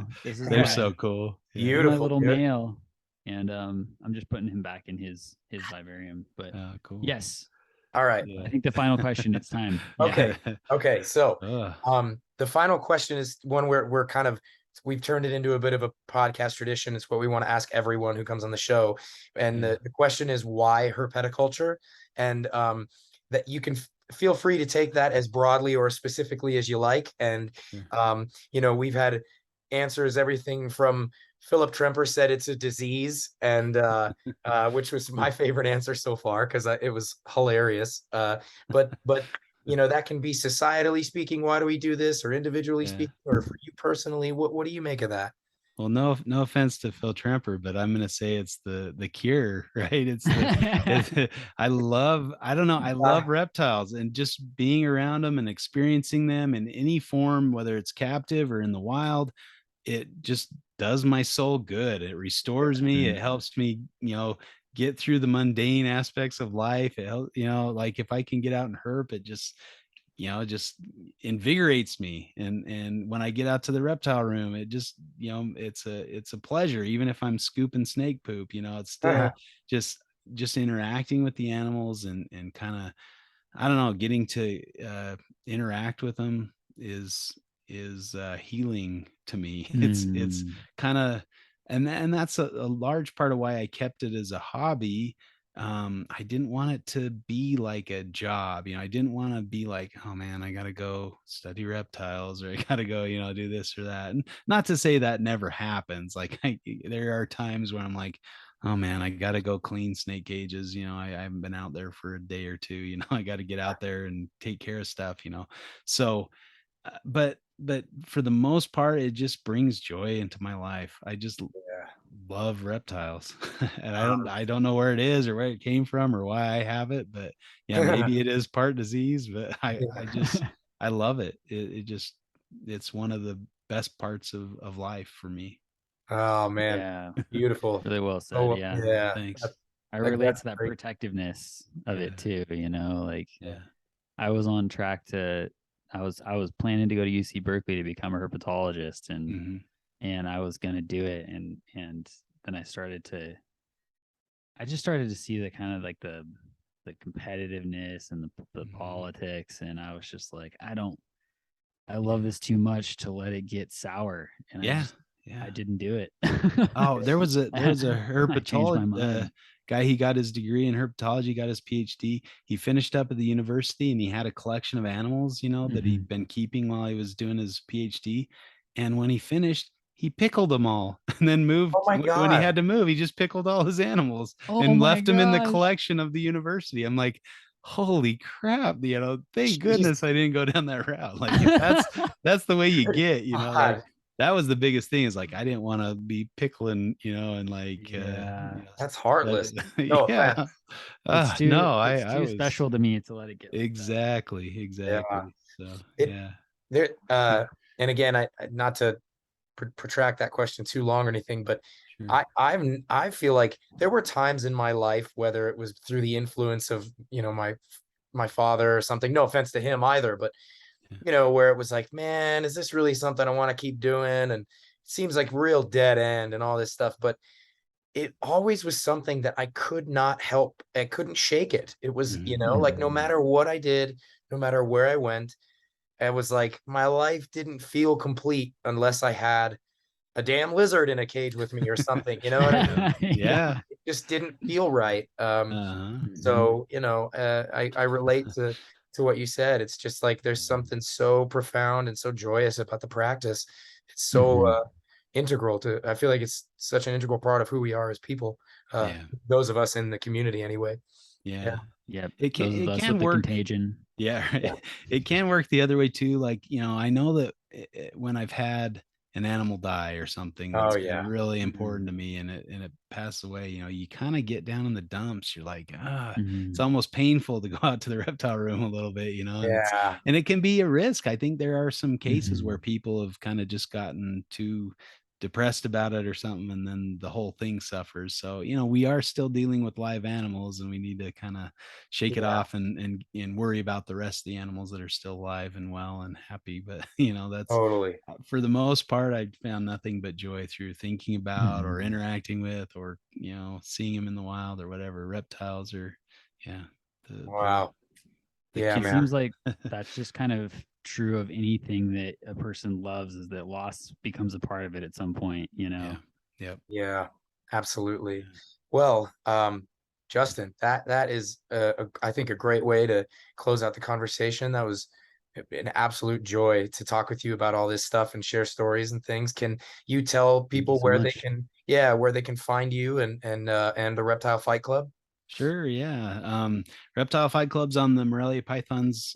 They're so cool. Yeah.
my
Beautiful,
little
dude.
male, and I'm just putting him back in his vivarium. But
Cool.
yes,
All right.
Yeah.
I think the final question. It's time. Yeah.
Okay. Okay. So,
Ugh.
the final question is one where we're kind of we've turned it into a bit of a podcast tradition. It's what we want to ask everyone who comes on the show. And the question is, why herpetoculture? And that you can feel free to take that as broadly or specifically as you like. And, you know, we've had answers, everything from Philip Tremper said it's a disease, and which was my favorite answer so far because it was hilarious. But you know, that can be societally speaking, why do we do this, or individually speaking, or for you personally, what do you make of that?
Well, no offense to Phil Tramper, but I'm gonna say it's the cure, right? It's the I don't know, I love reptiles, and just being around them and experiencing them in any form, whether it's captive or in the wild, it just does my soul good. It restores me. It helps me, get through the mundane aspects of life. It helps, like if I can get out and herp, it just invigorates me. And when I get out to the reptile room, it just, it's a pleasure. Even if I'm scooping snake poop, it's still just interacting with the animals and kind of, I don't know, getting to interact with them is healing to me. It's kind of, and that's a large part of why I kept it as a hobby. I didn't want it to be like a job. I didn't want to be like, oh man, I got to go study reptiles, or I got to go, do this or that. And not to say that never happens. Like there are times when I'm like, oh man, I got to go clean snake cages. I haven't been out there for a day or two. I got to get out there and take care of stuff. So, but for the most part, it just brings joy into my life. I just love reptiles, and I don't know where it is or where it came from or why I have it, but yeah, maybe it is part disease, but I love it. It's one of the best parts of life for me.
Oh man,
Yeah,
beautiful.
really well said.
Oh
Yeah,
yeah,
Thanks.
I relate
that's
to that
great.
protectiveness of
Yeah.
it too. Like
Yeah.
I was on track to, I was planning to go to UC Berkeley to become a herpetologist, and
Mhm.
I was gonna do it, and then I just started to see the kind of like the competitiveness and the
Mhm.
politics, and I was just like, I love this too much to let it get sour, and
Yeah.
I didn't do it.
Oh, there was a
I changed my
herpetologist
mind.
guy. He got his degree in herpetology, got his PhD. He finished up at the university, and he had a collection of animals, that he'd been keeping while he was doing his PhD. And when he finished, he pickled them all, and then moved.
Oh my
When he
God.
had to move, he just pickled all his animals
Oh
and
my
left them in the
gosh.
collection of the university. I'm like, holy crap! Thank goodness I didn't go down that route. Like, if that's the way you get, like.
God,
That was the biggest thing, is like, I didn't want to be pickling, and like,
Yeah.
that's heartless. No
yeah.
offense.
No,
It's
I
too
was
special to me to let it get like that.
exactly.
Yeah.
So,
It
yeah.
there and again, not to protract that question too long or anything, but
Sure.
I feel like there were times in my life, whether it was through the influence of, my father or something, no offense to him either, but where it was like, man, is this really something I want to keep doing? And it seems like real dead end and all this stuff, but it always was something that I could not help. I couldn't shake it. It was, like no matter what I did, no matter where I went, it was like my life didn't feel complete unless I had a damn lizard in a cage with me or something. You know what I mean?
Yeah.
It just didn't feel right.
Uh-huh.
So, I relate to what you said. It's just like there's something so profound and so joyous about the practice. It's so integral to, I feel like it's such an integral part of who we are as people.
Yeah.
Those of us in the community anyway.
Yeah.
Yep.
It
Those of us
can
with the
work.
contagion.
Yeah, it can work the other way too. Like, I know that when I've had an animal die or something
Oh
that's been
yeah.
really important to me, and it passed away, you kind of get down in the dumps. You're like, it's almost painful to go out to the reptile room a little bit,
Yeah.
and it can be a risk. I think there are some cases where people have kind of just gotten too depressed about it or something, and then the whole thing suffers. So, we are still dealing with live animals, and we need to kind of shake it
Yeah.
off and worry about the rest of the animals that are still alive and well and happy. But that's
Totally.
for the most part, I found nothing but joy through thinking about or interacting with, or seeing them in the wild or whatever, reptiles, or yeah, the
Wow.
the
Yeah,
It
cure.
man.
seems like that's just kind of
true of anything that a person loves, is that loss becomes a part of it at some point, you know?
Yeah. Yep.
Yeah, absolutely.
Yeah.
Well, Justin, that is I think a great way to close out the conversation. That was an absolute joy to talk with you about all this stuff and share stories and things. Can you tell
Thank you
people
so
where they
much.
can, where they can find you and the Reptile Fight Club?
Sure, yeah. Reptile Fight Club's on the Morelia Pythons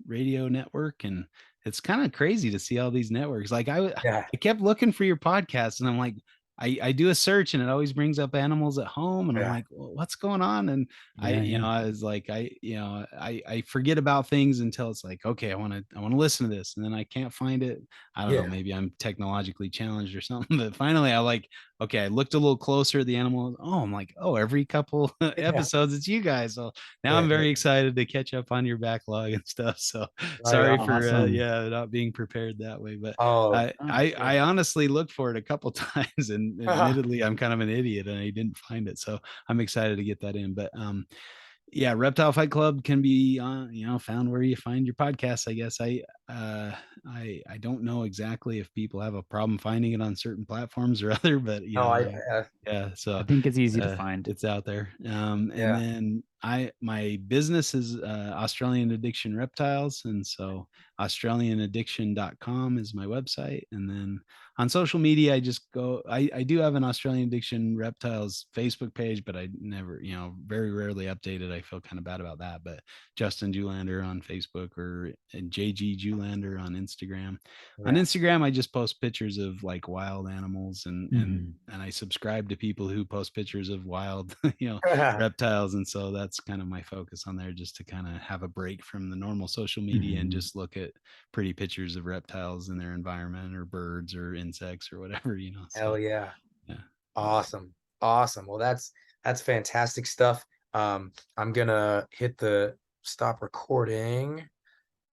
radio network, and it's kind of crazy to see all these networks. Like
Yeah,
I kept looking for your podcast, and I'm like, I do a search, and it always brings up animals at home, and I'm
yeah,
like, well, what's going on? And
Yeah, yeah.
I was like, I forget about things until it's like, okay, I want to listen to this, and then I can't find it. I don't know,
yeah,
maybe I'm technologically challenged or something. But finally, I like, okay, I looked a little closer at the animal. Oh, I'm like, oh, every couple
yeah,
episodes, it's you guys. So now
yeah,
I'm
yeah.
very excited to catch up on your backlog and stuff. So
Right
sorry
on.
for
Awesome.
not being prepared that way. But
Oh,
Oh,
yeah.
I honestly looked for it a couple times, and admittedly, I'm kind of an idiot and I didn't find it. So I'm excited to get that in. But yeah, Reptile Fight Club can be found where you find your podcasts. I guess uh I don't know exactly if people have a problem finding it on certain platforms or other, but
No,
yeah,
I
so
think it's easy to find.
it's out there. And
yeah,
then my business is Australian Addiction Reptiles, and so australianaddiction.com is my website. And then on social media, I just go, I do have an Australian Addiction Reptiles Facebook page, but I never, very rarely update it. I feel kind of bad about that. But Justin Julander on Facebook, or JG Julander on Instagram. On
yeah.
Instagram, I just post pictures of like wild animals, and
Mhm.
I subscribe to people who post pictures of wild, reptiles. And so that's kind of my focus on there, just to kind of have a break from the normal social media and
Mhm.
just look at pretty pictures of reptiles in their environment, or birds or insects or whatever. So
Hell yeah.
yeah.
Awesome. Awesome. Well, that's fantastic stuff. I'm gonna hit the stop recording.